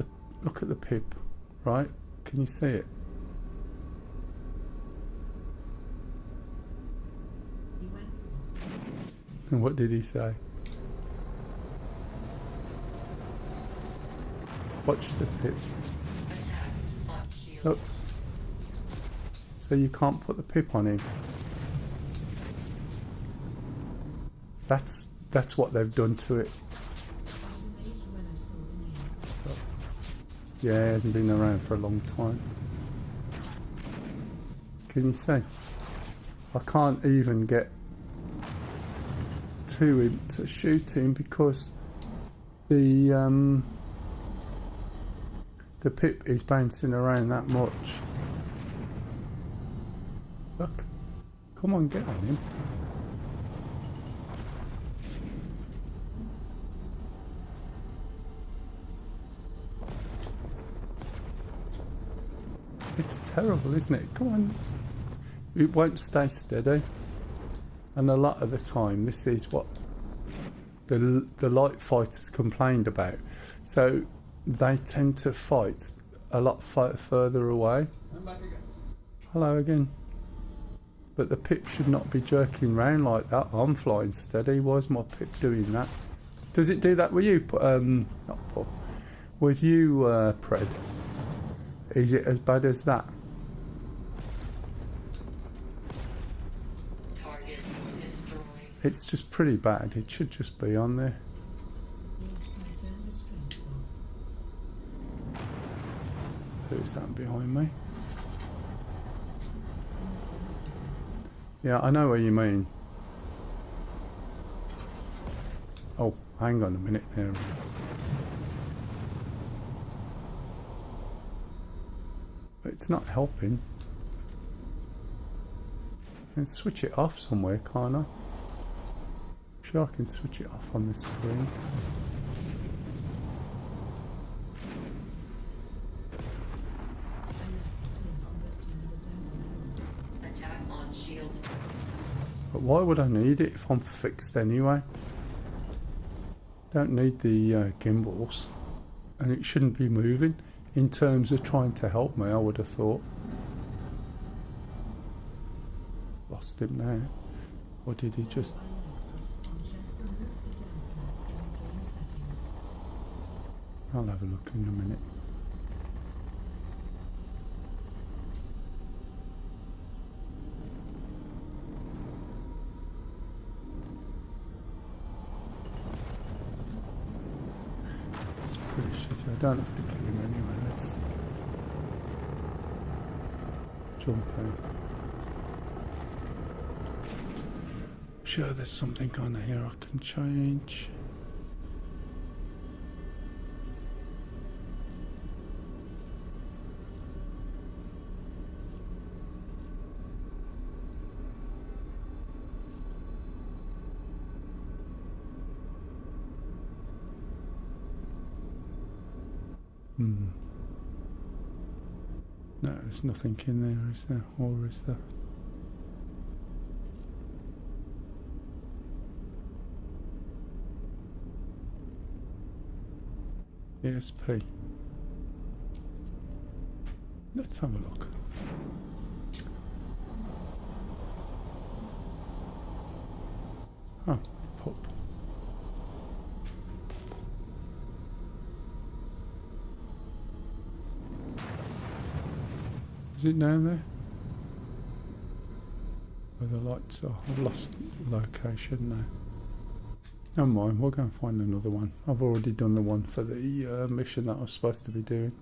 the pip, right? Can you see it? He went. And what did he say? Watch the pip. Attack on shield. Look. So you can't put the pip on him. That's what they've done to it. I was amazed when I saw the name. Yeah, it hasn't been around for a long time. Can you see? I can't even get to him to shoot him because the pip is bouncing around that much. Look. Come on, get on him. It's terrible, isn't it? Come on. It won't stay steady. And a lot of the time, this is what the light fighters complained about. So they tend to fight a lot further away. I'm back again. Hello again. But the pip should not be jerking round like that. I'm flying steady. Why's my pip doing that? Does it do that with you? Not Paul. With you, Pred? Is it as bad as that? Target destroyed. It's just pretty bad. It should just be on there. Yes, my turn is strength bar. Who's that behind me? In the game setting. Yeah, I know what you mean. Oh, hang on a minute there. It's not helping. I can switch it off somewhere, can't I? Sure, I can switch it off on the screen. Attack on shields. But why would I need it if I'm fixed anyway? Don't need the gimbals, and it shouldn't be moving. In terms of trying to help me, I would have thought. Lost him now. Or did he just... I'll have a look in a minute. It's pretty shitty. I don't have to kill him anyway. Let's jump out. Sure, there's something on here I can change. No, there's nothing in there, is there? Or is there? ESP. Let's have a look. Oh, pop. Is it down there? Where the lights are. I've lost location now. Never mind, we'll go and find another one. I've already done the one for the mission that I was supposed to be doing.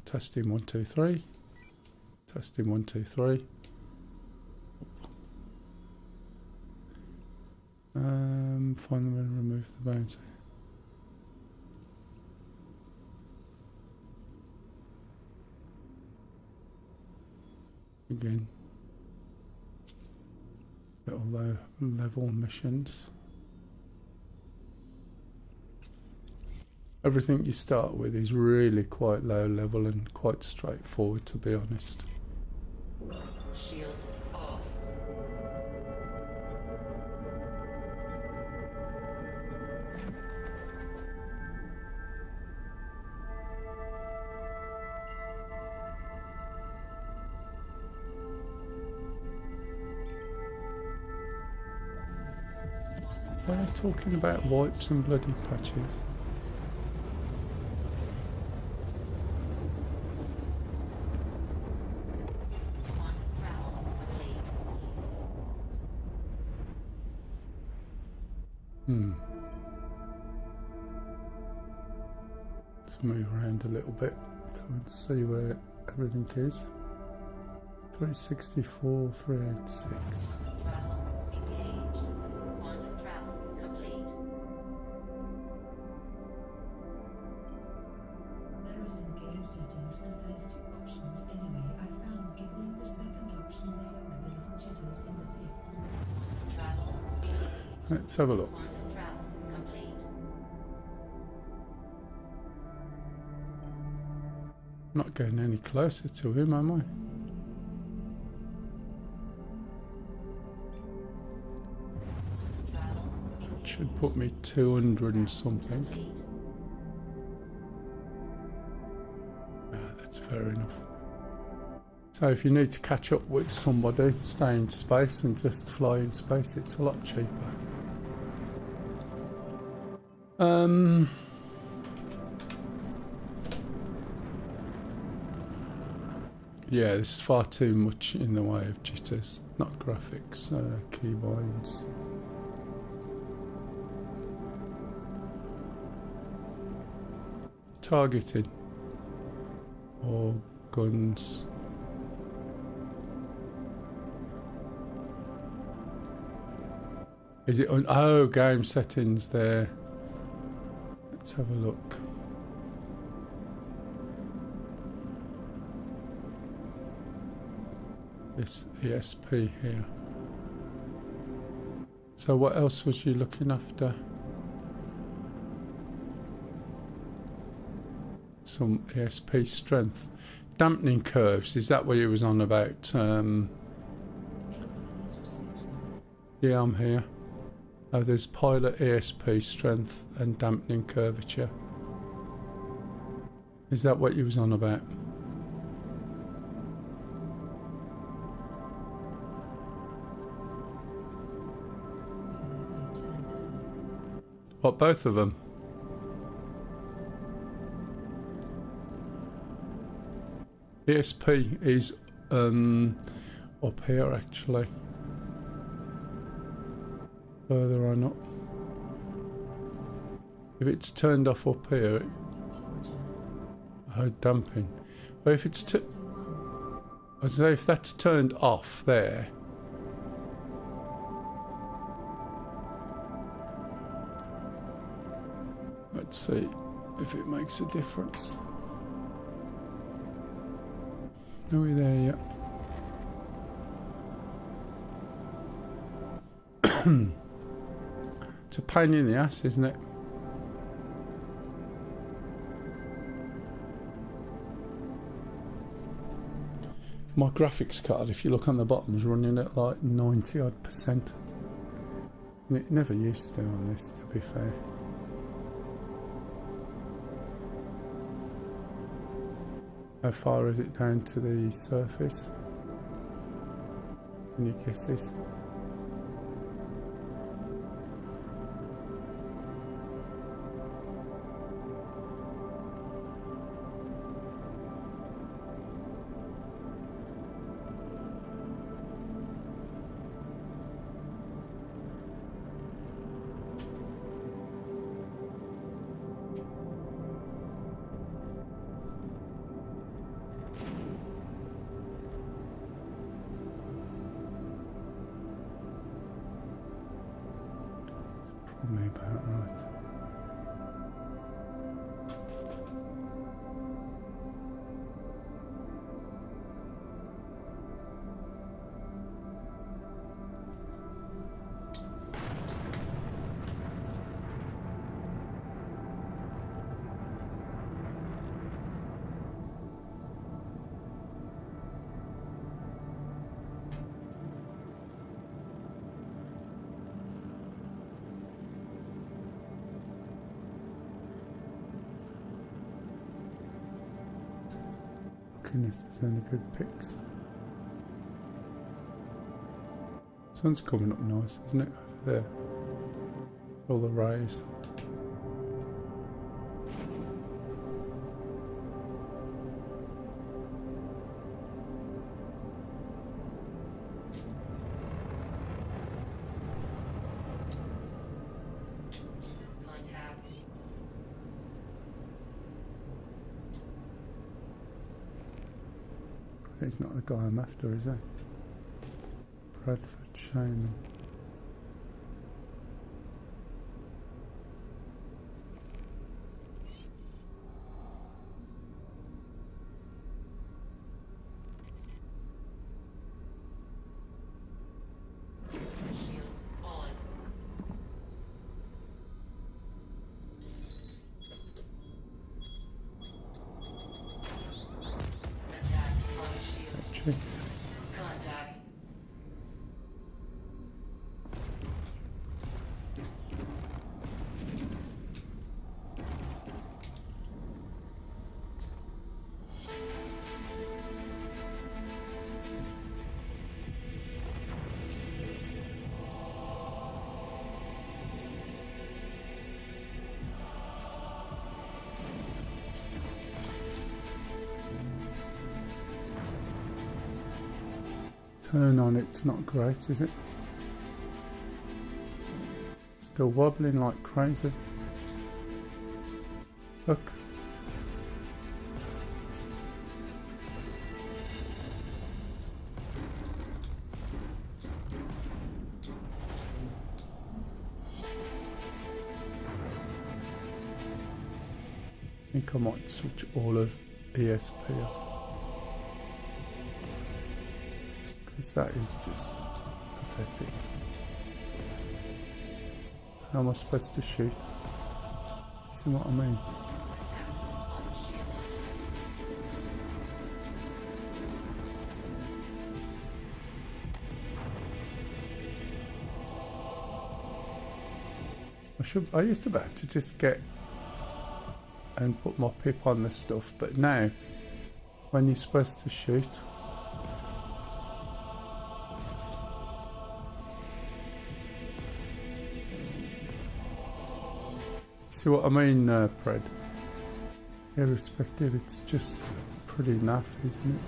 Testing 1, 2, 3. Testing 1, 2, 3. Find them and remove the bounty. Again. Little low level missions. Everything you start with is really quite low level and quite straightforward, to be honest. Shields off. Why are they talking about wipes and bloody patches? Quantum travel complete. Let's move around a little bit so we can see where everything is. 364, 386. Travel engaged. Quantum travel complete. There is in game settings and there's two options anyway. I found giving the second option there with the little jitters in the thing. Travel engaged. Let's have a look. Quantum travel complete. Not getting any closer to him, am I? Travel engaged. Should put me 200 and something. Complete. That's fair enough. So if you need to catch up with somebody, stay in space and just fly in space, it's a lot cheaper. Yeah, there's far too much in the way of jitters, not graphics, keybinds. Targeting or guns. Is it on? Oh, game settings there. Let's have a look. This ESP here. So what else was you looking after? Some ESP strength. Dampening curves, is that what you was on about? Yeah, I'm here. Oh, there's pilot ESP strength and dampening curvature. Is that what you was on about? What, both of them? ESP is up here actually. Further on up. If it's turned off up here, oh, damping. But if it's I say if that's turned off there. Let's see if it makes a difference. Are we there yet? It's a pain in the ass, isn't it? My graphics card, if you look on the bottom, is running at like 90 odd %. And it never used to on this, to be fair. How far is it down to the surface? Any guesses? Probably about right. looking if there's any good pics. Sun's coming up nice, isn't it, over there? All the rays. Contact. He's not the guy I'm after, is he? Bradford Shaman. Shields on. Attack on shield. Actually, Contact. turn on it's not great, is it? Still wobbling like crazy. Look. I think I might switch all of ESP off. Because that is just pathetic. How am I supposed to shoot? See what I mean? I used to be able to just get and put my pip on the stuff, but now when you're supposed to shoot, see what I mean, Pred? Irrespective, it's just pretty naff, isn't it?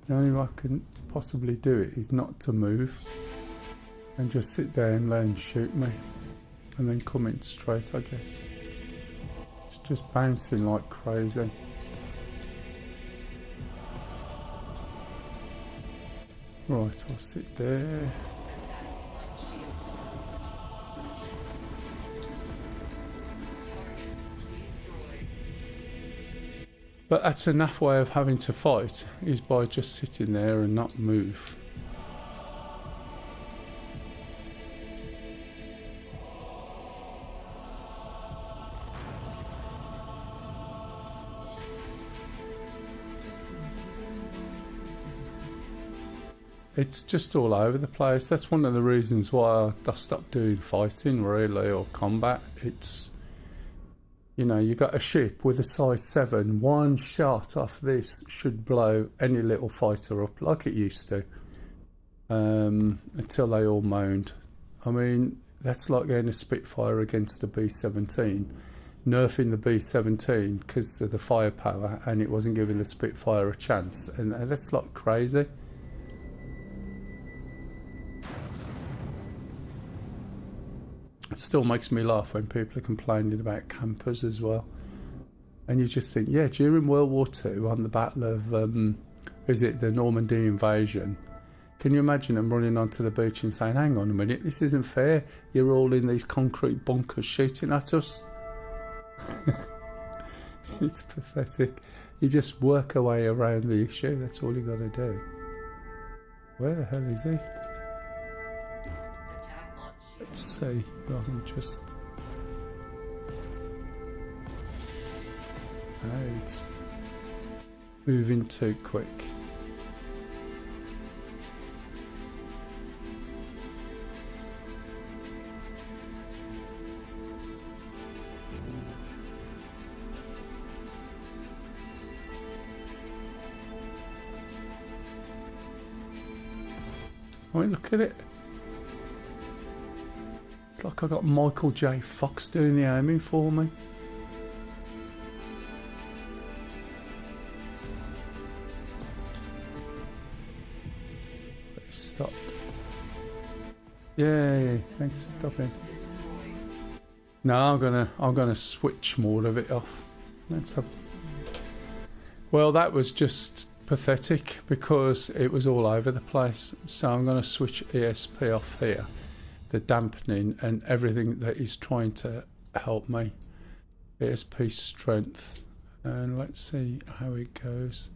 The only way I can possibly do it is not to move and just sit there and let him shoot me and then come in straight, I guess. It's just bouncing like crazy. Right, I'll sit there. But that's enough way of having to fight, is by just sitting there and not move. It's just all over the place. That's one of the reasons why I stopped doing fighting, really, or combat. It's, you know, you got a ship with a size 7. One shot off this should blow any little fighter up like it used to. Until they all moaned. I mean, that's like getting a Spitfire against a B-17. Nerfing the B-17 because of the firepower, and it wasn't giving the Spitfire a chance. And that's like crazy. It still makes me laugh when people are complaining about campers as well. And you just think, yeah, during World War II, on the Battle of, is it the Normandy invasion, can you imagine them running onto the beach and saying, hang on a minute, this isn't fair, you're all in these concrete bunkers shooting at us? It's pathetic. You just work a way around the issue, that's all you got to do. Where the hell is he? Let's see, I can just... Oh, it's moving too quick. I mean, look at it. It's like I got Michael J. Fox doing the aiming for me. It stopped. Yay! Thanks for stopping. No, I'm gonna switch more of it off. Let's have. Well, that was just pathetic because it was all over the place. So I'm going to switch ESP off here, the dampening and everything that is trying to help me. ESP strength, and let's see how it goes.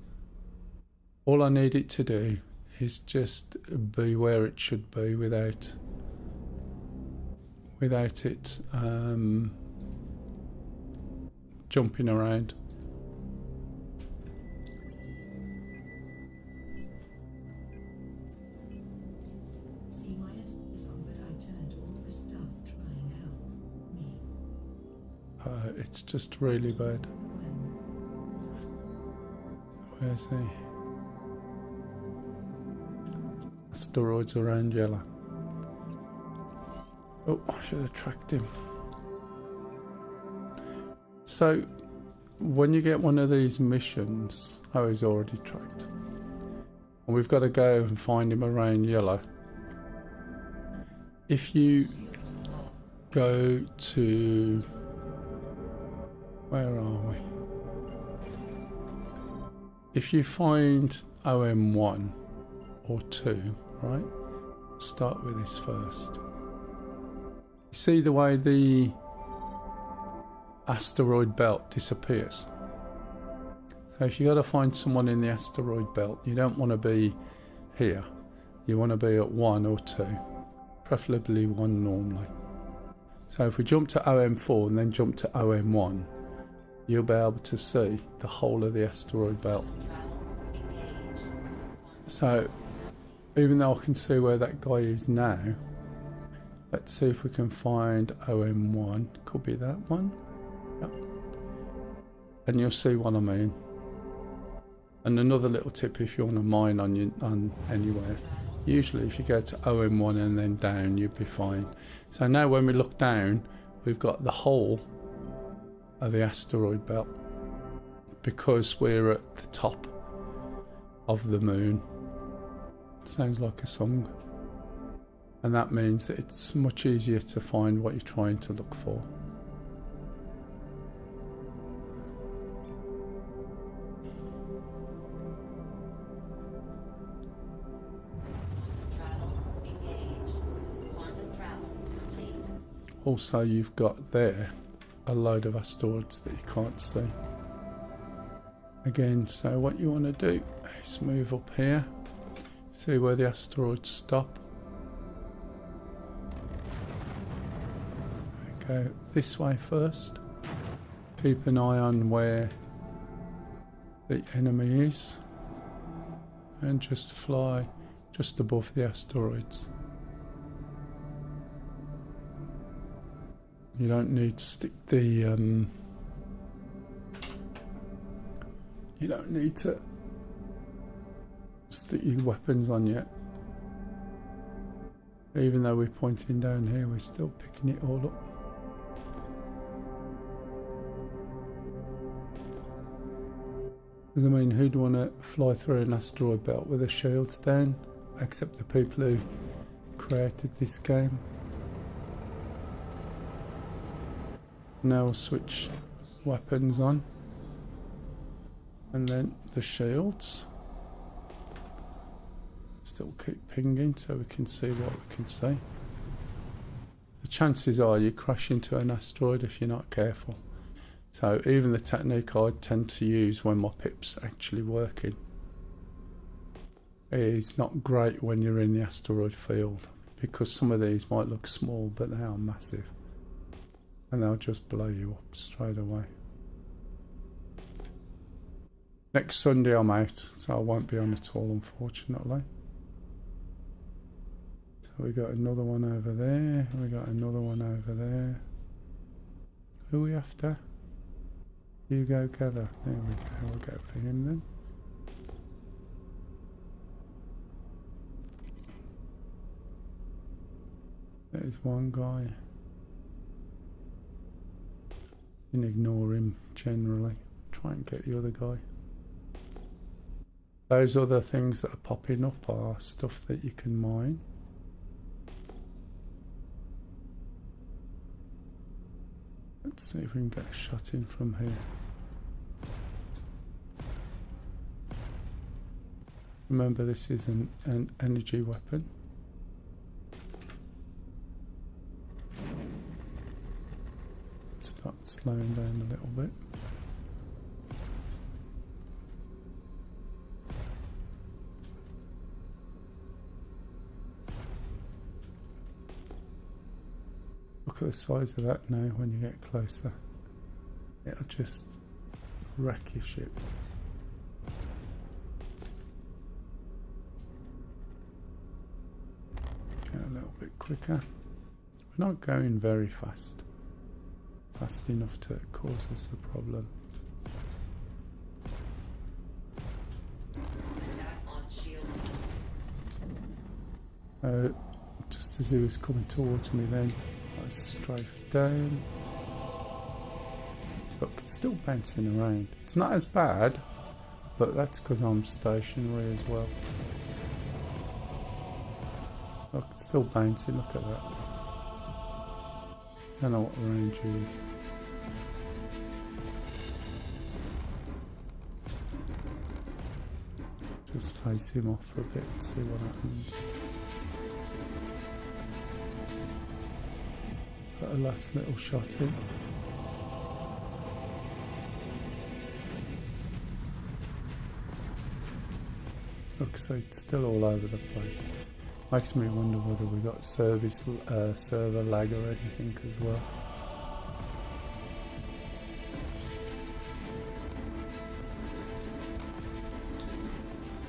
All I need it to do is just be where it should be without it jumping around. CYS is on, but I turned all the stuff trying help me. It's just really bad. Where's he? Asteroids around yellow. Oh, I should have tracked him. So, when you get one of these missions, oh, he's already tracked. And we've got to go and find him around yellow. If you go to... where are we? If you find OM1 or 2, right? Start with this first. You see the way the asteroid belt disappears? So if you got to find someone in the asteroid belt, you don't want to be here. You want to be at 1 or 2. Preferably 1 normally. So if we jump to OM4 and then jump to OM1, you'll be able to see the whole of the asteroid belt. So even though I can see where that guy is now, let's see if we can find OM1. Could be that one. Yep. And you'll see what I mean. And another little tip, if you want to mine on anywhere, usually if you go to OM1 and then down, you'll be fine. So now when we look down, we've got the whole of the asteroid belt because we're at the top of the moon. Sounds like a song. And that means that it's much easier to find what you're trying to look for. Also, you've got there a load of asteroids that you can't see. Again, so what you want to do is move up here, see where the asteroids stop. Go this way first. Keep an eye on where the enemy is and just fly just above the asteroids. You don't need to stick the you don't need to stick your weapons on yet. Even though we're pointing down here, we're still picking it all up. Because I mean, who'd want to fly through an asteroid belt with the shields down, except the people who created this game? Now we'll switch weapons on, and then the shields. Still keep pinging so we can see what we can see. The chances are you crash into an asteroid if you're not careful. So even the technique I tend to use when my pip's actually working is not great when you're in the asteroid field, because some of these might look small but they are massive. And they'll just blow you up straight away. Next Sunday I'm out, so I won't be on at all, unfortunately. So we got another one over there, we got another one over there. Who are we after? Hugo Gather. There we go, we'll go for him then. There's one guy. And ignore him generally. Try and get the other guy. Those other things that are popping up are stuff that you can mine. Let's see if we can get a shot in from here. Remember, this is an energy weapon. Start slowing down a little bit. Look at the size of that now when you get closer. It'll just wreck your ship. Get a little bit quicker. We're not going very fast. Fast enough to cause us a problem. Attack on shields. Just as he was coming towards me then, I strafed down. Look, it's still bouncing around. It's not as bad, but that's because I'm stationary as well. Look, it's still bouncing, look at that. I don't know what the range is. Just face him off for a bit and see what happens. Got a last little shot in. Look, so it's still all over the place. Makes me wonder whether we got server lag or anything as well.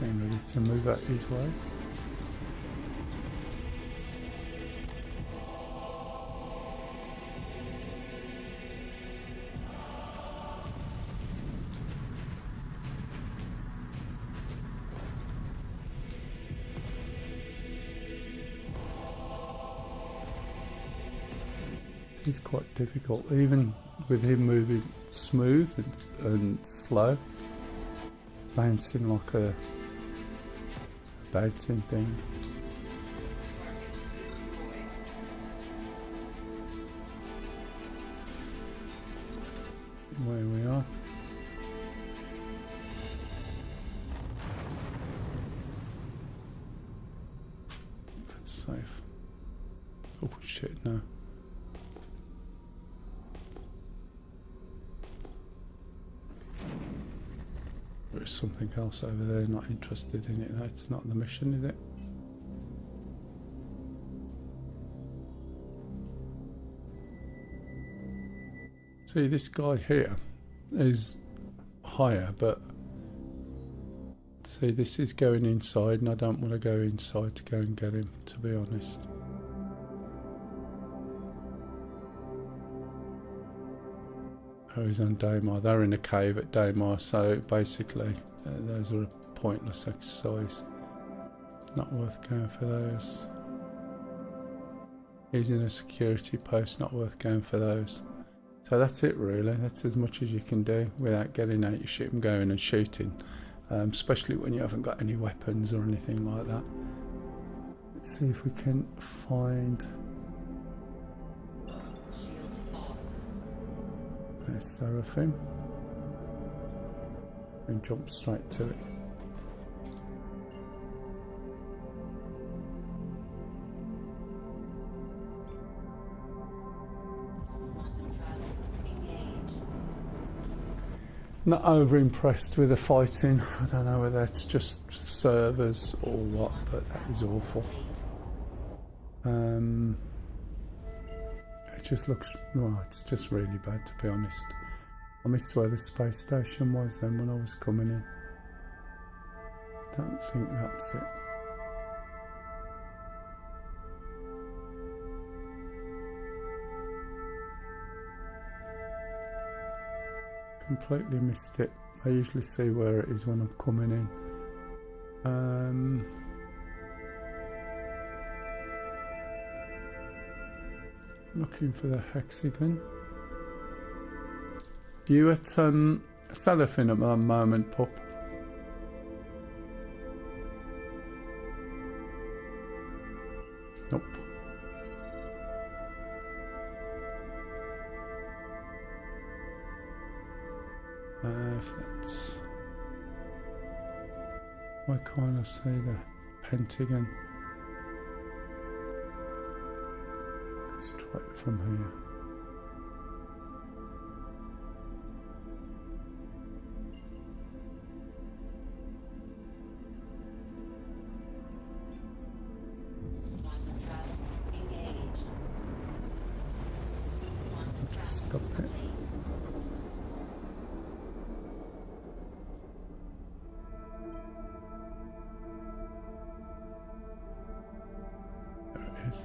Getting ready to move out his way. It's quite difficult, even with him moving smooth and slow, bouncing like a bouncing thing. Where we are. That's safe. Oh shit, no. There's something else over there, not interested in it. That's not the mission, is it? See, this guy here is higher, but see, this is going inside, and I don't want to go inside to go and get him, to be honest. Oh, he's on Daymar. They're in a cave at Daymar, so basically those are a pointless exercise. Not worth going for those. He's in a security post, not worth going for those. So that's it really. That's as much as you can do without getting out your ship and going and shooting. Especially when you haven't got any weapons or anything like that. Let's see if we can find... There's Seraphim. And jump straight to it. Not over impressed with the fighting. I don't know whether it's just servers or what, but that is awful. It just looks, well, it's just really bad, to be honest. I missed where the space station was then when I was coming in. Don't think that's it. Completely missed it. I usually see where it is when I'm coming in. Looking for the hexagon. You at Cellophane at the moment, pup? Nope. If that's... Why can't I see the pentagon? Let's try it from here. Stop it. There it is.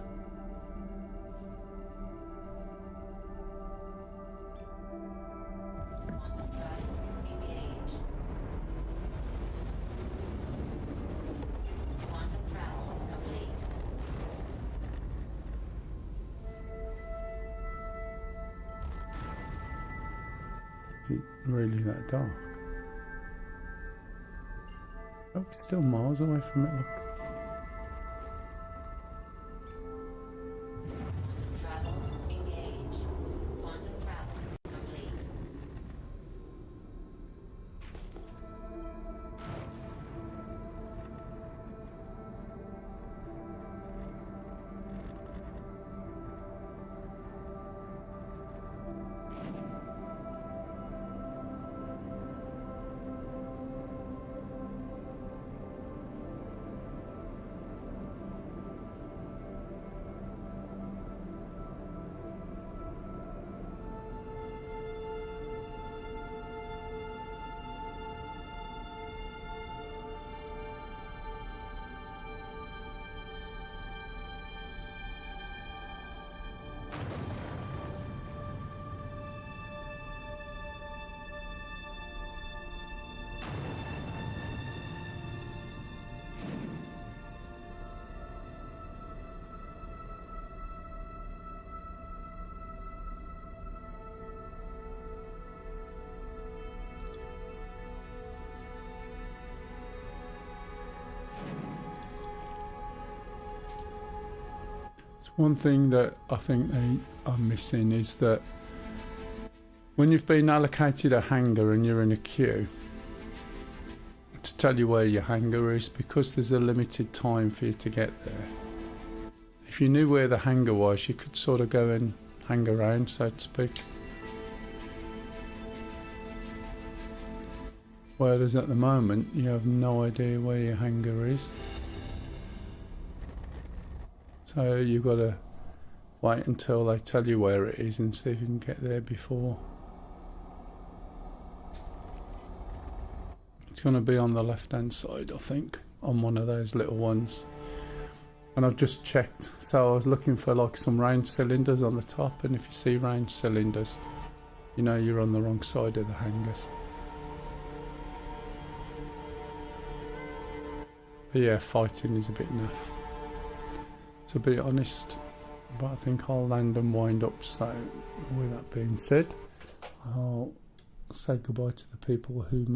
Is it really that dark? Oh, we're still miles away from it, look. Travel engaged. Quantum travel complete. One thing that I think they are missing is that when you've been allocated a hangar and you're in a queue, to tell you where your hangar is, because there's a limited time for you to get there. If you knew where the hangar was, you could sort of go and hang around, so to speak. Whereas at the moment, you have no idea where your hangar is. So you've got to wait until they tell you where it is and see if you can get there before. It's going to be on the left hand side, I think, on one of those little ones. And I've just checked, so I was looking for like some range cylinders on the top, and if you see range cylinders, you know you're on the wrong side of the hangars. But yeah, fighting is a bit naff, to be honest, but I think I'll land and wind up. So with that being said, I'll say goodbye to the people who made